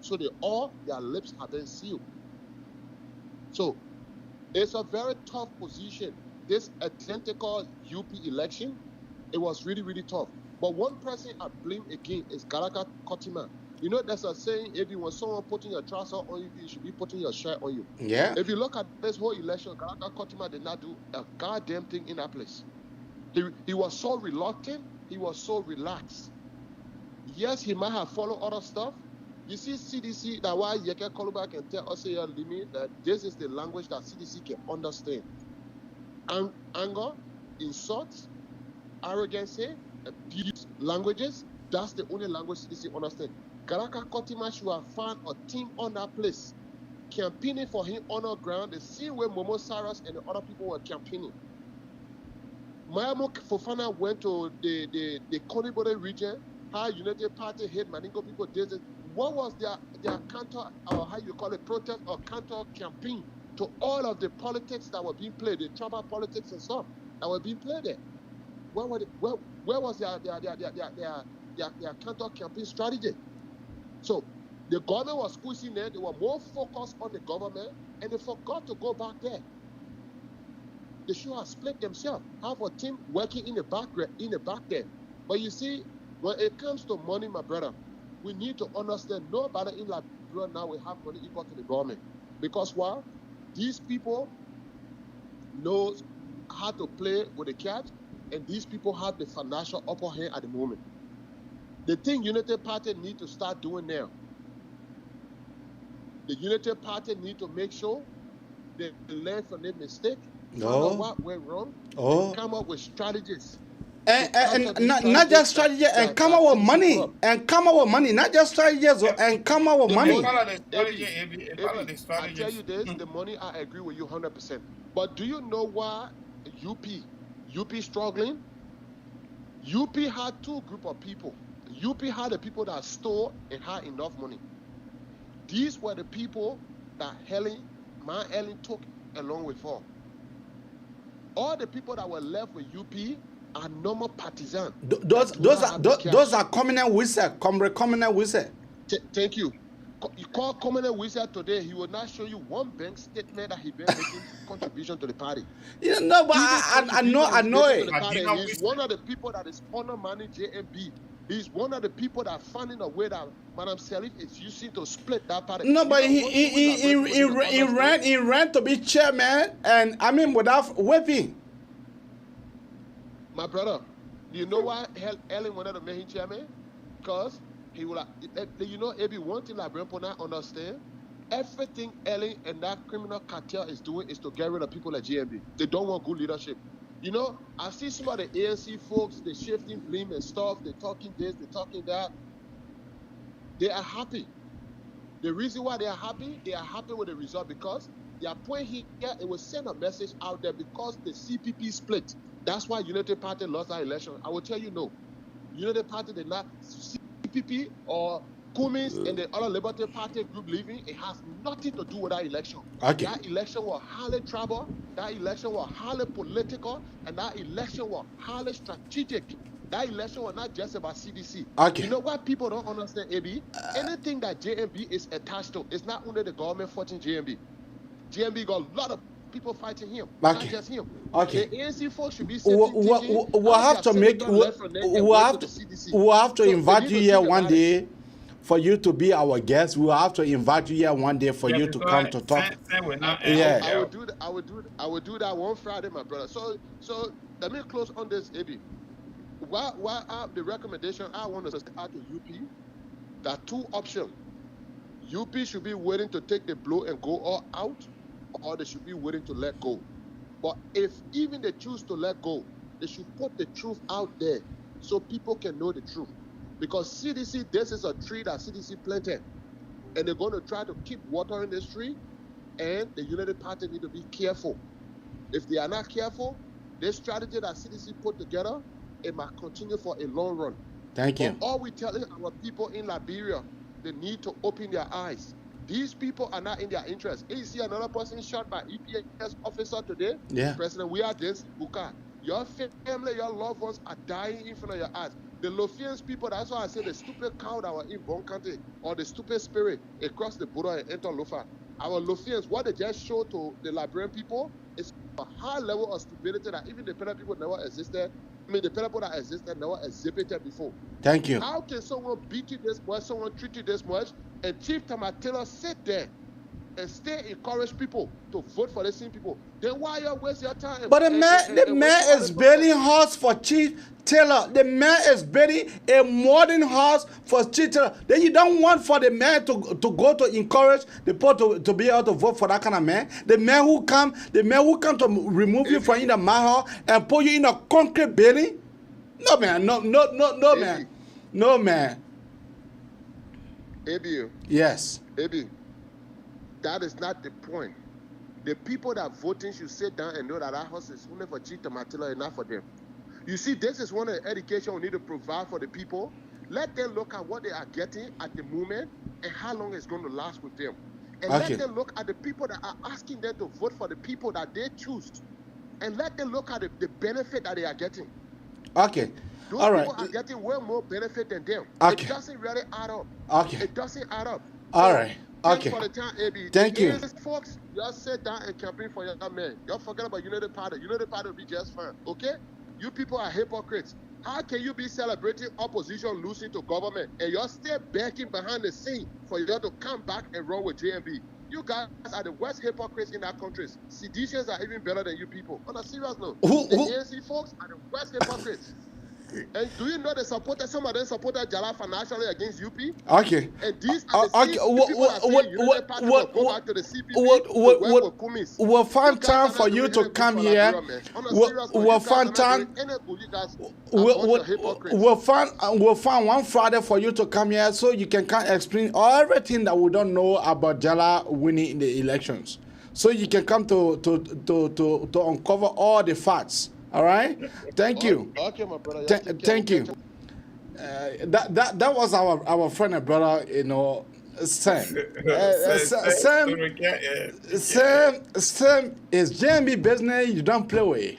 So their lips have been sealed. So it's a very tough position. This identical UP election, it was really, really tough. But one person I blame again is Galaka Kotima. You know, there's a saying, if you want someone putting your trouser on you, you should be putting your shirt on you. Yeah. If you look at this whole election, Galaka Kotima did not do a goddamn thing in that place. He was so reluctant. He was so relaxed. Yes, he might have followed other stuff. You see CDC, that why Yeke Koluba can tell us here, Limi, that this is the language that CDC can understand. Anger, insults, arrogancy, abuse languages, that's the only language CDC understands. Galaka Kotima should have found a team on that place, campaigning for him on the ground, the same way Momo Cyrus and the other people were campaigning. Mayamo Fofana went to the Konibode region, how United Party hate Maningo people did it. What was their counter, or how you call it, protest or counter campaign to all of the politics that were being played, the tribal politics and stuff that were being played there? Where was their counter campaign strategy? So the government was squeezing there. They were more focused on the government, and they forgot to go back there. They should have split themselves, have a team working in the back there. But you see, when it comes to money, my brother, we need to understand nobody in Liberia now will have money equal to the government. Because why? These people know how to play with the cash, and these people have the financial upper hand at the moment. The thing Unity Party need to start doing now, the Unity Party need to make sure they learn from their mistake Find out what went wrong and come up with strategies. And not just strategy and come up with money and come up with money, not just strategies and come up with money. I tell you this, the money, I agree with you 100%. But do you know why UP struggling? UP had two group of people. UP had the people that stole and had enough money. These were the people that Helen took along with her. All the people that were left with UP are normal partisans. Those are communal wizard, communal wizard. Thank you. You call communal wizard today, he will not show you one bank statement that he been making contribution to the party. Yeah, no, but I know it. He's one of the people that is honor money JMB. He's one of the people that finding a way that Madam Salif is using to split that party. No, but he ran to be chairman, and I mean without whipping. My brother, you know why Ellen wanted to make him chairman? Because he will, you know, every one thing Liberian people not understand. Everything Ellen and that criminal cartel is doing is to get rid of people like GMB. They don't want good leadership. You know, I see some of the ANC folks, they shifting blame and stuff, they talking this, they talking that. They are happy. The reason why they are happy with the result because their point here, it will send a message out there because the CPP split. That's why United Party lost our election. I will tell you no. United Party did not, CPP or Cummins and the other Liberty Party group leaving, it has nothing to do with that election. Okay. That election was highly tribal, that election was highly political, and that election was highly strategic. That election was not just about CDC. Okay. You know what people don't understand, AB? Anything that JMB is attached to, it's not only the government fighting JMB. JMB got a lot of people fighting him, not just him. Okay. The ANC folks should be we'll have to make, we'll have to invite you here one day for you to be our guest. We'll have to invite you here one day for you to come to talk. I would do that one Friday, my brother. So let me close on this, AB. Why the recommendation I want to add to UP, there are two options. UP should be willing to take the blow and go all out, or they should be willing to let go. But if even they choose to let go, they should put the truth out there so people can know the truth. Because CDC, this is a tree that CDC planted, and they're going to try to keep watering this tree, and the United Party need to be careful. If they are not careful, this strategy that CDC put together, it might continue for a long run. Thank you. But all we telling our people in Liberia, they need to open their eyes. These people are not in their interest. You see another person shot by EPS officer today? Yeah. President, we are this Buka. Your family, your loved ones are dying in front of your eyes. The Lofians people, that's why I say the stupid cow that were in Bon Country or the stupid spirit across the border and enter Lofa. Our Lofians, what they just showed to the Liberian people is a high level of stupidity that even the Pena people never existed. I mean, the people that existed never exhibited before. Thank you. How can someone beat you this much, someone treat you this much, and Chief Tamatila sit there and stay encourage people to vote for the same people? Then why you waste your time? But the man is building house for Chief Taylor. The man is building a modern house for Chief Taylor. Then you don't want for the man to go to encourage the people to be able to vote for that kind of man. The man who come to remove you from in the house and put you in a concrete building. No man, no man, no man. Abi. Yes. Abi. That is not the point. The people that voting should sit down and know that our house is only for Chief Tamatila and not for them. You see, this is one of the education we need to provide for the people. Let them look at what they are getting at the moment and how long it's going to last with them. And let them look at the people that are asking them to vote for the people that they choose. And let them look at the benefit that they are getting. Okay. Those all right. people are getting way more benefit than them. Okay. It doesn't really add up. Okay. It doesn't add up. All right. Okay. For the time, AB. Thank you. Folks, y'all sit down and campaign for your man. Y'all forget about United Party. United Party will be just fine. Okay? You people are hypocrites. How can you be celebrating opposition losing to government and you're still backing behind the scene for you to come back and run with JMB? You guys are the worst hypocrites in our countries. Seditious are even better than you people. On a serious note, the ANC folks are the worst hypocrites. And do you know some of them supported Jala financially against UP? Okay. And these are the people that say United Party will go back to the CPP to work with Kumis. We'll find time for you to come here. We'll find time. We'll find one Friday for you to come here so you can come explain everything that we don't know about Jala winning the elections. So you can come to uncover all the facts. All right? Thank you. Okay, my brother. Thank you. That was our friend and brother, Sam. Sam is JMB business you don't play with.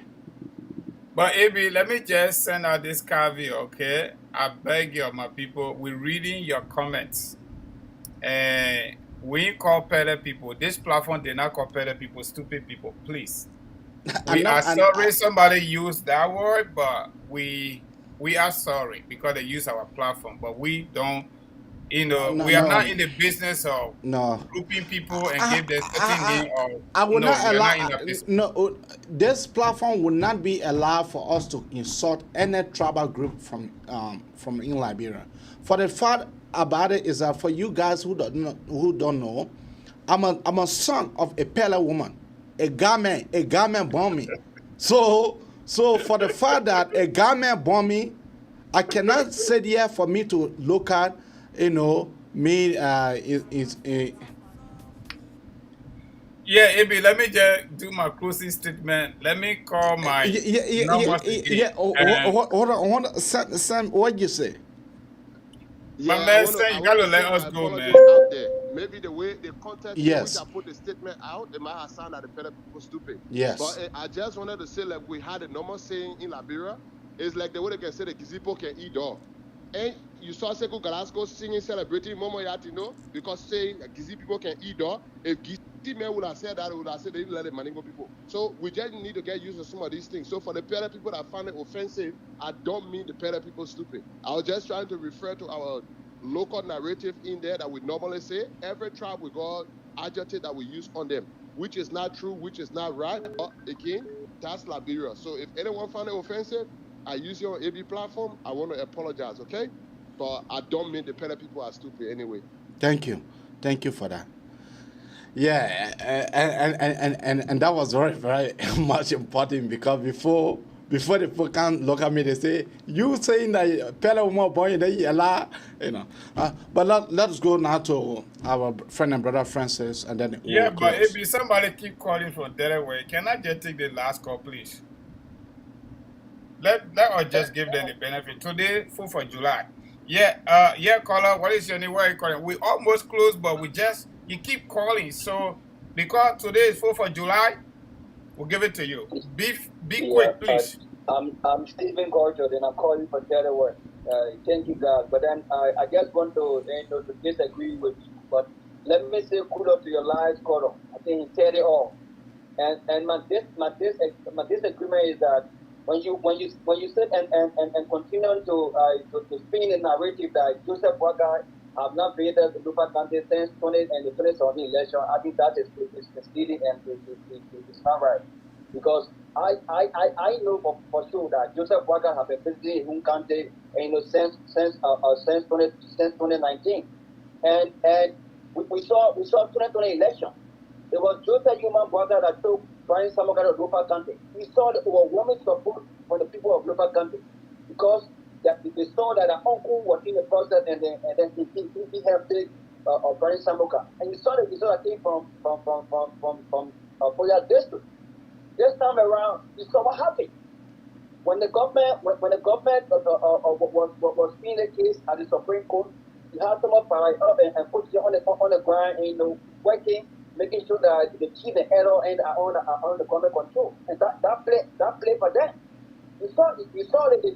But AB, let me just send out this caveat, okay? I beg you, my people, we're reading your comments. And we call Pele people. This platform did not call Pele people stupid people, please. We are sorry somebody used that word, but we are sorry because they use our platform. But we don't, we are not in the business of grouping people and give them certain name. I will not allow. This platform will not be allowed for us to insult any tribal group from in Liberia. For the fact about it is that for you guys who don't know, I'm a son of a Pele woman. A garment born me. So for the fact that a garment born me, I cannot sit here for me to look at, me Yeah, AB, let me just do my closing statement. Let me call my numbers again. Hold on. Sam, what you say? Yeah, my man saying you gotta let us go, man. Out there. Maybe the way the context in which I put the statement out, it might have sounded that the Pele people stupid. Yes. But I just wanted to say, like we had a normal saying in Liberia, it's like the way they can say the Gizipo can eat dog. And you saw Sekou Galasco singing, celebrating Momo Yatino, because saying Gizi people can eat dog. If Gizi men would have said that, they would have said they didn't let the Maningo people. So we just need to get used to some of these things. So for the Pele people that find it offensive, I don't mean the Pele people stupid. I was just trying to refer to our local narrative in there that we normally say. Every tribe we got adjective that we use on them, which is not true, which is not right. But again, that's Liberia. So if anyone find it offensive, I use your AB platform, I want to apologize, okay? But I don't mean the Pele people are stupid anyway. Thank you for that. Yeah, and that was very, very much important because before the people can look at me, they say, you saying that Pele more boy, they allow, But let's go now to our friend and brother Francis, and then yeah, but if somebody keep calling from Delaware, can I just take the last call, please? Let us just give them the benefit. Today, 4th of July. Yeah, caller, what is your name? Where are you calling? We almost closed, but you keep calling. So, because today is 4th of July, we'll give it to you. Be quick, please. I'm Stephen Gorgeous, and I'm calling from Delaware. Thank you, guys. But then I just want to disagree with you. But let me say kudos to your last caller. I think he said it all. And my disagreement is that when you sit and continue to spin the narrative that Joseph Waka have not been the Lofa County since 2017 election, I think that is misleading and it's not right. Because I know for sure that Joseph Waka have been visiting his home country since 2019, and we saw 2020 election. It was Joseph Human Waka that took Brian Samoga to Lofa County. We saw the overwhelming support from the people of Lofa County because they saw that their uncle was in the process and then he helped Brian Samoga. And you saw the thing from Foya district. This time around, you saw what happened. When the government was in the case at the Supreme Court, you had someone fire up and put you on the ground and working, making sure that they keep the error and are on the government control. And that play for them. You saw the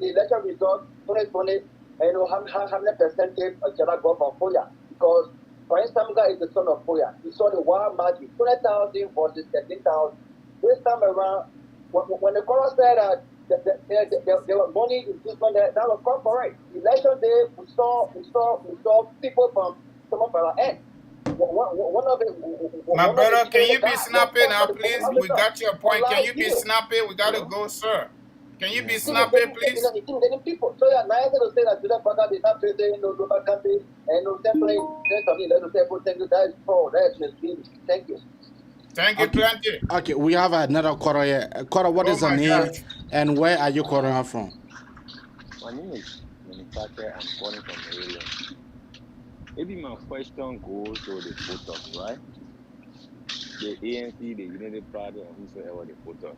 election result 2020 having a percentage of Jala go from Foya because Brian Samuga is the son of Foya. You saw the wild margin, 20,000 versus 13,000. This time around, when the caller said that there was money investment, that was correct. Election day, we saw people from some of our end. One of it. My brother, can you be snappy now, please? We got your point. Can you be snappy? We gotta go, sir. Can you be snappy, please? Intimidating people. So yeah, now I'm going to say that Joseph Boakai did not present no local country and no template. Thank you. That is false. That is misleading. Thank you. Thank you, plenty. Okay, we have another caller here. Caller, what is the name and where are you calling from? My name is Manufacturer. I'm calling from Maryland. Maybe my question goes to the voters, right? The ANC, the United Party, and whosoever the voters.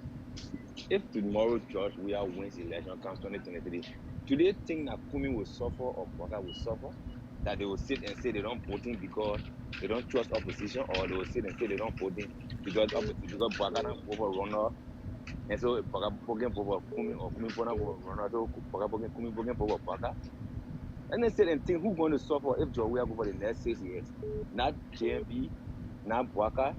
If tomorrow George Weah wins election comes 2023, do they think that Kumi will suffer or Boakai will suffer? That they will sit and say they don't voting because they don't trust opposition, or they will sit and say they don't voting because Boakai don't vote for runner, and so Boakai voting for Kumi or Kumi voting for runner, so Boakai voting for Boakai. And they sit and think who's going to suffer if George Weah go for the next 6 years? Not JMP, not Boakai,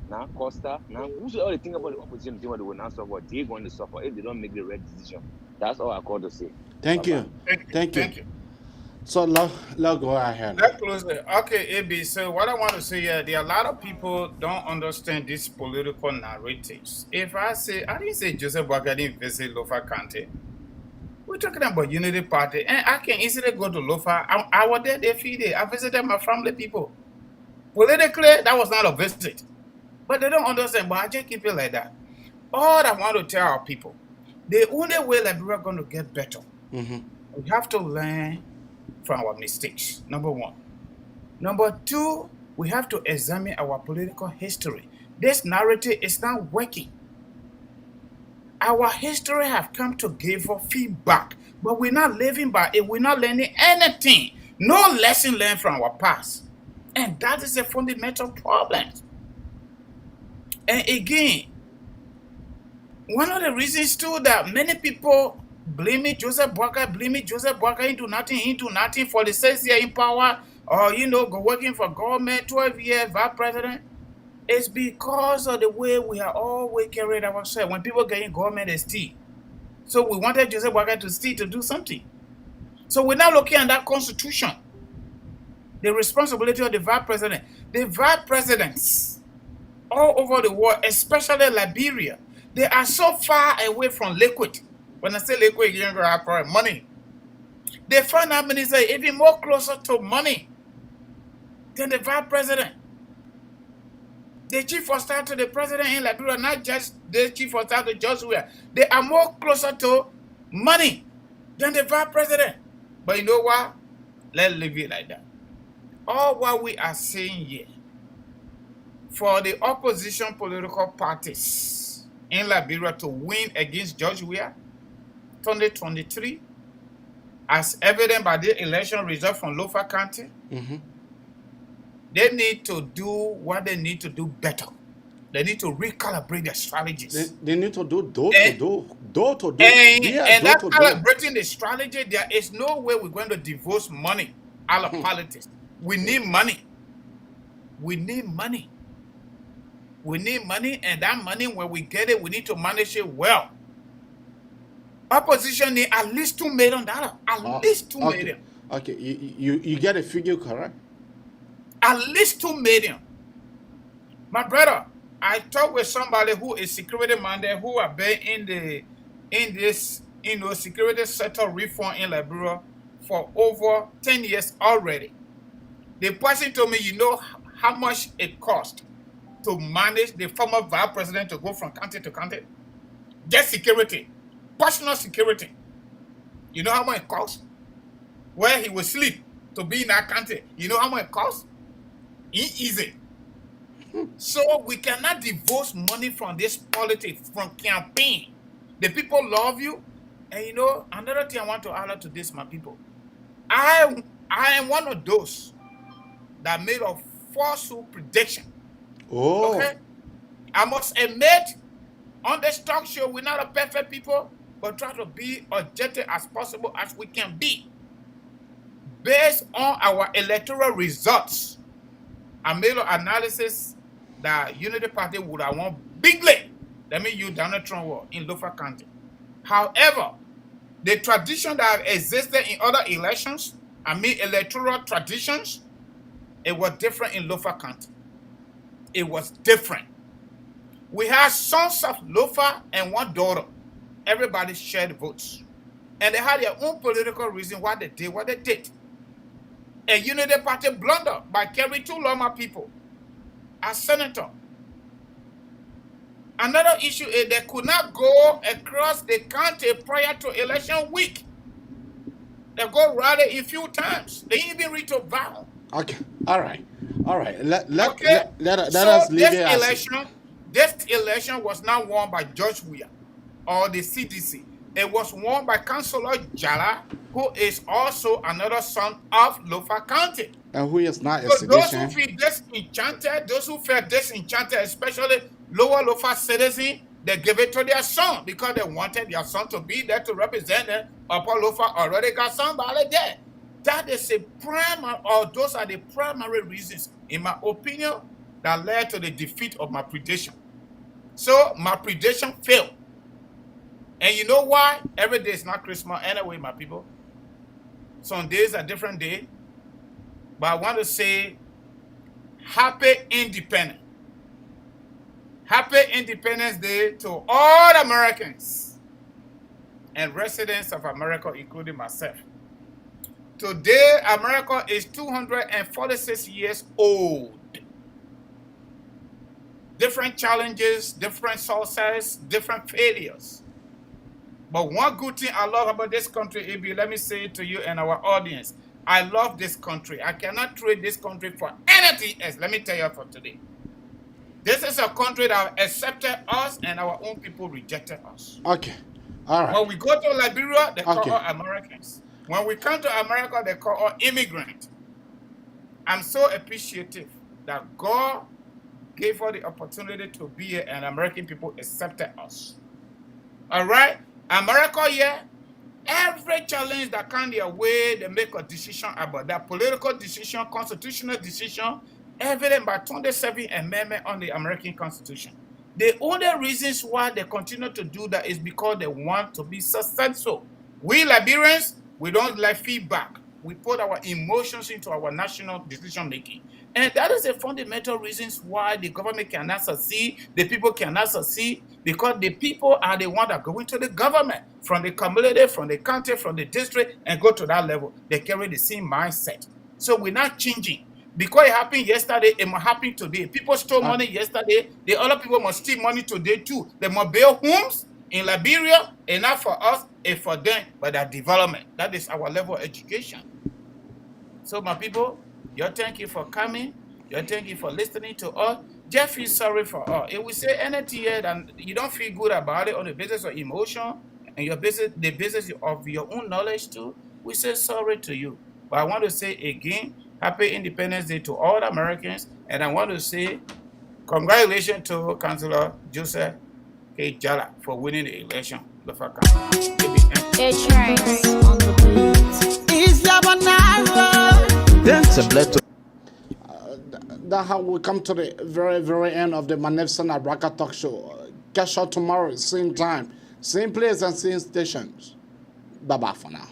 now Costa, now who's all the thing about the opposition team, they will not suffer, they're going to suffer if they don't make the right decision. That's all I call to say. Thank you. Thank you. So let's go ahead. Let's close it. Okay, AB. So what I want to say here, there are a lot of people don't understand these political narratives. If I say, I didn't say Joseph Boakai didn't visit Lofa County. We're talking about Unity Party, and I can easily go to Lofa. I was there, they feed it. I visited my family people. Politically, that was not a visit. But they don't understand, but I just keep it like that. All I want to tell our people, the only way Liberia is going to get better, we have to learn from our mistakes, number one. Number two, we have to examine our political history. This narrative is not working. Our history have come to give us feedback, but we're not living by it. We're not learning anything. No lesson learned from our past. And that is a fundamental problem. And again, one of the reasons too that many people blaming Joseph Boakai into nothing for the 6 years in power, or go working for government, 12 years, vice president, is because of the way we are always carried ourselves. When people get in government, they steal. So we wanted Joseph Boakai to steal to do something. So we're now looking at that constitution, the responsibility of the vice president. The vice presidents all over the world, especially Liberia, they are so far away from liquid. When I say liquid, you're going to have money. They find our minister even more closer to money than the vice president. The chief of staff to the president in Liberia, not just the chief of staff to George Weah, they are more closer to money than the vice president. But you know what? Let's leave it like that. All what we are saying here, for the opposition political parties in Liberia to win against George Weah 2023, as evident by the election result from Lofa County, they need to do what they need to do better. They need to recalibrate their strategies. They need to do door to door. And that calibrating the strategy, there is no way we're going to divorce money out of politics. We need money. We need money. We need money, and that money, when we get it, we need to manage it well. Opposition need at least $2 million. At least $2 million. Okay, you get a figure correct? At least $2 million. My brother, I talked with somebody who is security minded, who have been in this security sector reform in Liberia for over 10 years already. The person told me, you know how much it cost to manage the former vice president to go from county to county? Just security, personal security. You know how much it costs? Where he will sleep to be in that county. You know how much it costs? Easy. So we cannot divorce money from this politics, from campaign. The people love you. And another thing I want to add to this, my people. I am one of those that made a falsehood prediction. Oh. Okay? I must admit, on this talk show, we're not a perfect people, but try to be objective as possible as we can be. Based on our electoral results, I made an analysis that Unity Party would have won bigly. Let me use Donald Trump word in Lofa County. However, the tradition that existed in other elections, electoral traditions, it was different in Lofa County. It was different. We had sons of Lofa and one daughter. everybody shared votes. And they had their own political reason why they did what they did. A Unity Party blunder by carrying 2 Loma people as senator. Another issue is they could not go across the county prior to election week. They go rather a few times. They even reach to vow. Okay. All right. Let So us leave it as this election was not won by George Weah or the CDC. It was won by Councillor Jala, who is also another son of Lofa County. and who is not a So those sedition. who feel disenchanted, especially lower Lofa citizens, they give it to their son because they wanted their son to be there to represent them. Upper Lofa already got somebody there. That is a primary, or those are the primary reasons, in my opinion, that led to the defeat of my prediction. So my prediction failed. And you know why? Every day is not Christmas anyway, my people. Some days are different days. But I want to say happy independence. Happy Independence Day to all Americans and residents of America, including myself. Today, America is 246 years old. Different challenges, different successes, different failures. But one good thing I love about this country, AB, let me say it to you and our audience. I love this country. I cannot trade this country for anything else. Let me tell you for today. This is a country that accepted us and our own people rejected us. Okay. All right. When we go to Liberia, they call us Americans. When we come to America, they call us immigrants. I'm so appreciative that God gave us the opportunity to be here and American people accepted us. All right? America here, every challenge that comes their way, they make a decision about that. Political decision, constitutional decision, evident by 27 amendment on the American Constitution. The only reasons why they continue to do that is because they want to be successful. We Liberians, we don't like feedback. We put our emotions into our national decision making. And that is the fundamental reasons why the government cannot succeed, the people cannot succeed, because the people are the ones that go into the government, from the community, from the county, from the district, and go to that level. They carry the same mindset. So we're not changing. Because it happened yesterday, it must happen today. People stole money yesterday, the other people must steal money today too. They must build homes in Liberia, and not for us, and for them, but that development. That is our level of education. So my people, you thank you for coming. You thank you for listening to us. Just feel sorry for us. If we say anything here and you don't feel good about it on the basis of emotion and your business, the basis of your own knowledge too, we say sorry to you. But I want to say again, happy Independence Day to all Americans. And I want to say congratulations to Councillor Joseph K. Jala for winning the election. That's how we come to the very, very end of the Magnificent Abraka Talk Show. Catch up tomorrow, same time, same place and same stations. Bye-bye for now.